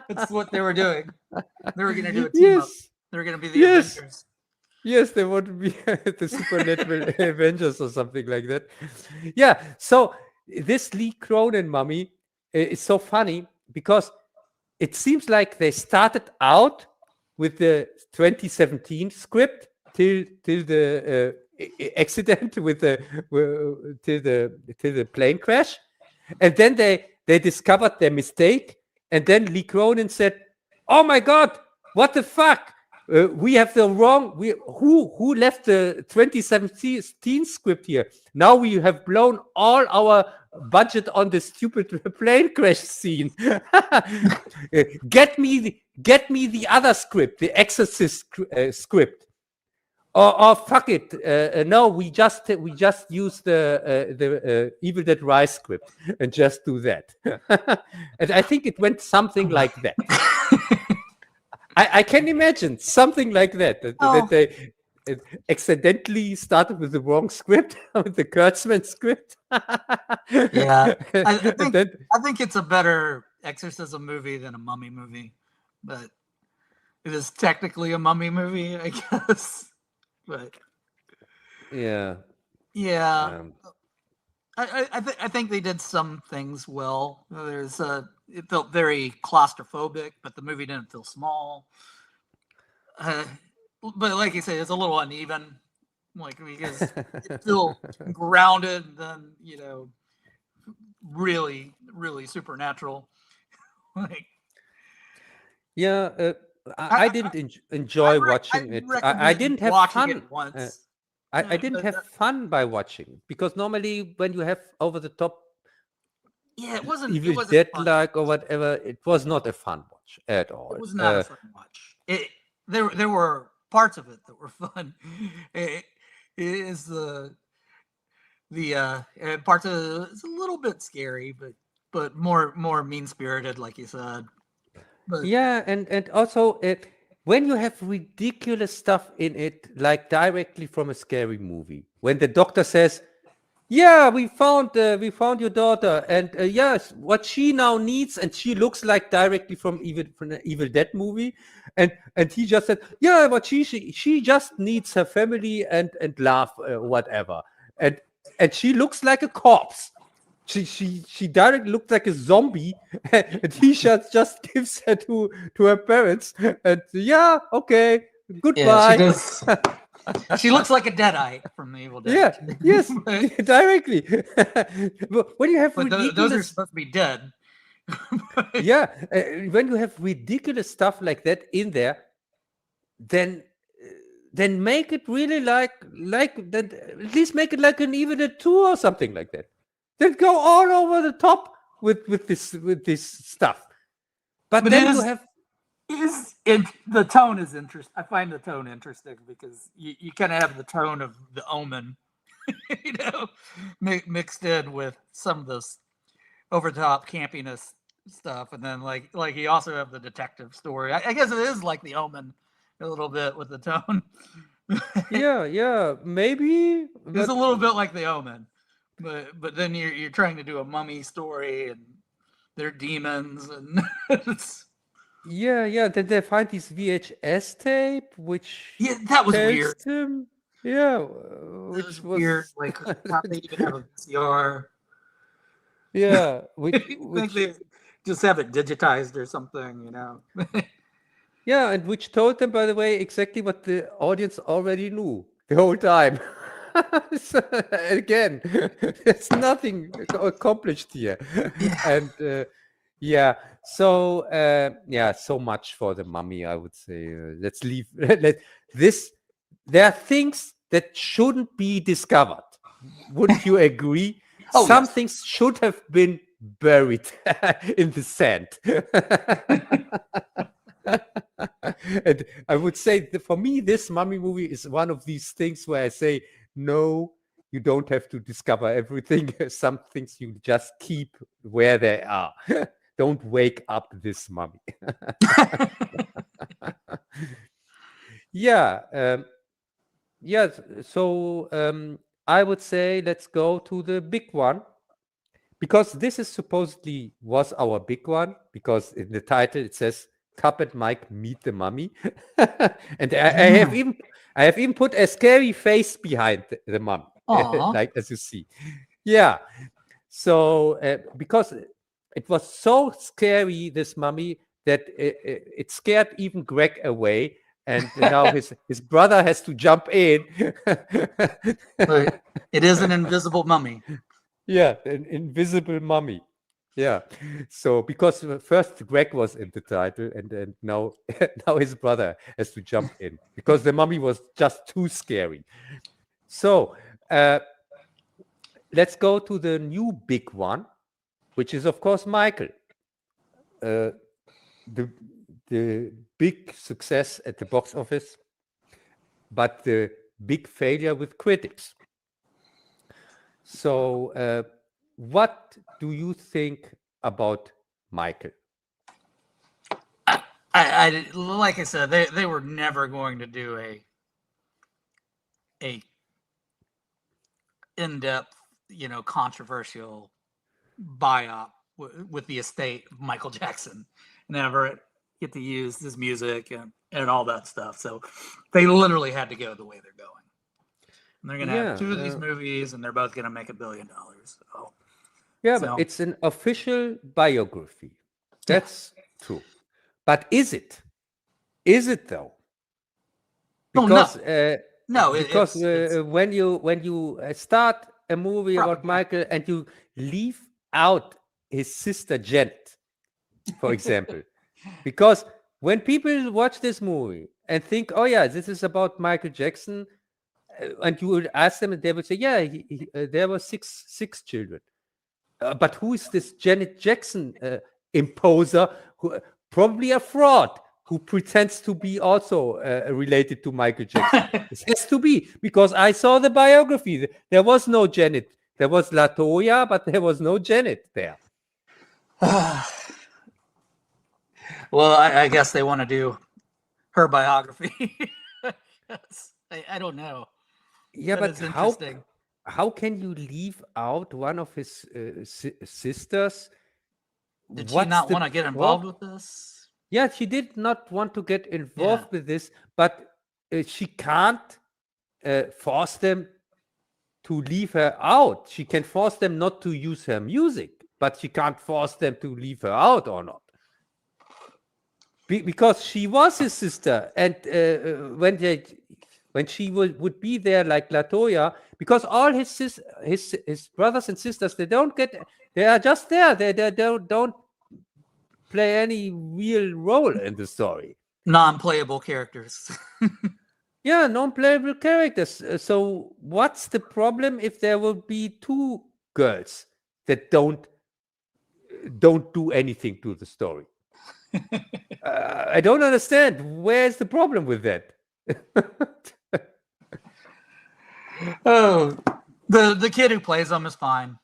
that's what they were doing. They were going to do a team up. They were going to be the Avengers. Yes, they want to be the supernatural Avengers or something like that. Yeah, so this Lee Cronin mummy is so funny because it seems like they started out with the 2017 script till the accident with till the plane crash, and then they discovered their mistake, and then Lee Cronin said, "Oh my God, what the fuck? We have the wrong. Who left the 2017 script here? Now we have blown all our budget on this stupid plane crash scene. Get me the other script, the Exorcist script, or fuck it. No, we just use the Evil Dead Rise script and just do that." And I think it went something like that. I can imagine something like that. That they accidentally started with the wrong script, with the Kurtzman script. Yeah, I think it's a better exorcism movie than a mummy movie, but it is technically a mummy movie, I guess. But yeah. I think they did some things well. It felt very claustrophobic, but the movie didn't feel small. But like you say, it's a little uneven, like because it's still grounded, then really, really supernatural. Like, yeah, I didn't enjoy watching it. I didn't have fun. It once. I didn't have fun by watching because normally when you have over the top, it wasn't Evil Dead like or whatever, it was not a fun watch at all. It was not a fun watch. There were parts of it that were fun. It is the parts of it's a little bit scary, but more mean spirited, like you said. But yeah, and also when you have ridiculous stuff in it, like directly from a scary movie, when the doctor says, "Yeah, we found your daughter, and yes, what she now needs," and she looks like directly from the Evil Dead movie, and he just said, "Yeah, but she just needs her family and love, whatever," and she looks like a corpse. She directly looked like a zombie, and he just gives her to her parents, and yeah, okay, goodbye. Yeah, she looks like a Deadeye from the Evil Dead. Yeah, yes, directly. When you have those are supposed to be dead. Yeah, when you have ridiculous stuff like that in there, then make it really like that. At least make it like an Evil Dead 2 or something like that. Then go all over the top with this stuff. But then you have. The tone is interesting. I find the tone interesting because you kind of have the tone of The Omen, mixed in with some of this over the top campiness stuff, and then like you also have the detective story. I guess it is like The Omen a little bit with the tone. yeah, maybe it's a little bit like The Omen, but then you're trying to do a mummy story and they're demons and it's. Yeah. Then they find this VHS tape, which that was weird. Which was weird. Like, how they even have a VCR? Yeah, which they just have it digitized or something, Yeah, and which told them, by the way, exactly what the audience already knew the whole time. So, again, there's nothing accomplished here. And so much for the Mummy, I would say. Let's leave this. There are things that shouldn't be discovered. Wouldn't you agree? Some things should have been buried in the sand. And I would say that for me, this Mummy movie is one of these things where I say, no, you don't have to discover everything. Some things you just keep where they are. Don't wake up this Mummy. So I would say let's go to the big one, because this is supposedly was our big one, because in the title it says Cup and Mike meet the Mummy. And I have even put a scary face behind the Mummy, like as you see. Yeah. So because it was so scary, this Mummy, that it scared even Greg away. And now his brother has to jump in. It is an invisible mummy. Yeah, an invisible mummy. Yeah. So because first Greg was in the title, and now his brother has to jump in because the mummy was just too scary. So let's go to the new big one, which is of course Michael. The big success at the box office, but the big failure with critics. So what do you think about Michael? I like I said, they were never going to do a in-depth, controversial biop with the estate of Michael Jackson. Never get to use his music and all that stuff. So they literally had to go the way they're going. And they're going to have two of these movies, and they're both going to make $1 billion. So, but it's an official biography. That's true. But is it? Is it though? Because when you start a movie about Michael and you leave out his sister Janet, for example, because when people watch this movie and think, oh yeah, this is about Michael Jackson, and you would ask them and they would say, yeah, there were six children. But who is this Janet Jackson imposer, who probably a fraud, who pretends to be also related to Michael Jackson? It has to be, because I saw the biography. There was no Janet. There was LaToya, but there was no Janet there. Well, I guess they want to do her biography. I don't know. Yeah, but how can you leave out one of his sisters? Did she not want to get involved with this? Yeah, she did not want to get involved with this, but she can't force them to leave her out. She can force them not to use her music, but she can't force them to leave her out or not. Because she was his sister, and when she would be there like LaToya, because all his brothers and sisters, they are just there. They don't play any real role in the story. Non-playable characters. Yeah, non-playable characters. So what's the problem if there will be two girls that don't do anything to the story? I don't understand. Where's the problem with that? Oh, the kid who plays them is fine.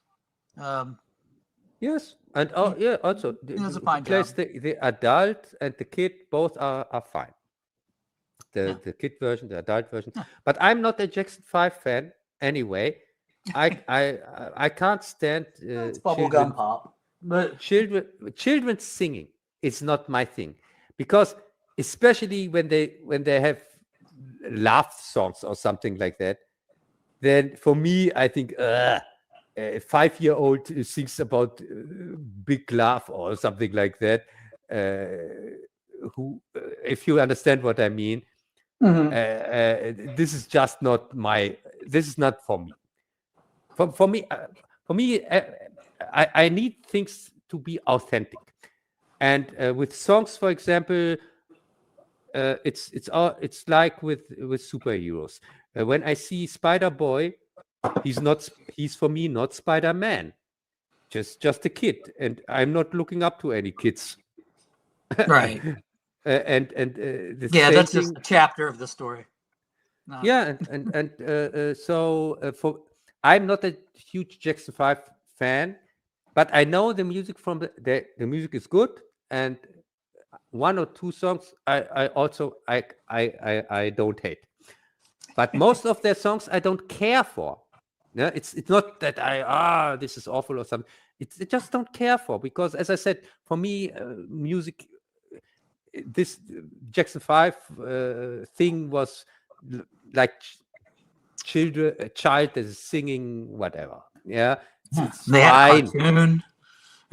Yes, and also it's a fine plays the adult and the kid, both are fine. The kid version, the adult version. But I'm not a Jackson 5 fan anyway. I can't stand it's bubblegum pop. But children singing is not my thing, because especially when they have laugh songs or something like that, then for me I think a 5-year-old sings about big laugh or something like that. Who, if you understand what I mean, this is just not my this is not for me. For me, I need things to be authentic. And with songs, for example, it's like with superheroes. When I see Spider-Boy, he's for me not Spider-Man, just a kid, and I'm not looking up to any kids. Right. That's just a chapter of the story. Yeah, so I'm not a huge Jackson 5 fan, but I know the music from the music is good, and one or two songs I don't hate, but most of their songs I don't care for. Yeah, it's not that this is awful or something. I just don't care for, because as I said, for me, music, this Jackson 5 thing was like a child that is singing whatever. Yeah, it's they fine. Had a cartoon.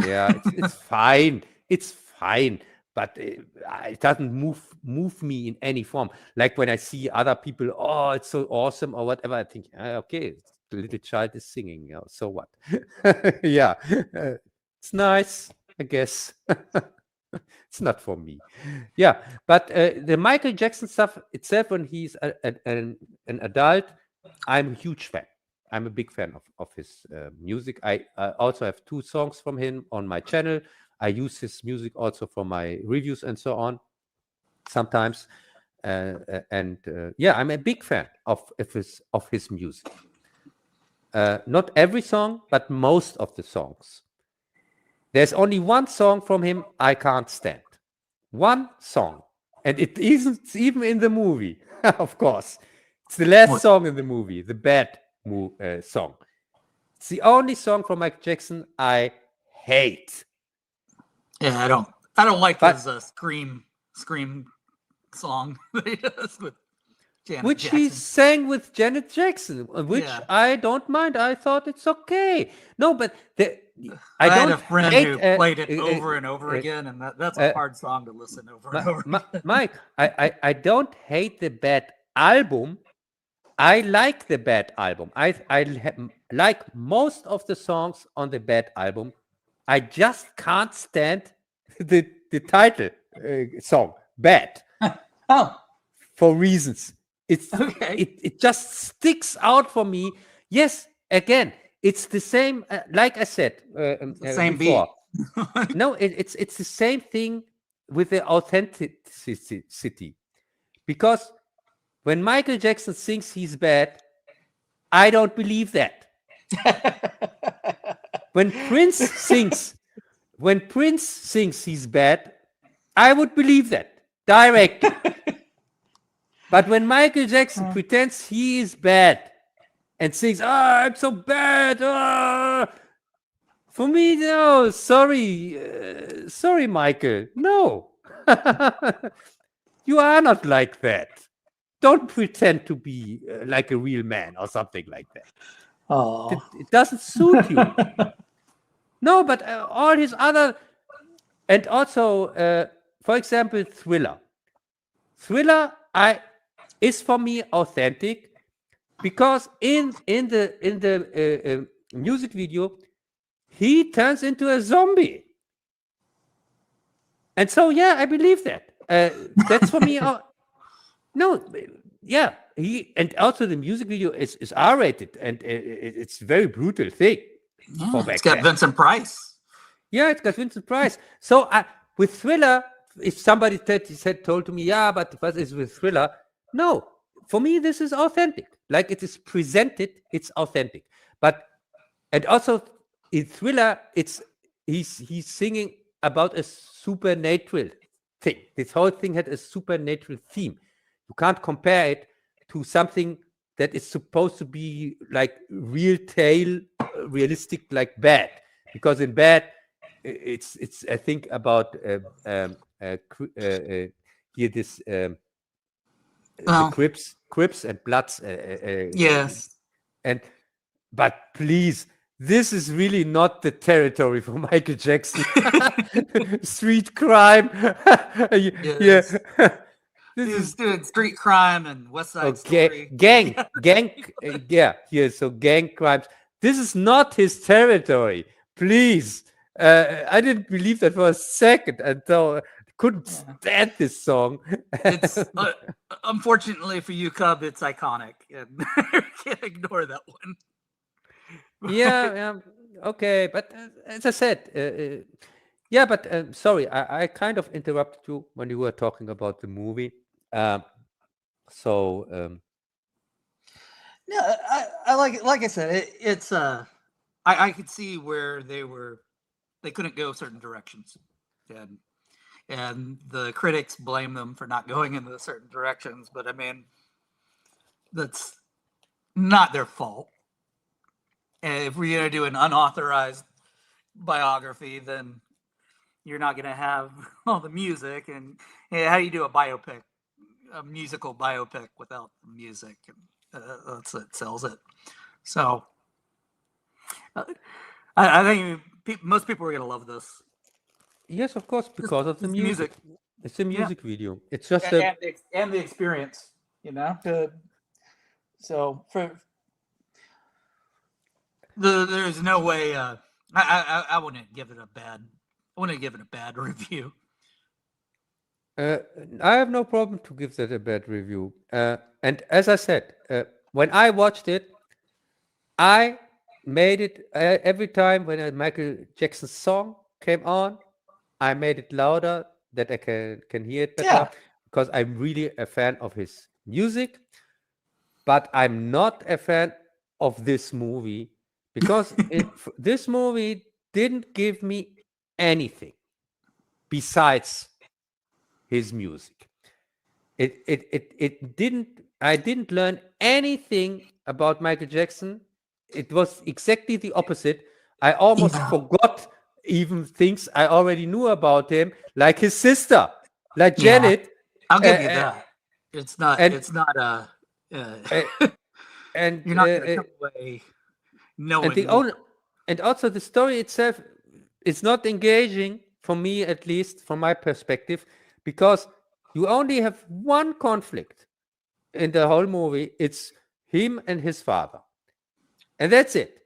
Yeah, it's fine. It's fine, but it doesn't move me in any form. Like when I see other people, oh, it's so awesome or whatever, I think, okay, the little child is singing. So what? Yeah, it's nice, I guess. It's not for me. Yeah, but the Michael Jackson stuff itself, when he's an adult, I'm a huge fan. I'm a big fan of his music. I also have 2 songs from him on my channel. I use his music also for my reviews and so on sometimes. Yeah, I'm a big fan of his music. Not every song, but most of the songs. There's only one song from him I can't stand. One song. And it isn't even in the movie, of course. It's the last song in the movie, the bad song. It's the only song from Michael Jackson I hate. Yeah, I don't like his scream song that he does with Janet which Jackson. He sang with Janet Jackson, which I don't mind. I thought it's okay. No, but I had a friend who played it over and over again, and that's a hard song to listen over and over again. Mike, I don't hate the bad album. I like the bad album. I like most of the songs on the bad album. I just can't stand the title song, Bad. For reasons. It's okay. It just sticks out for me. Yes, again, it's the same. Like I said, the same before. Beat. No, it's the same thing with the authenticity, because when Michael Jackson sings he's bad, I don't believe that. When Prince sings he's bad, I would believe that directly. But when Michael Jackson pretends he is bad and sings, I'm so bad, for me, no, sorry, Michael, no. You are not like that. Don't pretend to be like a real man or something like that. Oh, it doesn't suit you. No, but all his other, and also, for example, Thriller is for me authentic, because in the music video he turns into a zombie, and so yeah, I believe that. That's for me. No, yeah, and also the music video is R-rated, and it's a very brutal thing. Yeah, it's got Vincent Price. Yeah, it's got Vincent Price. So with Thriller, if somebody told to me, yeah, but what is with Thriller? No, for me, this is authentic. Like it is presented, it's authentic. And also in Thriller, he's singing about a supernatural thing. This whole thing had a supernatural theme. You can't compare it to something that is supposed to be like realistic, like Bad, because in Bad, it's I think about here this the Crips and Bloods. Yes, but please, this is really not the territory for Michael Jackson. Street crime. Yes. Yeah. He's doing street crime and West Side Story. Gang, so gang crimes. This is not his territory. Please. I didn't believe that for a second until I couldn't stand this song. It's unfortunately for you, Cub, it's iconic, and you can't ignore that one. Yeah, okay, but as I said, but sorry, I kind of interrupted you when you were talking about the movie. No, I like it. Like I said, it's I could see where they couldn't go certain directions, and the critics blame them for not going into certain directions. But I mean, that's not their fault. And if we're gonna do an unauthorized biography, then you're not gonna have all the music. And how do you do a musical biopic without the music? And that's what sells it. So I think most people are gonna love this. Yes, of course, because of the music. It's a music video. It's just and the experience, so for there's no way I wouldn't give it a bad review. I have no problem to give that a bad review. And as I said, when I watched it, I made it every time when a Michael Jackson song came on, I made it louder that I can hear it better, because I'm really a fan of his music, but I'm not a fan of this movie, because this movie didn't give me anything besides his music. It didn't. I didn't learn anything about Michael Jackson. It was exactly the opposite. I almost forgot even things I already knew about him, like his sister, like Janet. I'll give you that. It's not. And you're not going to come away knowing. And also the story itself is not engaging for me, at least from my perspective, because you only have one conflict in the whole movie. It's him and his father, and that's it.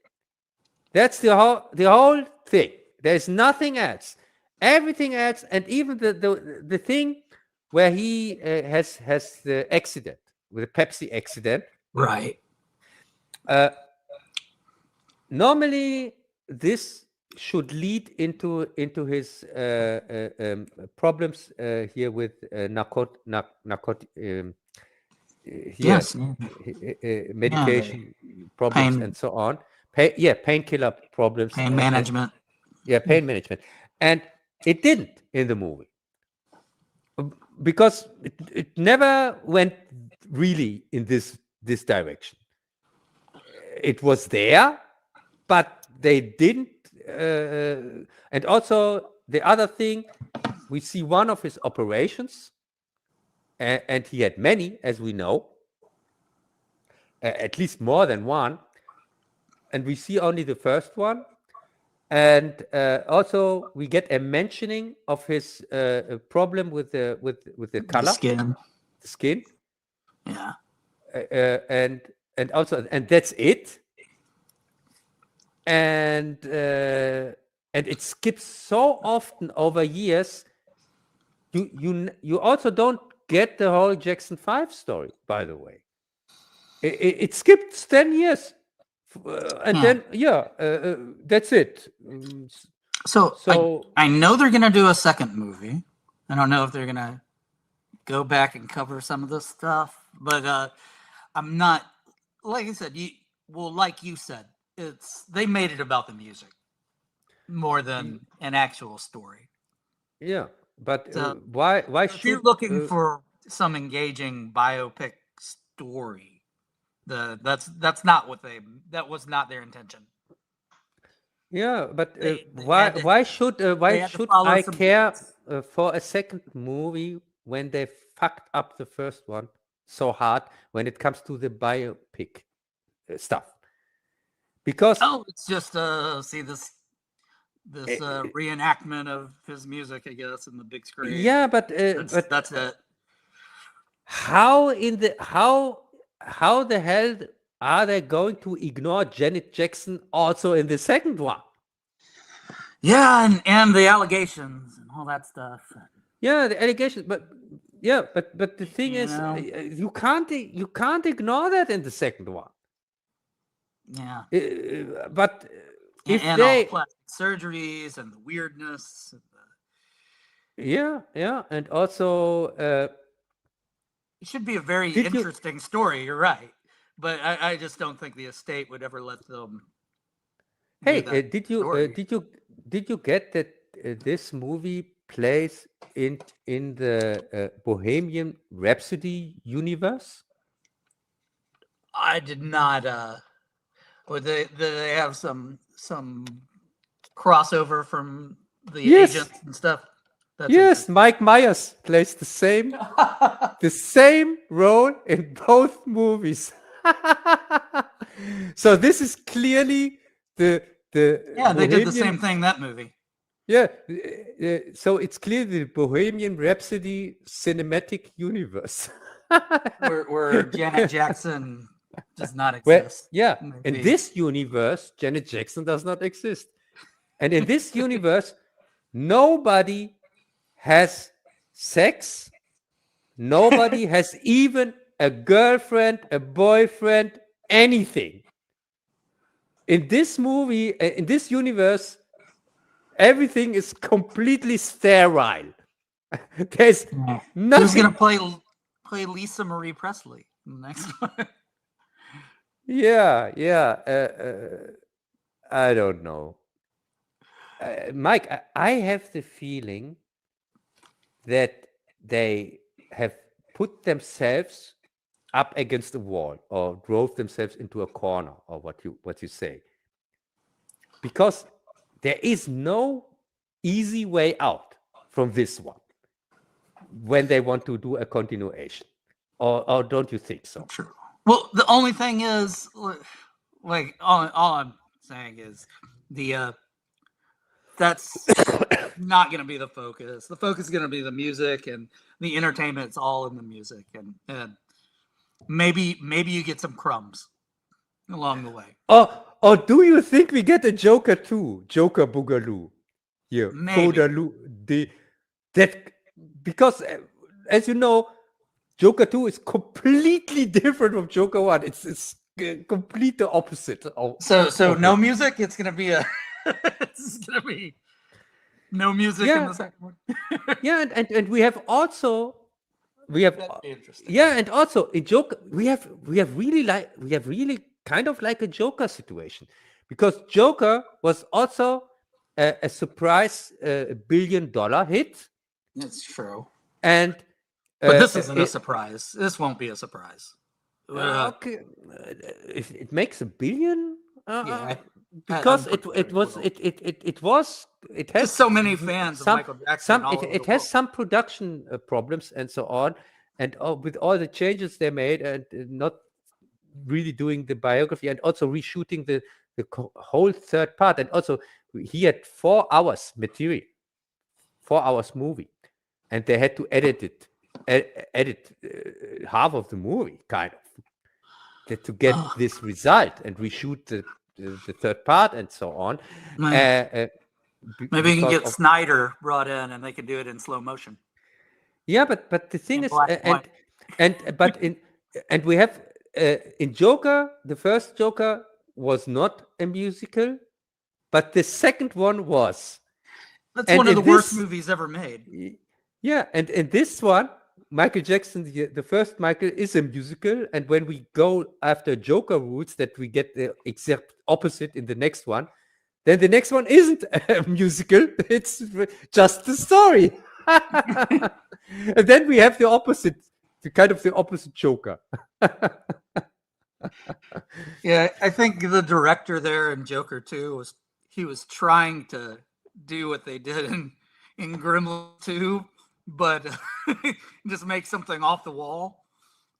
That's the whole thing. There's nothing else. Everything else, and even the thing where he has the accident, with the Pepsi accident, right? Normally, this should lead into his problems here with medication problems and so on. Painkiller problems. Pain management. Pain management. And it didn't in the movie, because it never went really in this direction. It was there, but they didn't. And also the other thing, we see one of his operations, and he had many, as we know, at least more than one, and we see only the first one. And also we get a mentioning of his problem with the color, the skin. Yeah. And that's it. And it skips so often over years. You also don't get the whole Jackson 5 story, by the way. It skipped 10 years. And then that's it. So I know they're gonna do a second movie. I don't know if they're gonna go back and cover some of this stuff, but I'm not, like I said, like you said, they made it about the music more than an actual story. Yeah, but why if you're looking for some engaging biopic story, that's not what that was not their intention. Yeah, but why should I care for a second movie when they fucked up the first one so hard when it comes to the biopic stuff? Because it's just see this reenactment of his music, I guess, in the big screen. Yeah, but that's it. how the hell are they going to ignore Janet Jackson also in the second one? Yeah, and the allegations and all that stuff. Yeah, the allegations, but the thing is, you can't ignore that in the second one. Yeah. But if and all the plastic surgeries and the weirdness. And and also it should be a very interesting story. You're right, but I just don't think the estate would ever let them. Hey, did you get that this movie plays in the Bohemian Rhapsody universe? I did not. Or they have some crossover from the agents and stuff. Yes, Mike Myers plays the same role in both movies. So this is clearly the they did the same thing in that movie. Yeah, so it's clearly the Bohemian Rhapsody cinematic universe. where Janet Jackson does not exist. In this universe, Janet Jackson does not exist. And in this universe, nobody has sex. Nobody has even a girlfriend, a boyfriend, anything. In this movie, in this universe, everything is completely sterile. There's nothing. Who's gonna play Lisa Marie Presley in the next one? I don't know. Mike, I have the feeling that they have put themselves up against a wall or drove themselves into a corner, or what you say. Because there is no easy way out from this one when they want to do a continuation. Or don't you think so? True. Well, the only thing is, like, all I'm saying is that's not going to be the focus. The focus is going to be the music, and the entertainment's all in the music, and maybe you get some crumbs along the way. Or do you think we get a Joker 2? Joker Boogaloo. Here. Because as you know, Joker 2 is completely different from Joker 1. It's complete the opposite. So no music? It's gonna be it's gonna be no music in the second one. and we have and also in Joker we have really kind of like a Joker situation, because Joker was also a surprise $1 billion hit. That's true. And but this isn't a surprise. This won't be a surprise. Okay, it makes $1 billion. Because it has so many fans of Michael Jackson. It has some production problems and so on, and with all the changes they made and not really doing the biography and also reshooting the whole third part, and also he had 4 hours material, 4 hours movie, and they had to edit half of the movie kind of to get this result and reshoot the third part and so on. Maybe you can get Snyder brought in and they can do it in slow motion. Yeah, but the thing is, and we have in Joker, the first Joker was not a musical, but the second one was. That's one of the worst movies ever made. Yeah, and in this one, Michael Jackson, the first Michael, is a musical, and when we go after Joker roots, that we get the exact opposite in the next one, then the next one isn't a musical, it's just the story. And then we have the opposite, the opposite Joker. Yeah, I think the director there in Joker 2 was trying to do what they did in Gremlins 2, but just make something off the wall.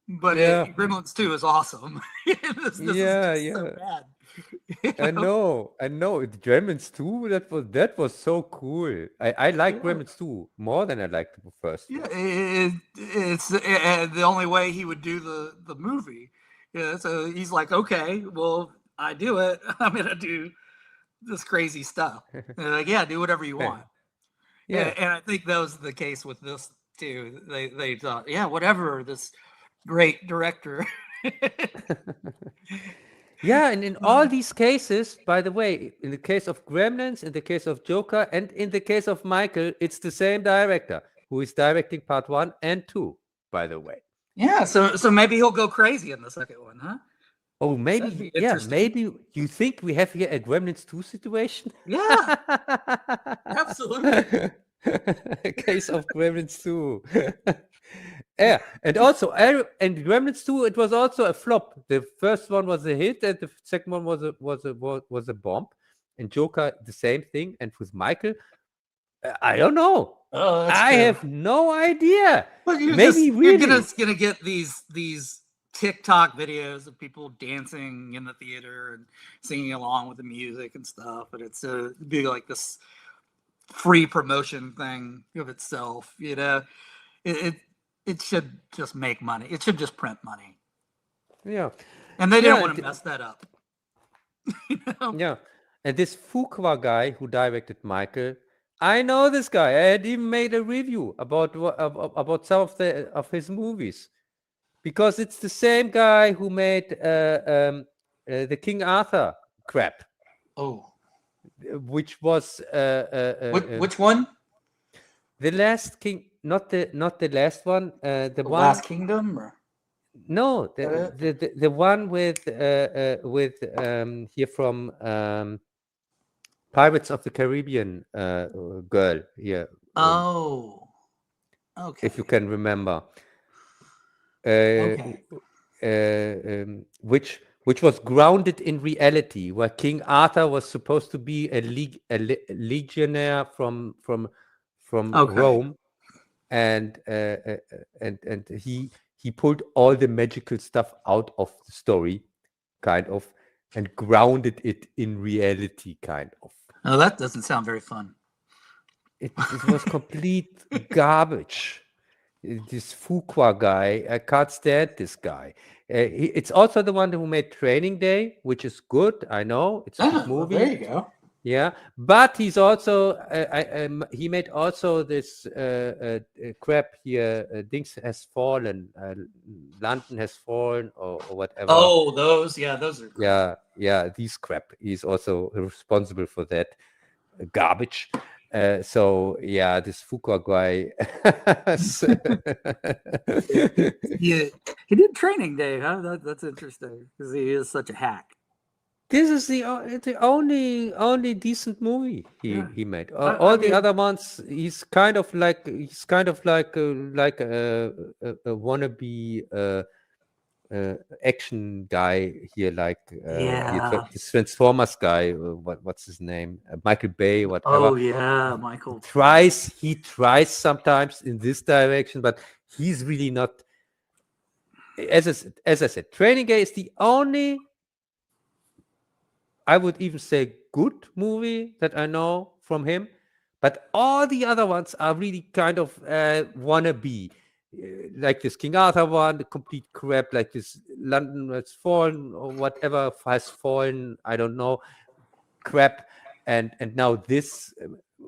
But Gremlins 2 is awesome. This is so bad. I know. The Gremlins 2, that was so cool. I like Gremlins 2 more than I liked the first one. It's the only way he would do the movie. Yeah, so he's like, okay, well, I do it. I'm gonna do this crazy stuff. And they're like, yeah, do whatever you want. Yeah. And I think that was the case with this too. They thought, yeah, whatever, this great director. Yeah, and in all these cases, by the way, in the case of Gremlins, in the case of Joker, and in the case of Michael, it's the same director who is directing part 1 and 2, by the way. Yeah, so maybe he'll go crazy in the second one, huh? Oh, maybe, yeah, maybe you think we have here a Gremlins 2 situation? Yeah, absolutely. A case of Gremlins 2. Yeah, and also, and Gremlins 2, it was also a flop. The first one was a hit, and the second one was a bomb. And Joker, the same thing. And with Michael, I don't know. Oh, I have no idea. But Maybe really. You're gonna get these TikTok videos of people dancing in the theater and singing along with the music and stuff, and it's be like this free promotion thing of itself. You know, it should just make money. It should just print money. Yeah, and they didn't want to mess that up. You know? Yeah, and this Fuqua guy who directed Michael, I know this guy. I had even made a review about some of his movies, because it's the same guy who made the King Arthur crap. Oh, which was which one? The Last King, not the last one. The one, Last Kingdom, or? No, the one with here from Pirates of the Caribbean girl here. Oh, okay. If you can remember, Okay. Which was grounded in reality, where King Arthur was supposed to be a legionnaire from Rome, and he pulled all the magical stuff out of the story, kind of, and grounded it in reality, kind of. Oh, that doesn't sound very fun. It was complete garbage. This Fuqua guy, I can't stand this guy. It's also the one who made Training Day, which is good. I know it's a good movie. Well, there you go. Yeah, but he's also he made also this crap here. Things has fallen. London has fallen, or whatever. Oh, those are great. Yeah. These crap. He's also responsible for that garbage. So yeah, this Fuqua guy. He did Training Day, huh? That's interesting, because he is such a hack. This is the only decent movie he made. All the other ones, he's kind of like a wannabe action guy here, like this Transformers guy. What's his name? Michael Bay, whatever. Oh yeah, Michael. He tries sometimes in this direction, but he's really not. As I said, Training Day is the only, I would even say, good movie that I know from him. But all the other ones are really kind of wannabe. Like this King Arthur one, the complete crap, like this London Has Fallen, or whatever has fallen, I don't know, crap. And now this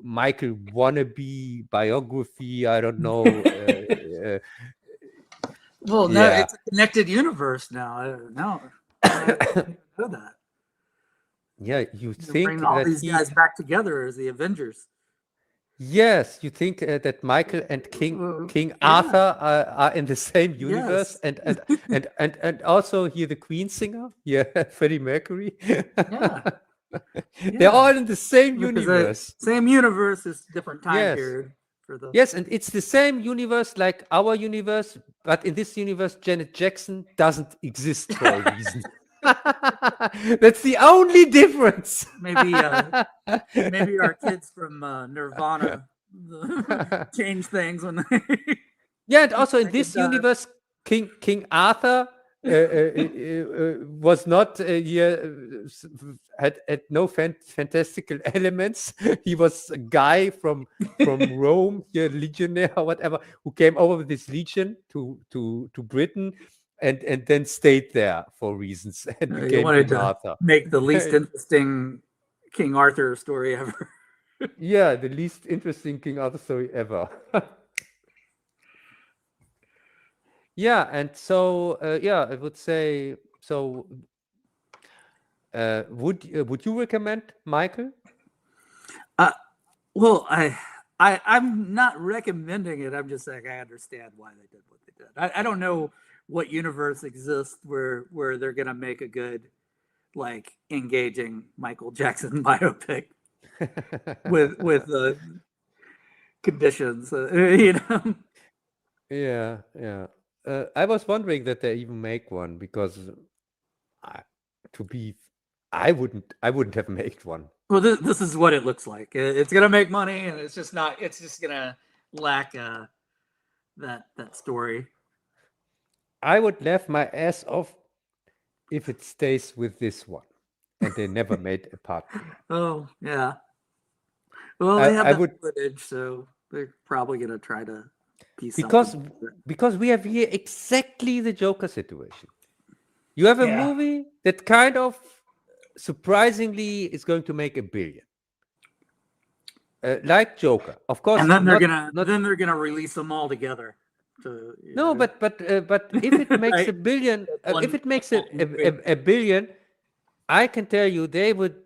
Michael wannabe biography, I don't know. Well, no, it's a connected universe now. No, I didn't know that. Yeah, you think bring all these guys back together as the Avengers. Yes, you think that Michael and King Arthur are in the same universe, and also here the Queen singer, Freddie Mercury. They're all in the same universe. Same universe, is different time period. Yes, and it's the same universe like our universe, but in this universe, Janet Jackson doesn't exist for a reason. That's the only difference. Maybe our kids from Nirvana change things when they. Yeah, and also in this universe, King Arthur was not had no fantastical elements. He was a guy from Rome, legionnaire or whatever, who came over with this legion to Britain and then stayed there for reasons and You became wanted King to Arthur. make the least interesting King Arthur story ever. Yeah, the least interesting King Arthur story ever. Yeah, and so I would say so. Would you recommend Michael? Well, I'm not recommending it. I'm just saying I understand why they did what they did. I don't know what universe exists where they're gonna make a good, like, engaging Michael Jackson biopic with conditions, you know. Yeah. I was wondering that they even make one because I wouldn't have made one. Well, this is what it looks like. It's gonna make money, and it's just not. It's just gonna lack that story. I would laugh my ass off if it stays with this one, and they never made a part 2. Oh yeah. Well, they have that footage, so they're probably gonna try to piece because we have here exactly the Joker situation. You have a movie that kind of surprisingly is going to make $1 billion, like Joker, of course. And then they're gonna release them all together. But if it makes $1 billion, if it makes a billion, I can tell you they would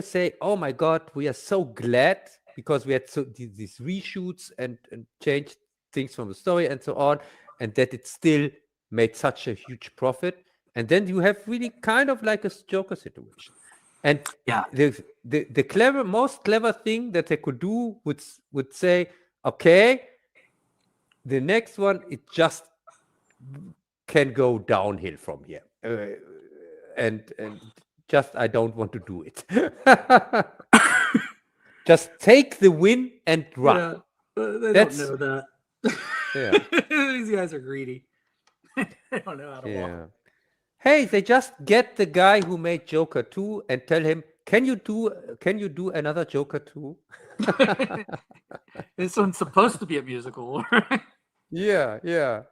say, "Oh my God, we are so glad because we had these reshoots and changed things from the story and so on, and that it still made such a huge profit." And then you have really kind of like a Joker situation. And the most clever thing that they could do would say, okay, the next one, it just can go downhill from here. And just, I don't want to do it. Just take the win and run. They don't know that. These guys are greedy. They don't know how to walk. Hey, they just get the guy who made Joker 2 and tell him, can you do another Joker 2? This one's supposed to be a musical. Yeah.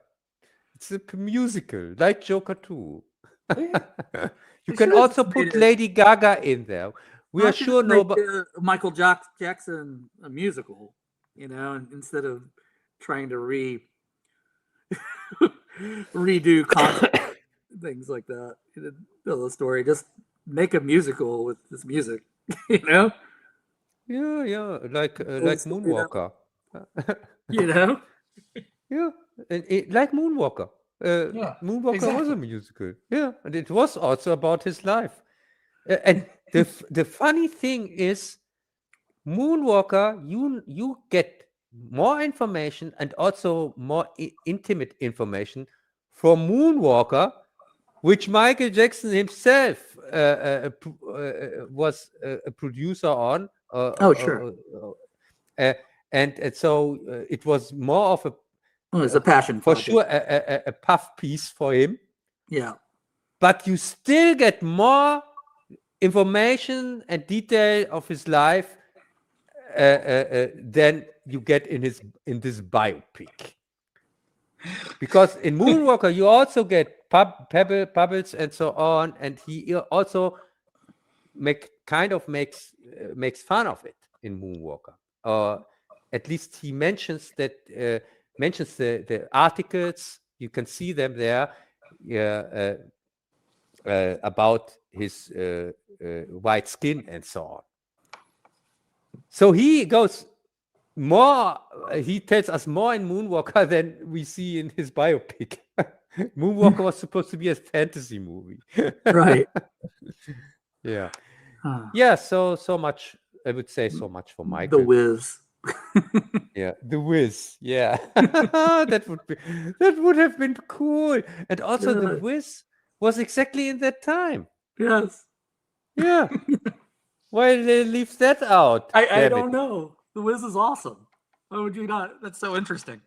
It's a musical, like Joker 2. You can also put Lady Gaga in there. We are sure nobody. Michael Jackson a musical, instead of trying to redo content, things like that. Tell a story. Just make a musical with this music. Yeah, like Moonwalker. Yeah, like Moonwalker. Moonwalker exactly. was a musical. Yeah, and it was also about his life. And the funny thing is, Moonwalker, you get more information and also more intimate information from Moonwalker, which Michael Jackson himself was a producer on. Sure. And so it was more of a. It was a passion for project. Sure, a puff piece for him. Yeah. But you still get more information and detail of his life than you get in this biopic. Because in Moonwalker you also get pebbles and so on, and he also makes fun of it in Moonwalker. At least he mentions that mentions the articles. You can see them there about his white skin and so on. So he goes more. He tells us more in Moonwalker than we see in his biopic. Moonwalker was supposed to be a fantasy movie, right? Yeah. Yeah. So much. I would say so much for Michael. The Wiz. Yeah, The Wiz. Yeah, that would have been cool. And also, The Wiz was exactly in that time. Yes. Yeah. Why did they leave that out? I don't know. The Wiz is awesome. Why would you not? That's so interesting.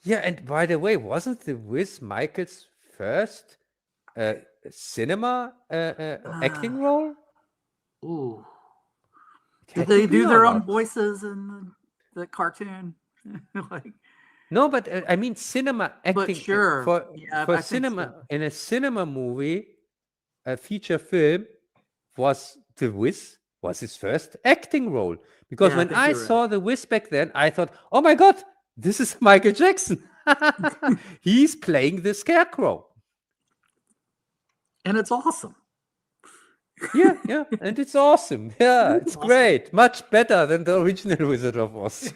Yeah, and by the way, wasn't The Wiz Michael's first cinema acting role? Ooh. It Did had they to be do or their own not? voices in the cartoon? Like, No, but I mean cinema but acting sure. Yeah, for I think cinema so. in a cinema movie, a feature film was The Wiz was his first acting role. Because Yeah, I when think I you're right. saw The Wiz back then, I thought, oh my God, this is Michael Jackson. He's playing the Scarecrow. And it's awesome. Yeah, and it's awesome. Yeah, it's Awesome. great. Much better than the original Wizard of Oz.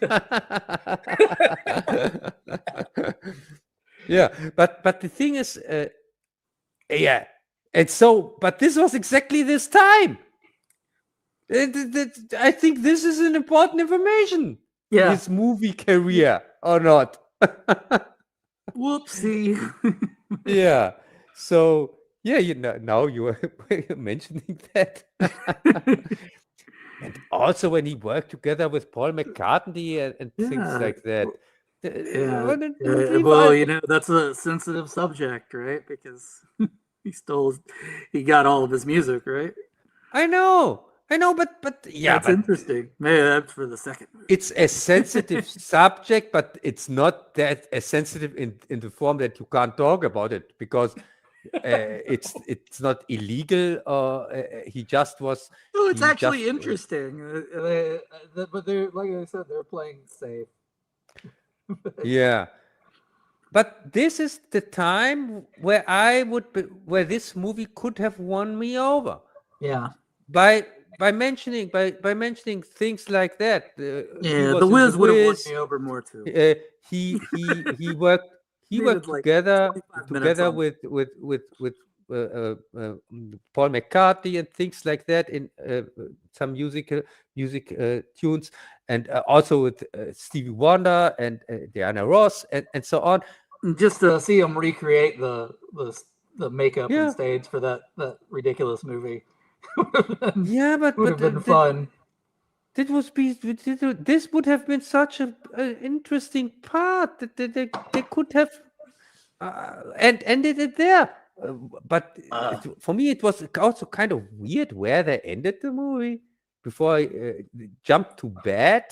Yeah, but the thing is, yeah, and so, but this was exactly this time. I think this is an important information. Yeah. His movie career or not. Whoopsie. Yeah. So yeah, now you are mentioning that. And also when he worked together with Paul McCartney and things like that. Yeah. Well, that's a sensitive subject, right? Because he got all of his music, right? I know, but yeah, that's interesting. Maybe that's for the second movie. It's a sensitive subject, but it's not that as sensitive in the form that you can't talk about it because it's not illegal. He just was. Oh, it's actually interesting. But they're, like I said, they're playing safe. Yeah. But this is the time where where this movie could have won me over. Yeah. By mentioning things like that. The Wiz would have won me over more too. He worked together with Paul McCartney and things like that in some music tunes, and also with Stevie Wonder and Diana Ross and so on. Just to see him recreate the makeup on stage for that ridiculous movie. But would have been fun. This would have been such an interesting part that they could have and ended it there. But for me, it was also kind of weird where they ended the movie before I jumped to bed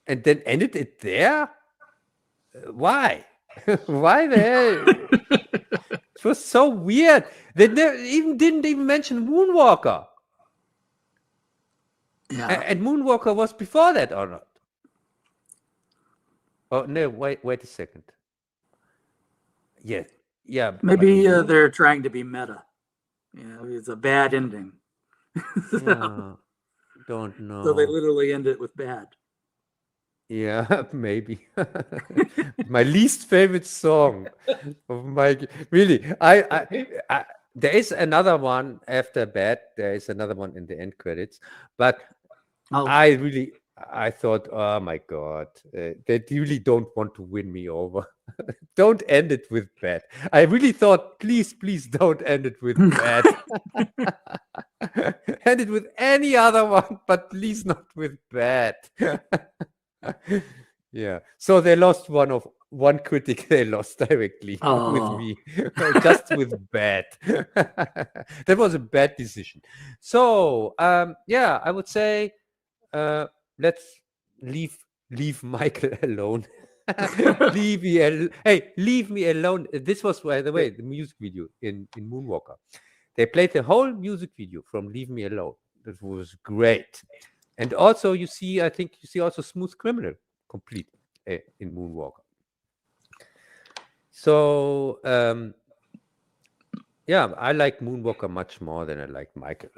and then ended it there. Why? Why the hell? It was so weird. They didn't even mention Moonwalker. Yeah. And Moonwalker was before that or not? Oh no! Wait a second. Yeah. Maybe they're trying to be meta. Yeah, it's a bad ending. Don't know. So they literally end it with bad. Yeah, maybe. My least favorite song of Mike. Really, I there is another one after Bad. There is another one in the end credits, but I thought, oh my God, they really don't want to win me over. Don't end it with Bad. I really thought, please don't end it with Bad. End it with any other one, but please not with Bad. Yeah. So they lost one critic. They lost directly with me, just with Bad. That was a bad decision. So yeah, I would say let's leave Michael alone. Leave me alone. This was, by the way, the music video in Moonwalker. They played the whole music video from Leave Me Alone. That was great. And also I think you see also Smooth Criminal complete in Moonwalker. So yeah, I like Moonwalker much more than I like Michael.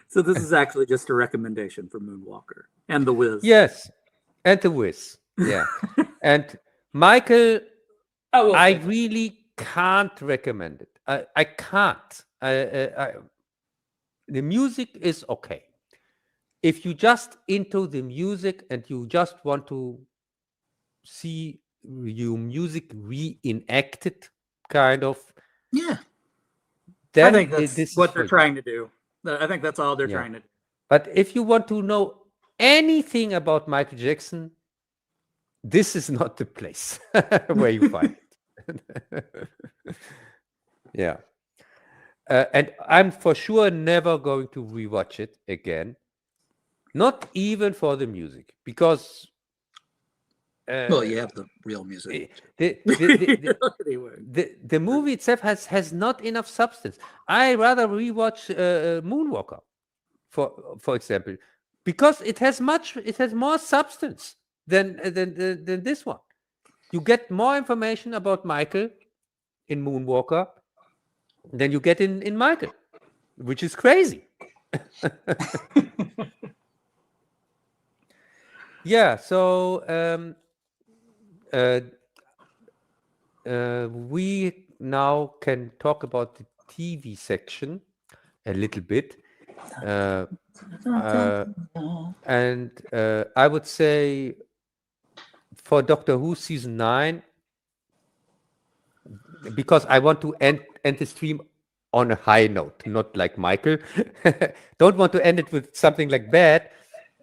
So this is actually just a recommendation for Moonwalker and The Wiz. Yes, and The Wiz. Yeah. And Michael, I really can't recommend it. I can't. The music is okay. If you just into the music and you just want to see your music reenacted, kind of. Yeah. I think that's what they're trying to do. I think that's all they're trying to do. But if you want to know anything about Michael Jackson, this is not the place where you find it. Yeah. And I'm for sure never going to rewatch it again. Not even for the music, because Well, you have the real music. the movie itself has not enough substance. I rather rewatch Moonwalker, for example, because it has more substance than this one. You get more information about Michael in Moonwalker than you get in Michael, which is crazy. Yeah, so we now can talk about the TV section a little bit. And I would say for Doctor Who season 9, because I want to end the stream on a high note, not like Michael. Don't want to end it with something like bad.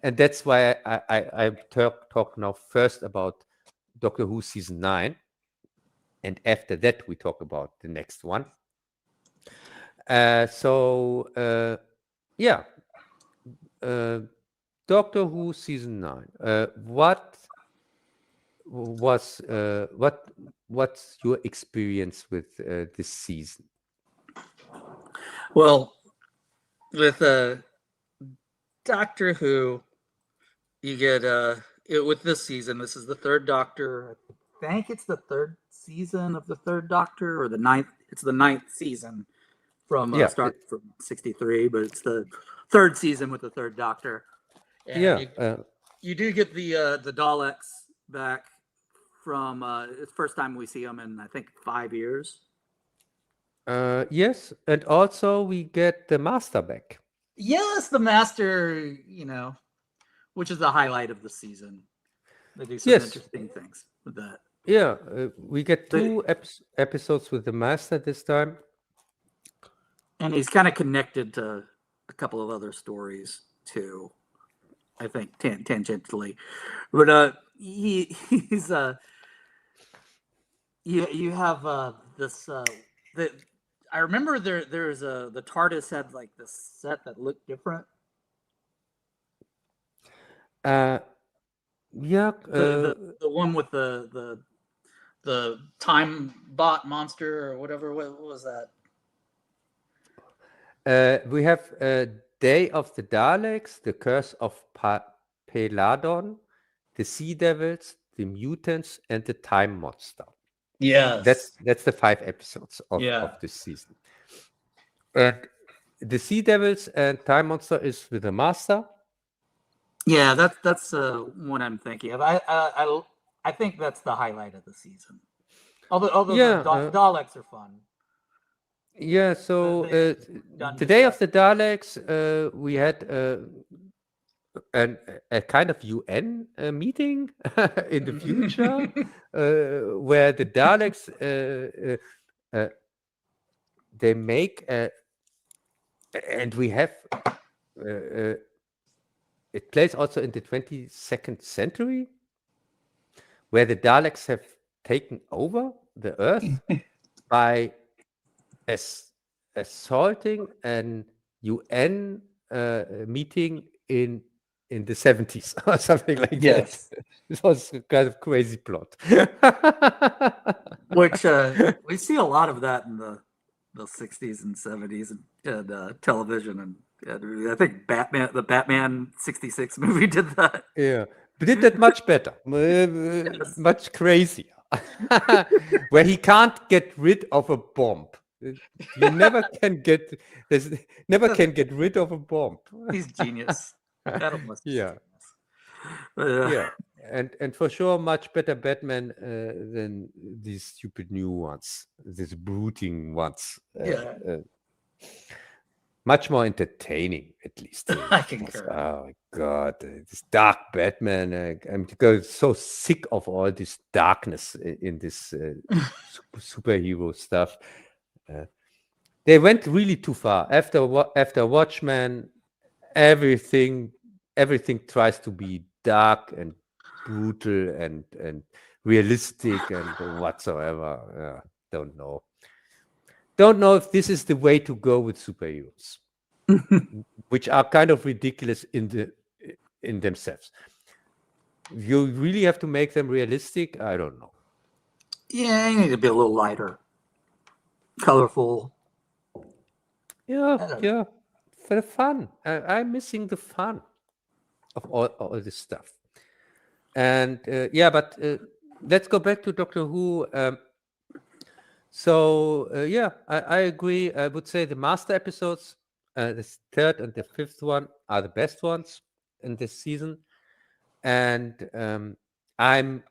And that's why I talk now first about Doctor Who season 9. And after that, we talk about the next one. Yeah. Doctor Who season 9. What's your experience with this season? Well, with Doctor Who, you get with this season. This is the third Doctor. I think it's the third season of the third Doctor, or the ninth. It's the ninth season from start from 63, but it's the third season with the third Doctor. And you do get the Daleks back from it's the first time we see them in, I think, 5 years. Yes, and also we get the Master back. Yes, the Master, which is the highlight of the season. They do some interesting things with that. Yeah, we get two episodes with the Master this time. And he's kind of connected to a couple of other stories too, I think, tangentially. But he's you have this I remember there's the TARDIS had like this set that looked different. The one with the time bot monster or whatever. What was that? We have Day of the Daleks, the Curse of Peladon, the Sea Devils, the Mutants, and the Time Monster. Yeah, that's the 5 episodes of this season. And the Sea Devils and Time Monster is with the Master. Yeah, that's what I'm thinking of. I think that's the highlight of the season. Although the Daleks are fun. Yeah, so the Day of the Daleks, we had a kind of UN meeting in the future where the Daleks they make and we have it plays also in the 22nd century, where the Daleks have taken over the Earth by assaulting an UN meeting in the 70s or something like that. This was a kind of crazy plot. Which we see a lot of that in the 60s and 70s and television, and I think the Batman 66 movie did that. Yeah, but did that much better, much crazier, where he can't get rid of a bomb. You never can get rid of a bomb. He's genius. Yeah. Yeah, and for sure much better Batman than these stupid new ones, these brooding ones. Much more entertaining, at least. I concur. Oh my God, this dark Batman! I'm so sick of all this darkness in this superhero stuff. They went really too far. After Watchmen, everything tries to be dark and brutal and realistic and whatsoever. Don't know. Don't know if this is the way to go with superheroes, which are kind of ridiculous in themselves. You really have to make them realistic? I don't know. Yeah, you need to be a little lighter, colorful. Yeah, for the fun. I'm missing the fun of all this stuff. And but let's go back to Doctor Who. I agree. I would say the master episodes, the third and the fifth one, are the best ones in this season. And I'm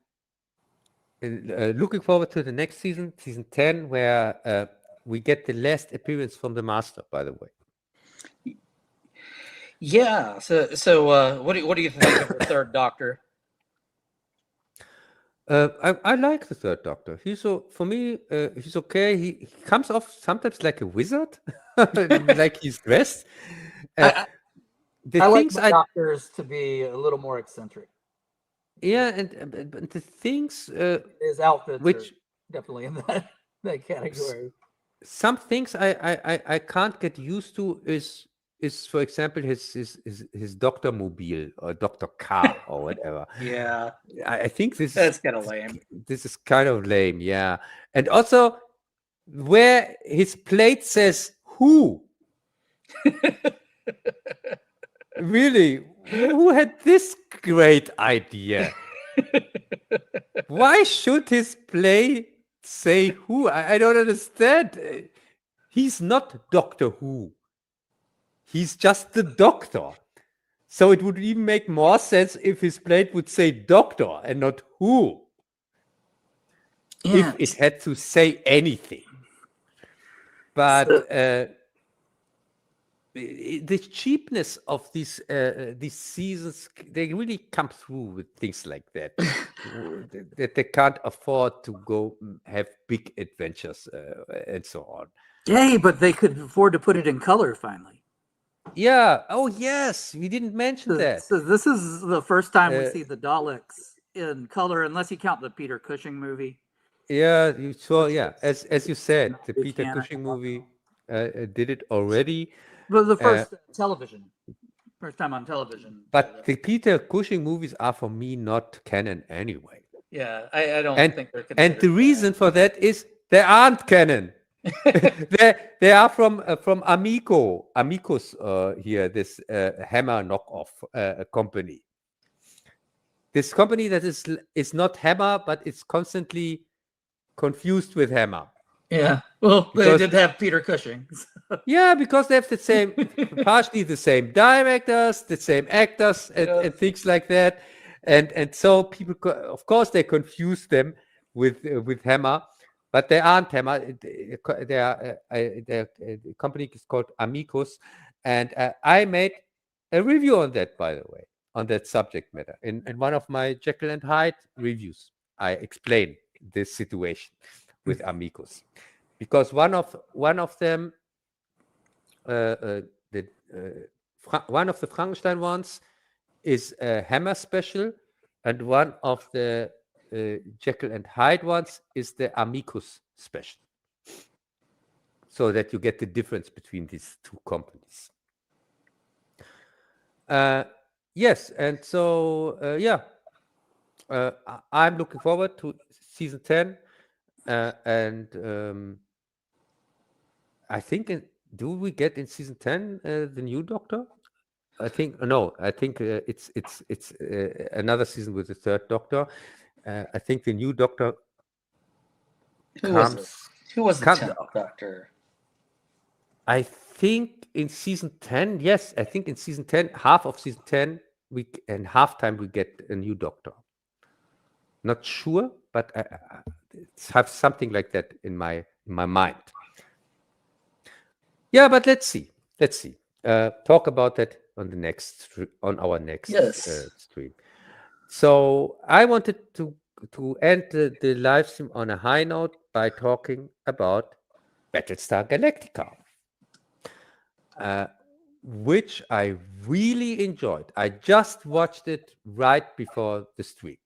looking forward to the next season, season 10, where we get the last appearance from the master, by the way. Yeah. So what do you think of the third Doctor? I like the third Doctor. For me, he's okay. He comes off sometimes like a wizard, like he's dressed. I like my doctors to be a little more eccentric. Yeah, and the things his outfits are definitely in that category. Some things I can't get used to is for example his Doctor Mobile or Doctor Car or whatever. Yeah, I think that's kind of lame. This is kind of lame, yeah. And also where his plate says "Who." Really, who had this great idea? Why should his plate say "Who"? I don't understand. He's not Doctor Who. He's just the Doctor. So it would even make more sense if his plate would say Doctor and not Who. Yeah. If it had to say anything. But the cheapness of these seasons, they really come through with things like that. That they can't afford to go have big adventures and so on. Yay, but they could afford to put it in color finally. Yeah. Oh, yes. We didn't mention that. So this is the first time we see the Daleks in color, unless you count the Peter Cushing movie. Yeah, you saw. Yeah, as you said, the Peter Cushing movie did it already. But the first first time on television. But the Peter Cushing movies are for me not canon anyway. Yeah, I don't think they're. And the reason for that is they aren't canon. they are from Amicus here, this Hammer knockoff company. This company that is not Hammer, but it's constantly confused with Hammer. Yeah, well, they did have Peter Cushing. Yeah, because they have the same, partially the same directors, the same actors, and things like that, and so people, of course, they confuse them with Hammer. But they aren't Hammer. The company is called Amicus. And I made a review on that, by the way, on that subject matter. In one of my Jekyll and Hyde reviews, I explain this situation with Amicus. Because one of them, one of the Frankenstein ones is a Hammer special, and one of the Jekyll and Hyde ones is the Amicus special, so that you get the difference between these two companies. Yes, and so I'm looking forward to season 10, and I think do we get in season 10 the new Doctor? I think no. I think it's another season with the third Doctor. I think the new Doctor. Who was the 10th Doctor? I think in season 10. Yes, I think in season 10, half of season 10, and halftime we get a new Doctor. Not sure, but I have something like that in my mind. Yeah, but let's see. Talk about that on our next stream. So I wanted to end the live stream on a high note by talking about Battlestar Galactica, which I really enjoyed. I just watched it right before the stream.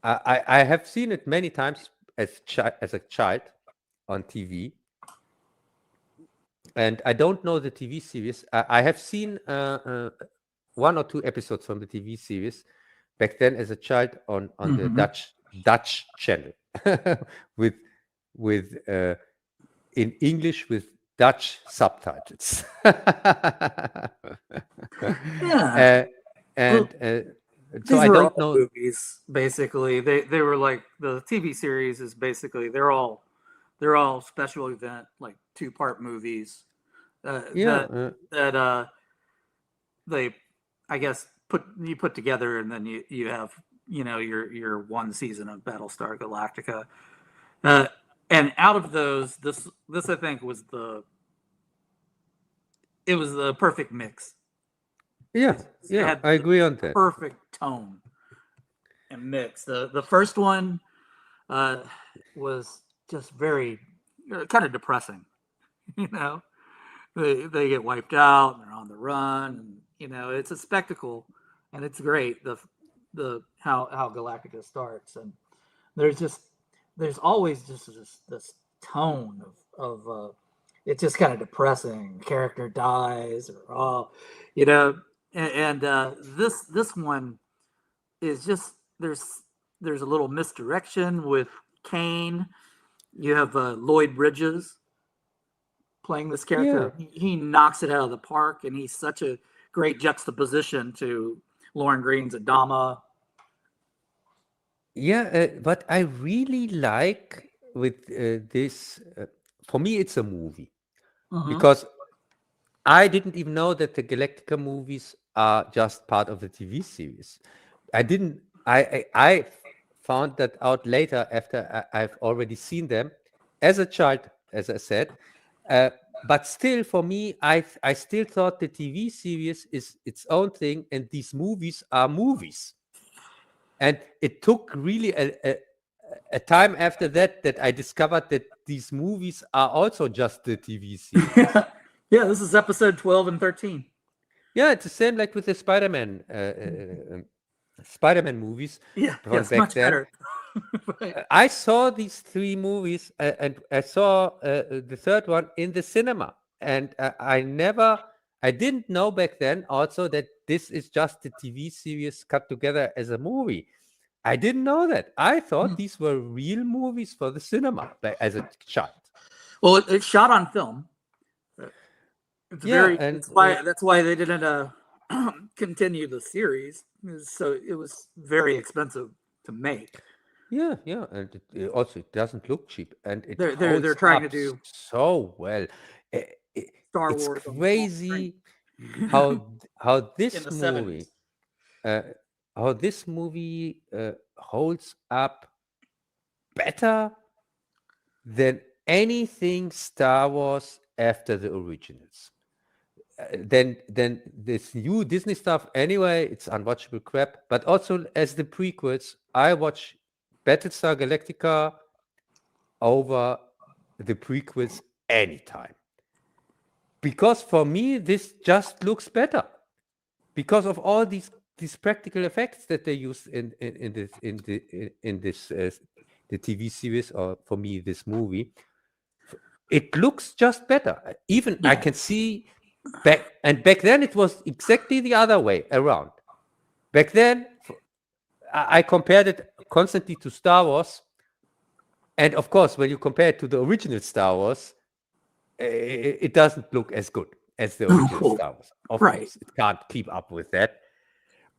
I have seen it many times as a child on TV, and I don't know the TV series. I have seen 1 or 2 episodes from the TV series back then as a child on the Dutch channel with in English with Dutch subtitles. Yeah. So I don't know. Movies basically they were like the TV series is basically they're all special event like 2-part movies that they I guess put together, and then you have your one season of Battlestar Galactica, and out of those this I think was the perfect mix. Yeah, I agree on that. Perfect tone and mix. The first one was just very kind of depressing. They get wiped out and they're on the run, and it's a spectacle, and it's great. The how Galactica starts, and there's always just this tone of it's just kind of depressing. The character dies, or and this one is just there's a little misdirection with Kane. You have Lloyd Bridges playing this character. Yeah. He knocks it out of the park, and he's such a great juxtaposition to Lauren Green's Adama. Yeah, but I really like with this. For me, it's a movie because I didn't even know that the Galactica movies are just part of the TV series. I found that out later after I've already seen them as a child, as I said. But still, for me, I still thought the TV series is its own thing, and these movies are movies. And it took really a time after that I discovered that these movies are also just the TV series. Yeah, this is episode 12 and 13. Yeah, it's the same like with the Spider-Man movies. Yeah, it's much better. Right. I saw these 3 movies, and I saw the third one in the cinema, and I didn't know back then also that this is just the TV series cut together as a movie. I didn't know that. I thought these were real movies for the cinema as a child. Well, it's shot on film. That's why they didn't continue the series. So it was very expensive to make. Yeah, and it doesn't look cheap, and they're trying to do so well. Star it's Wars. Crazy how this movie holds up better than anything Star Wars after the originals. Then this new Disney stuff, anyway, it's unwatchable crap. But also as the prequels, I watch Battlestar Galactica over the prequels anytime. Because for me, this just looks better. Because of all these practical effects that they use in this the TV series, or for me this movie, it looks just better. Even I can see back then it was exactly the other way around. Back then, I compared it constantly to Star Wars, and of course, when you compare it to the original Star Wars, it doesn't look as good as the original Star Wars. Of course, it can't keep up with that.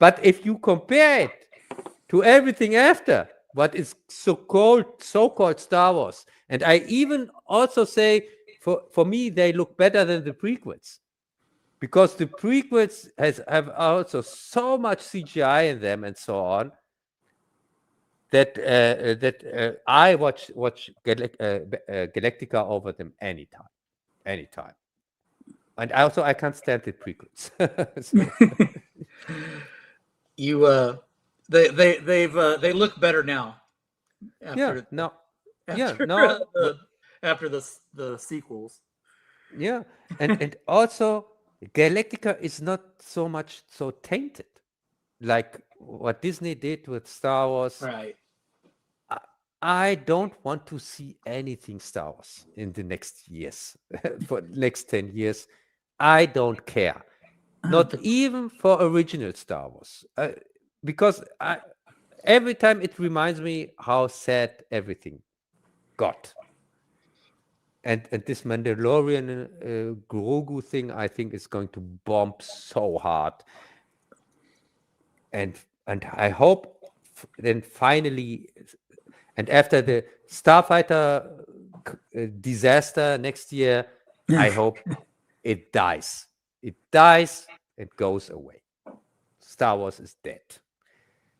But if you compare it to everything after, what is so-called Star Wars, and I even also say, for me, they look better than the prequels, because the prequels have also so much CGI in them and so on, that I watch Galactica over them anytime. And also I can't stand the prequels. They look better now. After the sequels. Yeah, and also Galactica is not so much so tainted like what Disney did with Star Wars. Right. I don't want to see anything Star Wars in the next years, for the next 10 years. I don't care. Not even for original Star Wars. Because every time it reminds me how sad everything got. And this Mandalorian Grogu thing, I think, is going to bomb so hard. And I hope then finally, and after the Starfighter disaster next year, I hope it dies. It dies, it goes away. Star Wars is dead.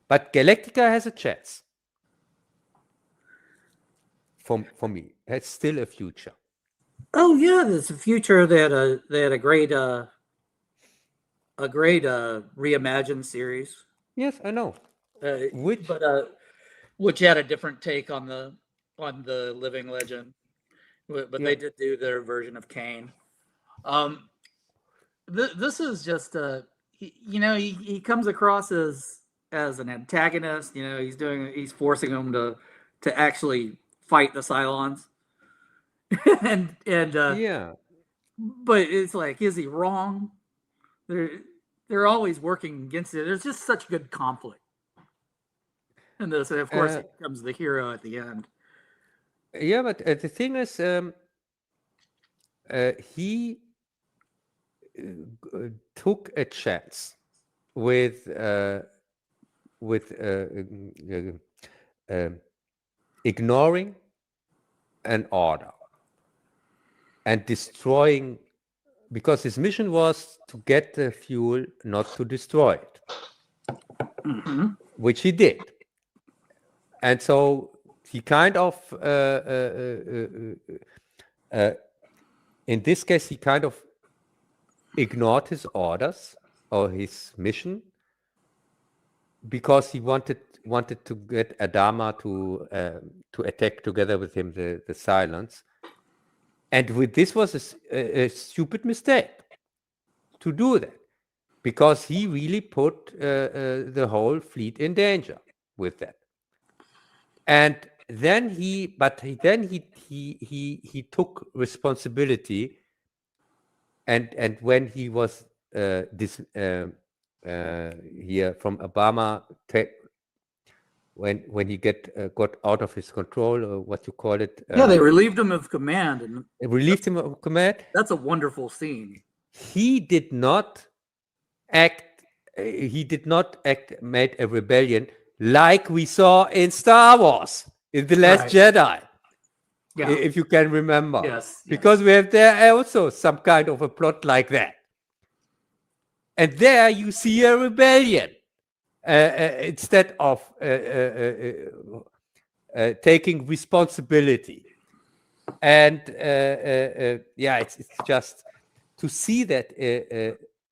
But Galactica has a chance. For me, it's still a future. Oh yeah, there's a future. They had a great reimagined series. Yes, I know. Which had a different take on the living legend, but they did do their version of Kane. This is just he comes across as an antagonist. He's forcing him to actually fight the Cylons, and but it's like, is he wrong? They're always working against it. There's just such good conflict in this, and of course he becomes the hero at the end. Yeah, but the thing is, he took a chance with ignoring an order and destroying, because his mission was to get the fuel, not to destroy it, which he did. And so he kind of, in this case, he kind of ignored his orders or his mission because he wanted to get Adama to attack together with him the Cylons. And this was a stupid mistake to do that, because he really put the whole fleet in danger with that. And then he took responsibility, and when he was here from Obama, when he got out of his control, or what you call it. They relieved him of command. And relieved him of command. That's a wonderful scene. He did not act. Made a rebellion like we saw in Star Wars in The Last Jedi. Yeah. If you can remember. Yes. Because we have there also some kind of a plot like that. And there you see a rebellion. Instead of taking responsibility. And it's just to see that.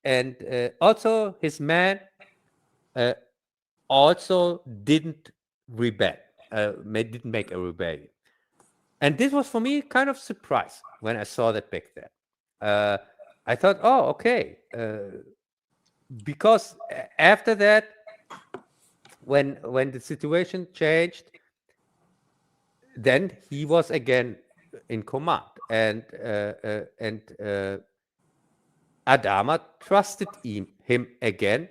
And also his man also didn't rebel, didn't make a rebellion. And this was for me kind of surprise when I saw that back then. I thought, oh, okay. Because after that, when the situation changed, then he was again in command, and Adama trusted him again.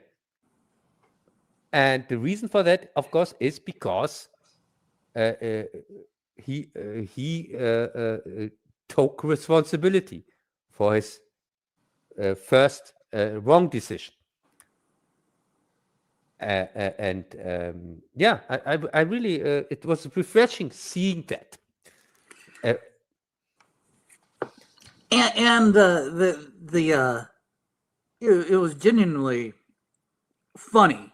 And the reason for that, of course, is because he took responsibility for his first wrong decision. I really, it was refreshing seeing that. It was genuinely funny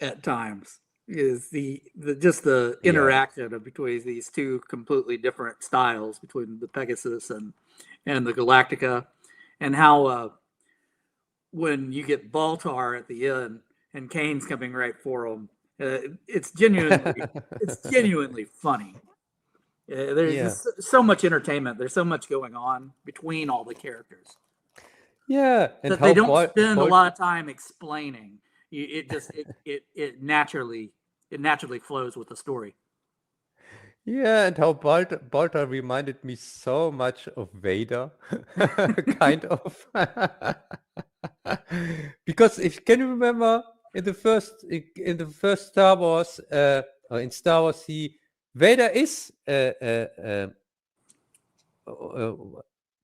at times. Is the interaction between these two completely different styles, between the Pegasus and the Galactica, and how when you get Baltar at the end and Kane's coming right for him, it's genuinely funny. There's just so much entertainment. There's so much going on between all the characters. Yeah, and that they don't spend a lot of time explaining. It naturally flows with the story. Yeah, and how Baltar reminded me so much of Vader, kind of. Because if can you remember in the first Star Wars, or in Star Wars, Vader is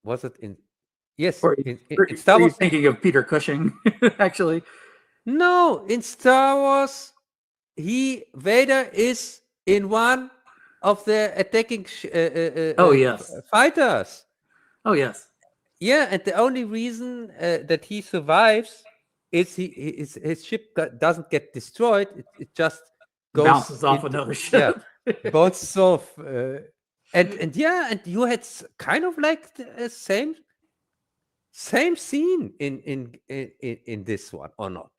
was it in yes Or in Star are you Wars? thinking of Peter Cushing? Actually, No, in Star Wars, Vader is in one of the attacking oh yes, fighters. oh yes, Yeah, and the only reason that he survives is his ship doesn't get destroyed. It just goes bounces off into another ship. bounces off. And yeah, and you had kind of like the same scene in this one, or not?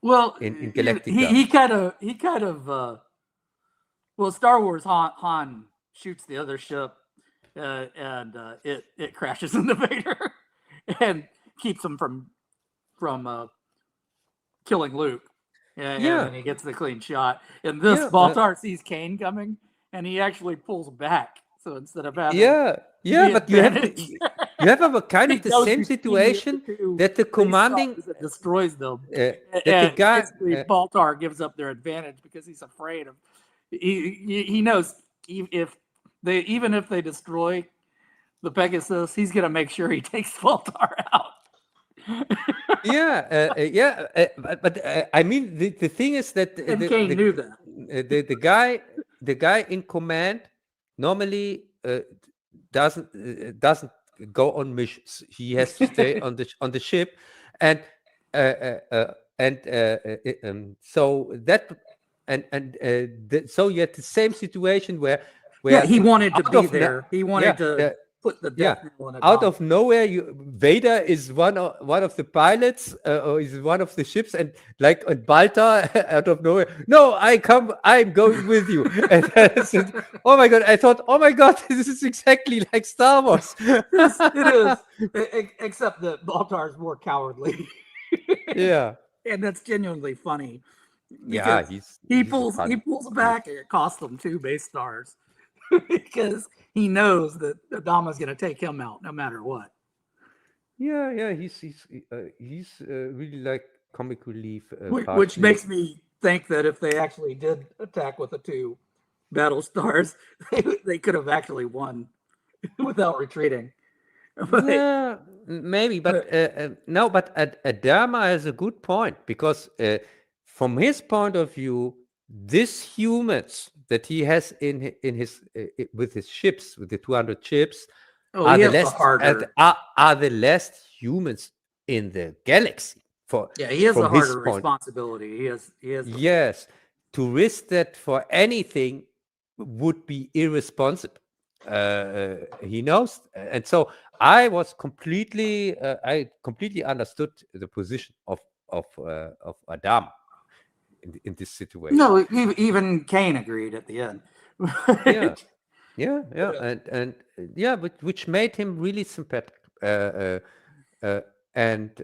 Well, In Galactica. he kind of well, Star Wars Han shoots the other ship, and it crashes into Vader and keeps him from killing Luke. And then he gets the clean shot. And this Baltar sees Kane coming, and he actually pulls back. So instead of having but you have a kind of the same situation that the commanding that destroys them. that the guy basically Baltar gives up their advantage because he's afraid of. He knows if they destroy the Pegasus, he's gonna make sure he takes Baltar out. but I mean the thing is that Kane knew that the guy in command normally doesn't go on missions. He has to stay on the ship, and so that so you had the same situation where he wanted to be there. He wanted to put the death knell in a out of nowhere. Vader is one of the pilots, or is one of the ships, and like on Baltar out of nowhere. No, I'm going with you. And oh my god! I thought, oh my god, this is exactly like Star Wars. It is, except that Baltar is more cowardly. Yeah, and that's genuinely funny. Yeah, he pulls back, and it costs them 2 base stars because he knows that Adama's going to take him out no matter what. Yeah, he's really like comic relief, which makes me think that if they actually did attack with the 2 battle stars, they could have actually won without retreating. Yeah, maybe, but no. But Adama has a good point, because from his point of view, these humans that he has in his with his ships, with the 200 ships, are the last humans in the galaxy. He has a harder responsibility. He has yes, to risk that for anything would be irresponsible. He knows, and so I completely understood the position of Adama in this situation. No, even Kane agreed at the end. But which made him really sympathetic. And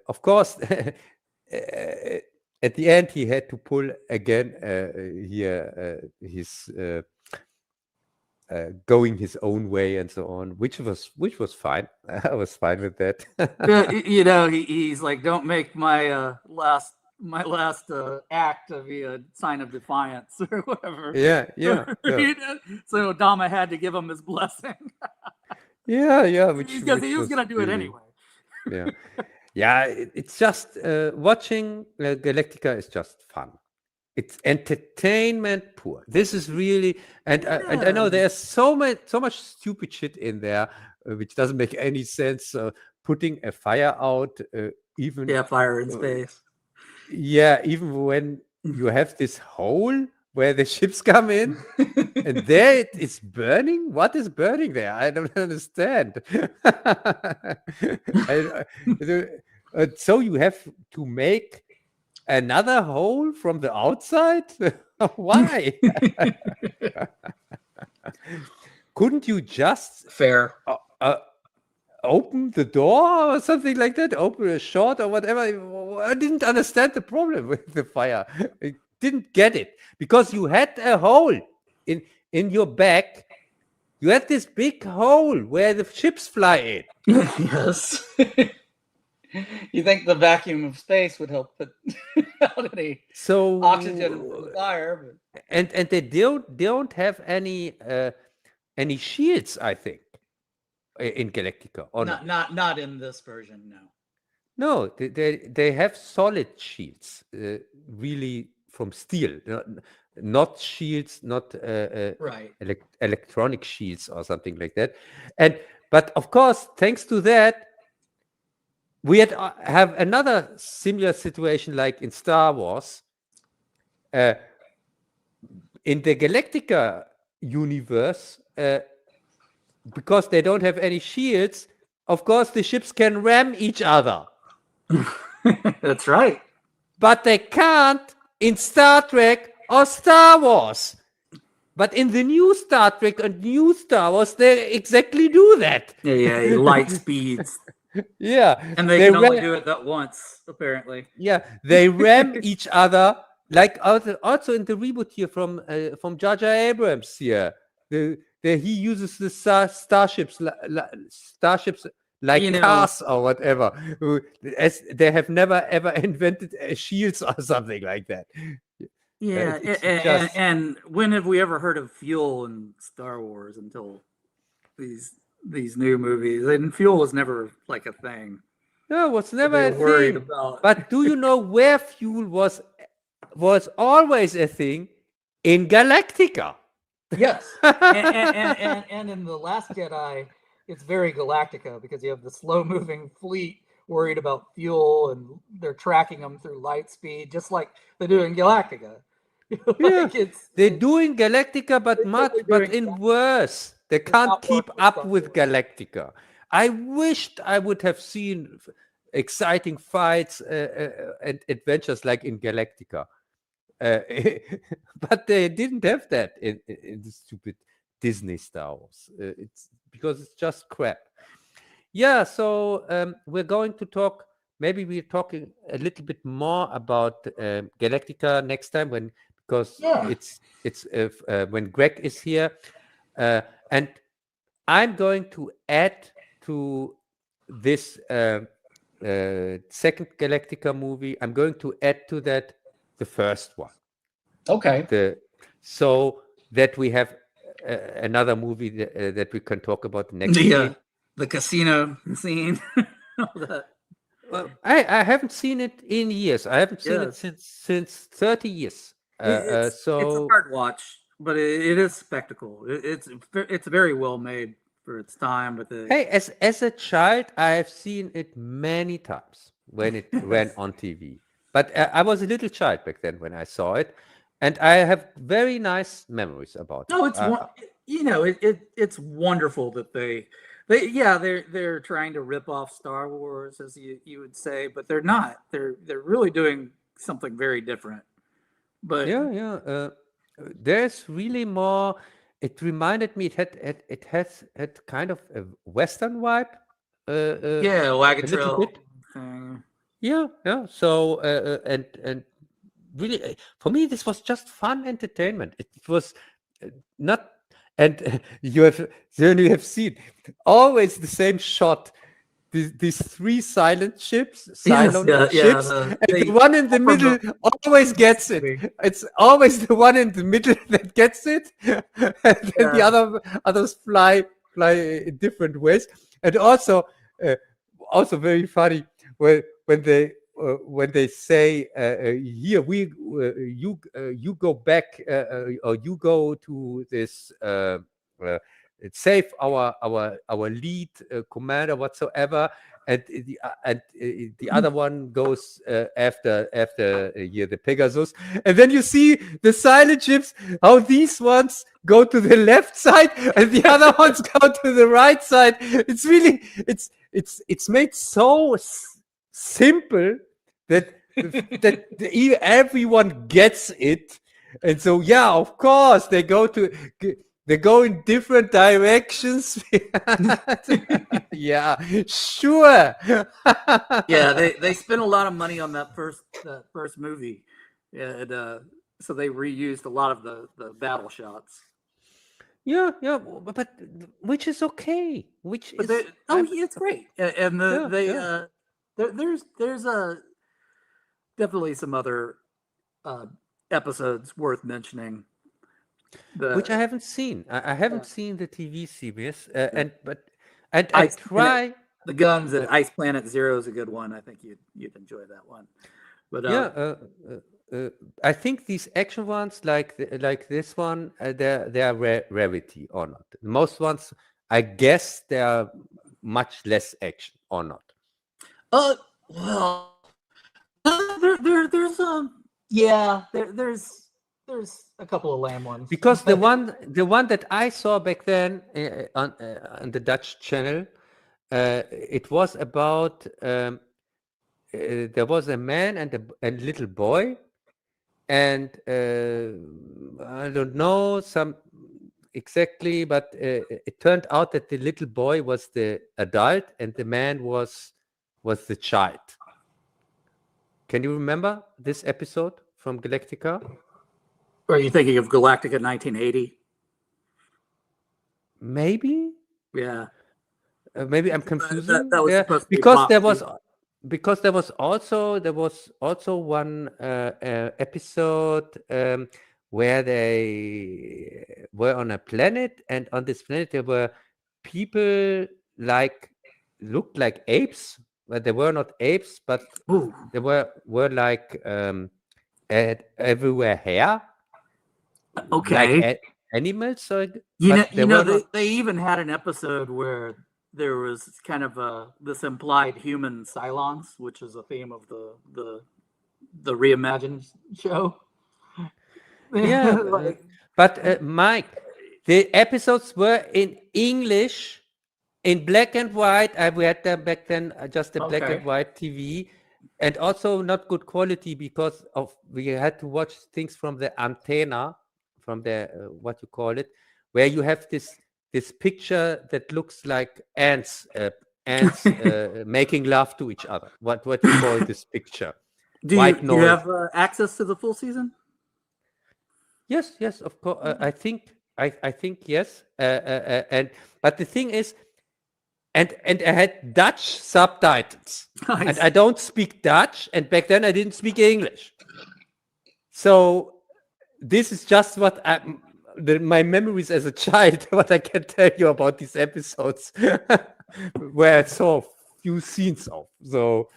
of course, at the end, he had to pull again his going his own way and so on, which was fine. I was fine with that. He's like, don't make my last act to be a sign of defiance or whatever. Yeah. So Adama had to give him his blessing. Because he was gonna do it anyway. It's just watching Galactica is just fun. It's entertainment pure. This is really, and I know there's so much stupid shit in there which doesn't make any sense. Putting a fire out, fire in space. Yeah, even when you have this hole where the ships come in, and there it's burning. What is burning there? I don't understand. So you have to make another hole from the outside? Why? Couldn't you just open the door or something like that? Open a short or whatever? I didn't understand the problem with the fire. I didn't get it, because you had a hole in in your back, you had this big hole where the ships fly in. Yes. You think the vacuum of space would help put out any oxygen for the fire? But... And they don't have any shields, I think, in Galactica. Or not in this version, no. No, they have solid shields, really from steel, not shields, not right. Electronic shields or something like that. But of course, thanks to that, we have another similar situation like in Star Wars. In the Galactica universe, because they don't have any shields, of course, the ships can ram each other. That's right. But they can't in Star Trek or Star Wars. But in the new Star Trek and new Star Wars, they exactly do that. Yeah, light speeds. Yeah. And they can only do it that once, apparently. Yeah, they ram each other, like also in the reboot here from Jar Jar Abrams here. He uses the starships like cars or whatever. As they have never ever invented shields or something like that. Yeah, and when have we ever heard of fuel in Star Wars until these new movies? And fuel was never like a thing. No, it was never a thing. About. But do you know where fuel was always a thing? In Galactica. Yes, and in The Last Jedi, it's very Galactica because you have the slow-moving fleet worried about fuel, and they're tracking them through light speed, just like they do in Galactica. They do in Galactica, but in worse. They can't keep up with Galactica. I wished I would have seen exciting fights and adventures like in Galactica. But they didn't have that in the stupid Disney Star Wars. It's because it's just crap. Yeah, so we're going to talk. Maybe we're talking a little bit more about Galactica next time because it's when Greg is here, and I'm going to add to this second Galactica movie. I'm going to add to that the first one. Okay. So that we have another movie that we can talk about next week. The casino scene. Well, I haven't seen it in years. I haven't seen it since 30 years. It's a hard watch, but it is spectacle. It's very well made for its time. But hey, as a child, I have seen it many times when it ran on TV. But I was a little child back then when I saw it, and I have very nice memories about it. No, it's it's wonderful that they're trying to rip off Star Wars, as you would say, but they're not. They're really doing something very different. But there's really more. It reminded me. It has kind of a Western vibe. Wagon Trail thing. Yeah. So and really, for me, this was just fun entertainment. It was not. And you have seen always the same shot. These three Cylon ships, and the one in the middle always gets it. It's always the one in the middle that gets it, and then the others fly in different ways. And also very funny when they say here you go back or you go to this save our lead commander whatsoever, and the other one goes after the Pegasus, and then you see the silent ships, how these ones go to the left side and the other ones go to the right side. It's really it's made so simple that everyone gets it, and so of course they go in different directions. Yeah, sure. They spent a lot of money on that first movie, so they reused a lot of the battle shots. Yeah, yeah, but which is okay. Which But is it's great, and yeah, yeah. there's definitely some other episodes worth mentioning. Which I The haven't seen. I haven't seen the TV series, and I Ice Planet, try. the guns Uh, at Ice Planet Zero is a good one. I think you'd enjoy that one. But yeah, I think these action ones, like this one, they are rarity or not. Most ones, I guess, they are much less action or not. Well, there's there's a couple of lame ones Because the one that I saw back then on the Dutch channel, it was about there was a man and a little boy, and I don't know some exactly, but it turned out that the little boy was the adult and the man was the child. Can you remember this episode from Galactica? Are you thinking of Galactica 1980? Maybe. Yeah, Maybe I'm confusing that was there supposed to be because there Bob. was also one episode where they were on a planet, and on this planet there were people looked like apes, but they were not apes, but Ooh. they were like everywhere hair, Okay. like animals. So, You but they know, were not. they even had an episode where there was kind of this implied human Cylons, which is a theme of the reimagined show. Yeah, but Mike, the episodes were in English, in black and white. We had them back then, just a black and white TV, and also not good quality because we had to watch things from the antenna, from the what you call it, where you have this picture that looks like ants making love to each other. What you call this picture? Do you have access to the full season? Yes, of course. I think yes. But the thing is, and I had Dutch subtitles, Nice. and I don't speak Dutch, and back then I didn't speak English. So this is just what my memories as a child, what I can tell you about these episodes, where I saw a few scenes of. So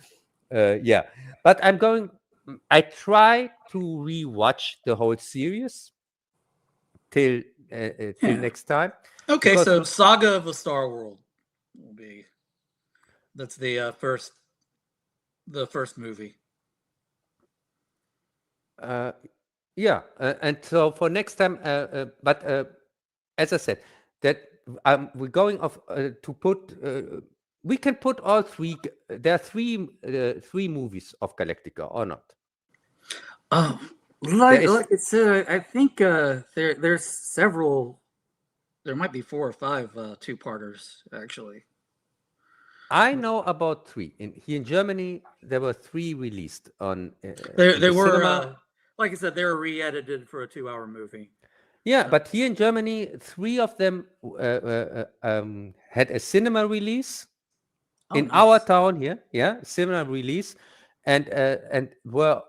yeah, but I try to rewatch the whole series till next time. Okay, so Saga of the Star World will be that's the first movie. Yeah, and so for next time, but as I said, that we're going off to put. We can put all three. There are three movies of Galactica, or not? Oh, like I said, I think there's several. There might be 4 or 5 two-parters actually. I know about 3. Here in Germany, there were 3 released on. They were, like I said, they were re-edited for a 2-hour movie. Yeah, but here in Germany, 3 of them had a cinema release in our town here. Yeah, cinema release, and were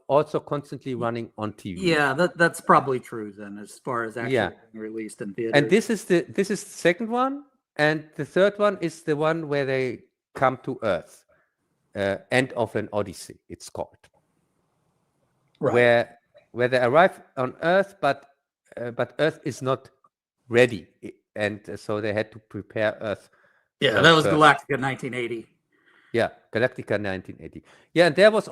also constantly running on TV. Yeah, that's probably true then, as far as actually being released in theaters. And this is the second one. And the third one is the one where they come to Earth, End of an Odyssey, it's called. Right. Where they arrive on Earth, but Earth is not ready, and so they had to prepare Earth. Yeah, that was first. Galactica 1980. Yeah, Galactica 1980. Yeah, and there was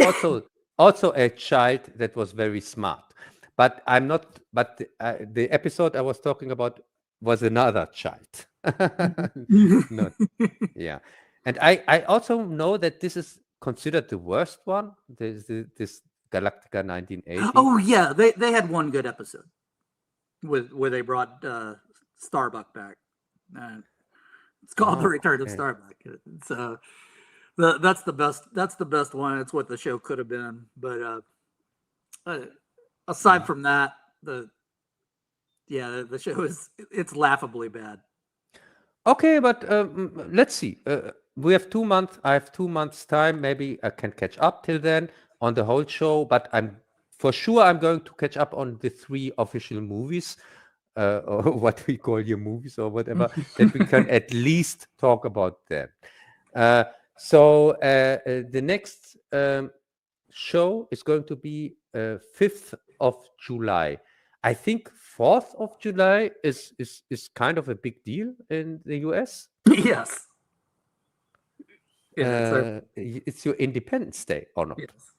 also a child that was very smart, but I'm not. But the episode I was talking about was another child. No. Yeah, and I also know that this is considered the worst one. This Galactica 1980. Oh yeah, they had one good episode where they brought Starbuck back. It's called The Return of Starbuck. So that's the best. That's the best one. It's what the show could have been. But aside from that, Yeah, the show it's laughably bad. Okay, but let's see. We have 2 months. I have 2 months time. Maybe I can catch up till then on the whole show. But I'm going to catch up on the 3 official movies, or what we call your movies or whatever, that we can at least talk about them. So the next show is going to be 5th of July. I think 4th of July is kind of a big deal in the US. Yes. It's your Independence Day or not? Yes.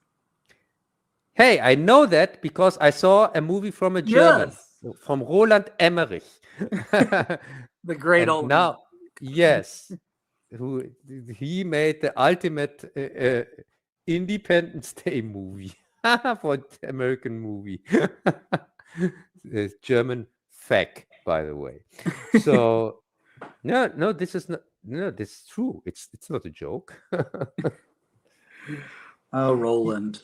Hey, I know that because I saw a movie from a German, from Roland Emmerich. The great old now, yes, he made the ultimate Independence Day movie for the American movie. The German fag, by the way. So no, this is not. No, this is true. It's not a joke. Oh, Roland.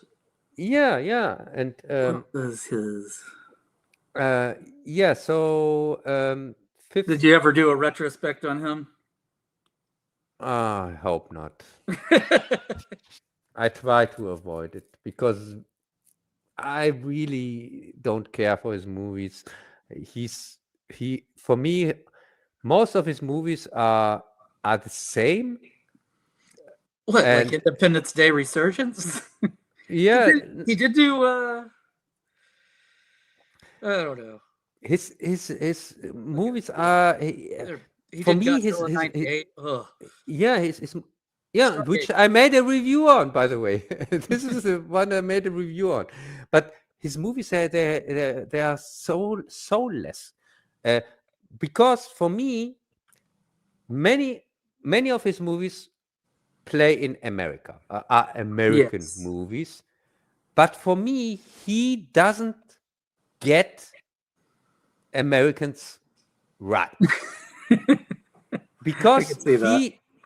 Yeah, and what was his? Yeah. So 5th. Did you ever do a retrospect on him? I hope not. I try to avoid it because I really don't care for his movies. For me, most of his movies are the same. What, like Independence Day Resurgence? Yeah, he did do. I don't know. His movies are. For me, his which I made a review on, by the way. This is the one I made a review on. But his movies they are so soulless, because for me, many of his movies play in America, are American movies. But for me, he doesn't get Americans right. Because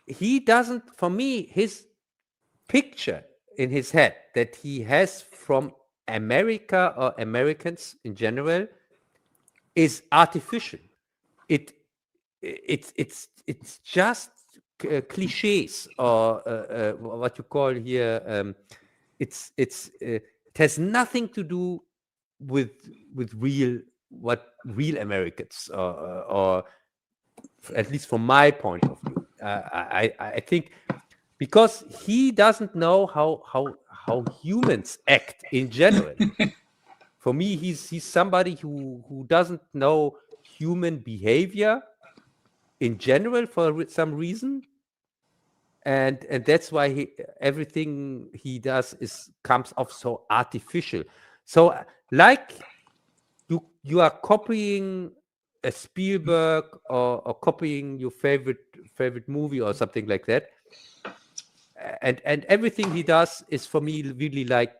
he doesn't, for me, his picture in his head that he has from America or Americans in general is artificial. It's just cliches, or what you call here. It has nothing to do with real Americans, or at least from my point of view. I think because he doesn't know how humans act in general. For me, he's somebody who doesn't know human behavior in general for some reason, and that's why everything he does comes off so artificial. So like you are copying a Spielberg, or copying your favorite movie or something like that, and everything he does is, for me, really like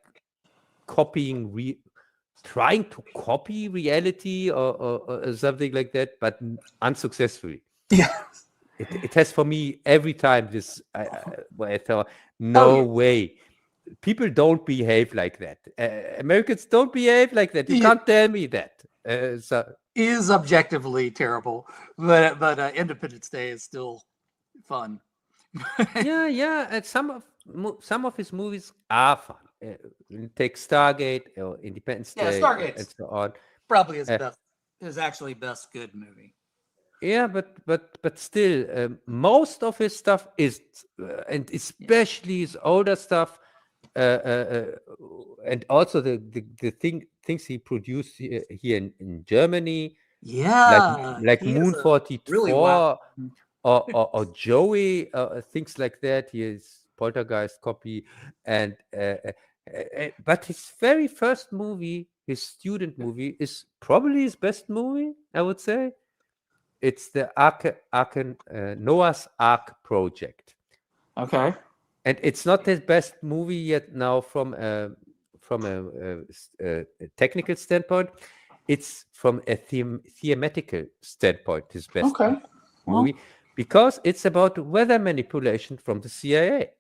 copying, trying to copy reality, or something like that, but unsuccessfully. Yeah, it has, for me, every time this where I thought, no way, people don't behave like that. Americans don't behave like that. You can't tell me that. Is objectively terrible, but Independence Day is still fun. Yeah, and some of his movies are fun. Take Stargate or Independence Day, Stargate, and so on. Probably his actually best good movie. Yeah, but still, most of his stuff is, and especially his older stuff, and also the things he produced here in Germany. Yeah, like Moon 44, really wild. or Joey, things like that. He is Poltergeist copy, and but his very first movie, his student movie, is probably his best movie, I would say. It's the Noah's Ark Project. Okay. And it's not his best movie yet now from a technical standpoint. It's from a thematical standpoint, his best movie, because it's about weather manipulation from the CIA.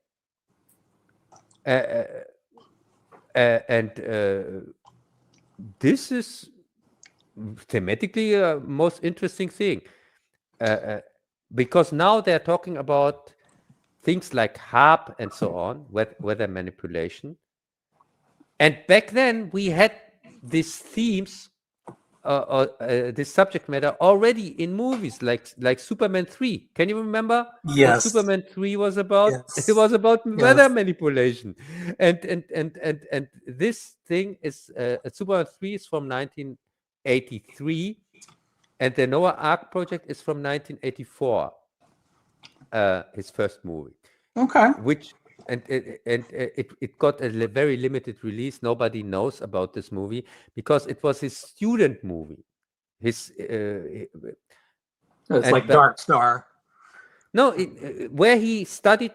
And this is thematically most interesting thing. Because now they're talking about things like HARP and so on, weather manipulation. And back then we had these themes, this subject matter already in movies like Superman 3. Can you remember what Superman 3 was about? Yes. It was about weather manipulation. And this thing is Superman 3 is from 1983, and the Noah Ark project is from 1984. His first movie. Okay. Which it got a very limited release. Nobody knows about this movie because it was his student movie. His it's like Dark Star. No, where he studied.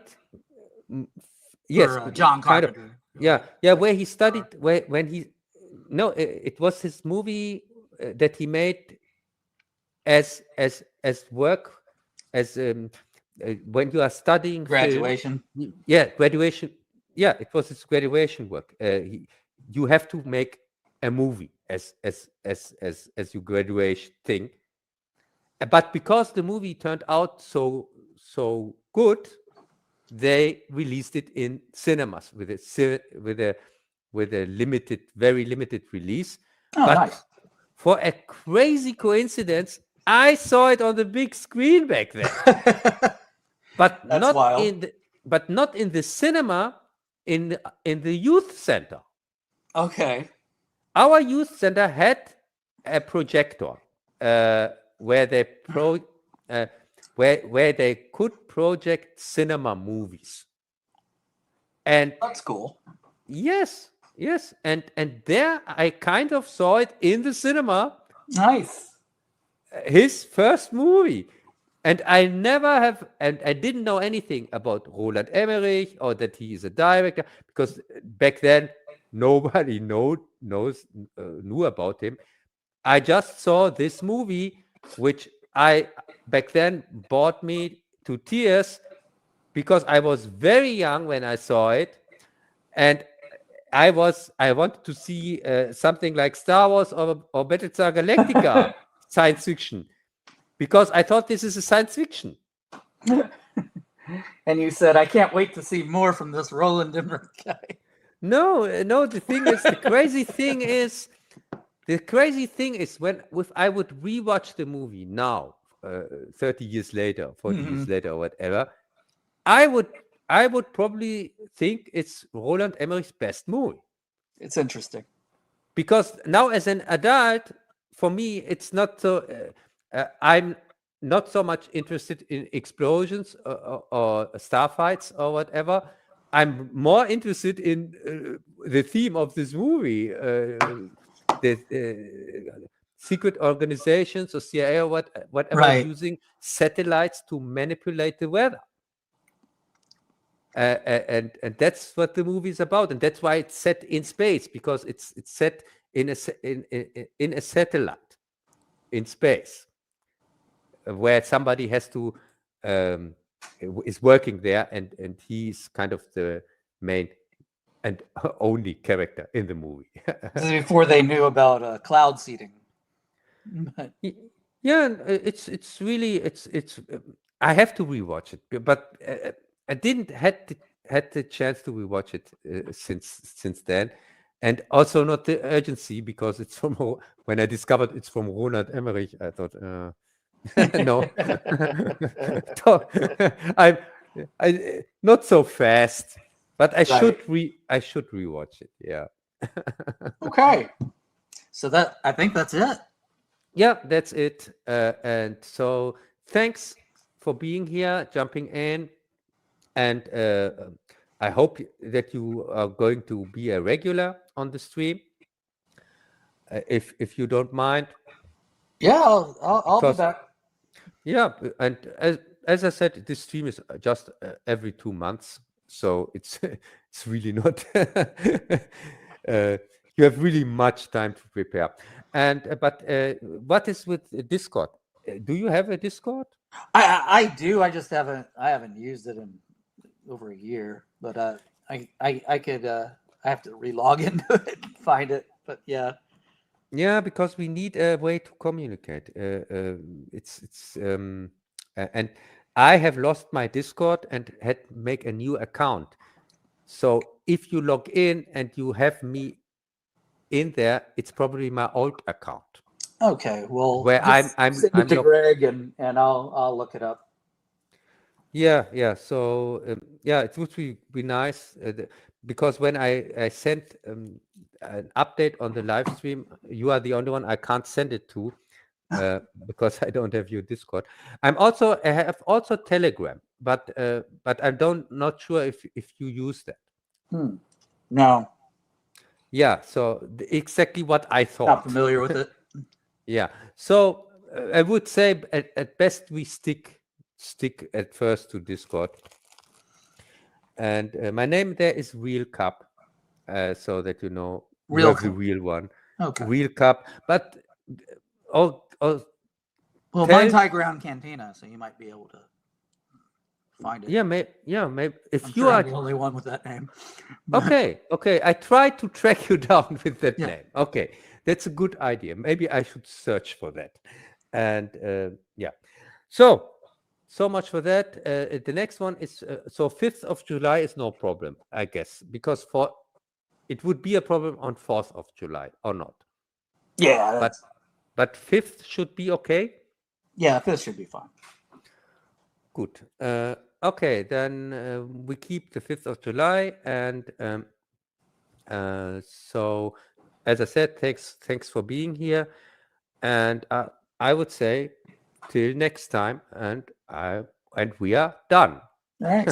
Yes, for, John Carpenter. Where he studied. It was his movie that he made as work as. When you are studying graduation, graduation, it was his graduation work. You have to make a movie as your graduation thing, but because the movie turned out so good, they released it in cinemas with a very limited release. Nice. For a crazy coincidence, I saw it on the big screen back then. But not in the cinema, in the youth center. Okay. Our youth center had a projector where they where they could project cinema movies. And that's cool. Yes. And there I kind of saw it in the cinema. Nice. His first movie. And I didn't know anything about Roland Emmerich or that he is a director, because back then nobody knew about him. I just saw this movie, which back then brought me to tears because I was very young when I saw it, and I wanted to see something like Star Wars or Battlestar Galactica science fiction. Because I thought this is a science fiction. And you said, I can't wait to see more from this Roland Emmerich guy. No, the thing is, the crazy thing is when I would rewatch the movie now, 30 years later, 40 years later, or whatever, I would probably think it's Roland Emmerich's best movie. It's interesting. Because now as an adult, for me, it's not so... I'm not so much interested in explosions or starfights or whatever. I'm more interested in the theme of this movie, the secret organizations or CIA or whatever using satellites to manipulate the weather. And that's what the movie is about, and that's why it's set in space, because it's set in a satellite in space, where somebody has to is working there, and he's kind of the main and only character in the movie. This is before they knew about cloud seeding. It's really I have to rewatch it, but I didn't had the chance to rewatch it since then, and also not the urgency, because it's from when I discovered it's from Roland Emmerich. I thought. No, I'm not so fast, but I should rewatch it. Yeah. Okay. So I think that's it. Yeah, that's it. And so thanks for being here, jumping in, and I hope that you are going to be a regular on the stream, if you don't mind. Yeah, I'll be back. Yeah, and as I said, this stream is just every 2 months, so it's really not. You have really much time to prepare. And but what is with Discord? Do you have a Discord? I do. I just haven't used it in over a year. But I could I have to relog into it and find it. But yeah. Yeah, because we need a way to communicate. And I have lost my Discord and had to make a new account. So if you log in and you have me in there, it's probably my old account. Okay, well, where just I'm send it to logged. Greg and I'll look it up. Yeah. So it would be nice because when I sent an update on the live stream, you are the only one I can't send it to because I don't have your Discord. I have also Telegram, but I'm not sure if you use that. No. Yeah. So exactly what I thought. Not familiar with it. Yeah. So I would say at best we stick at first to Discord. And my name there is Real Cup, so that you know Real the Cup. real one. Okay. Real Cup. But well, mine's High Ground Cantina, so you might be able to find it. Yeah, maybe if I'm you sure are I'm the only one with that name. Okay. I tried to track you down with that Yeah. name. Okay, that's a good idea. Maybe I should search for that. And yeah, so much for that. The next one is so 5th of July is no problem, I guess, because it would be a problem on 4th of July or not. Yeah, but 5th should be okay. Yeah, 5th should be fine. Good. Okay, then we keep the 5th of July, and so as I said, thanks for being here, and I would say till next time, and we are done. All right.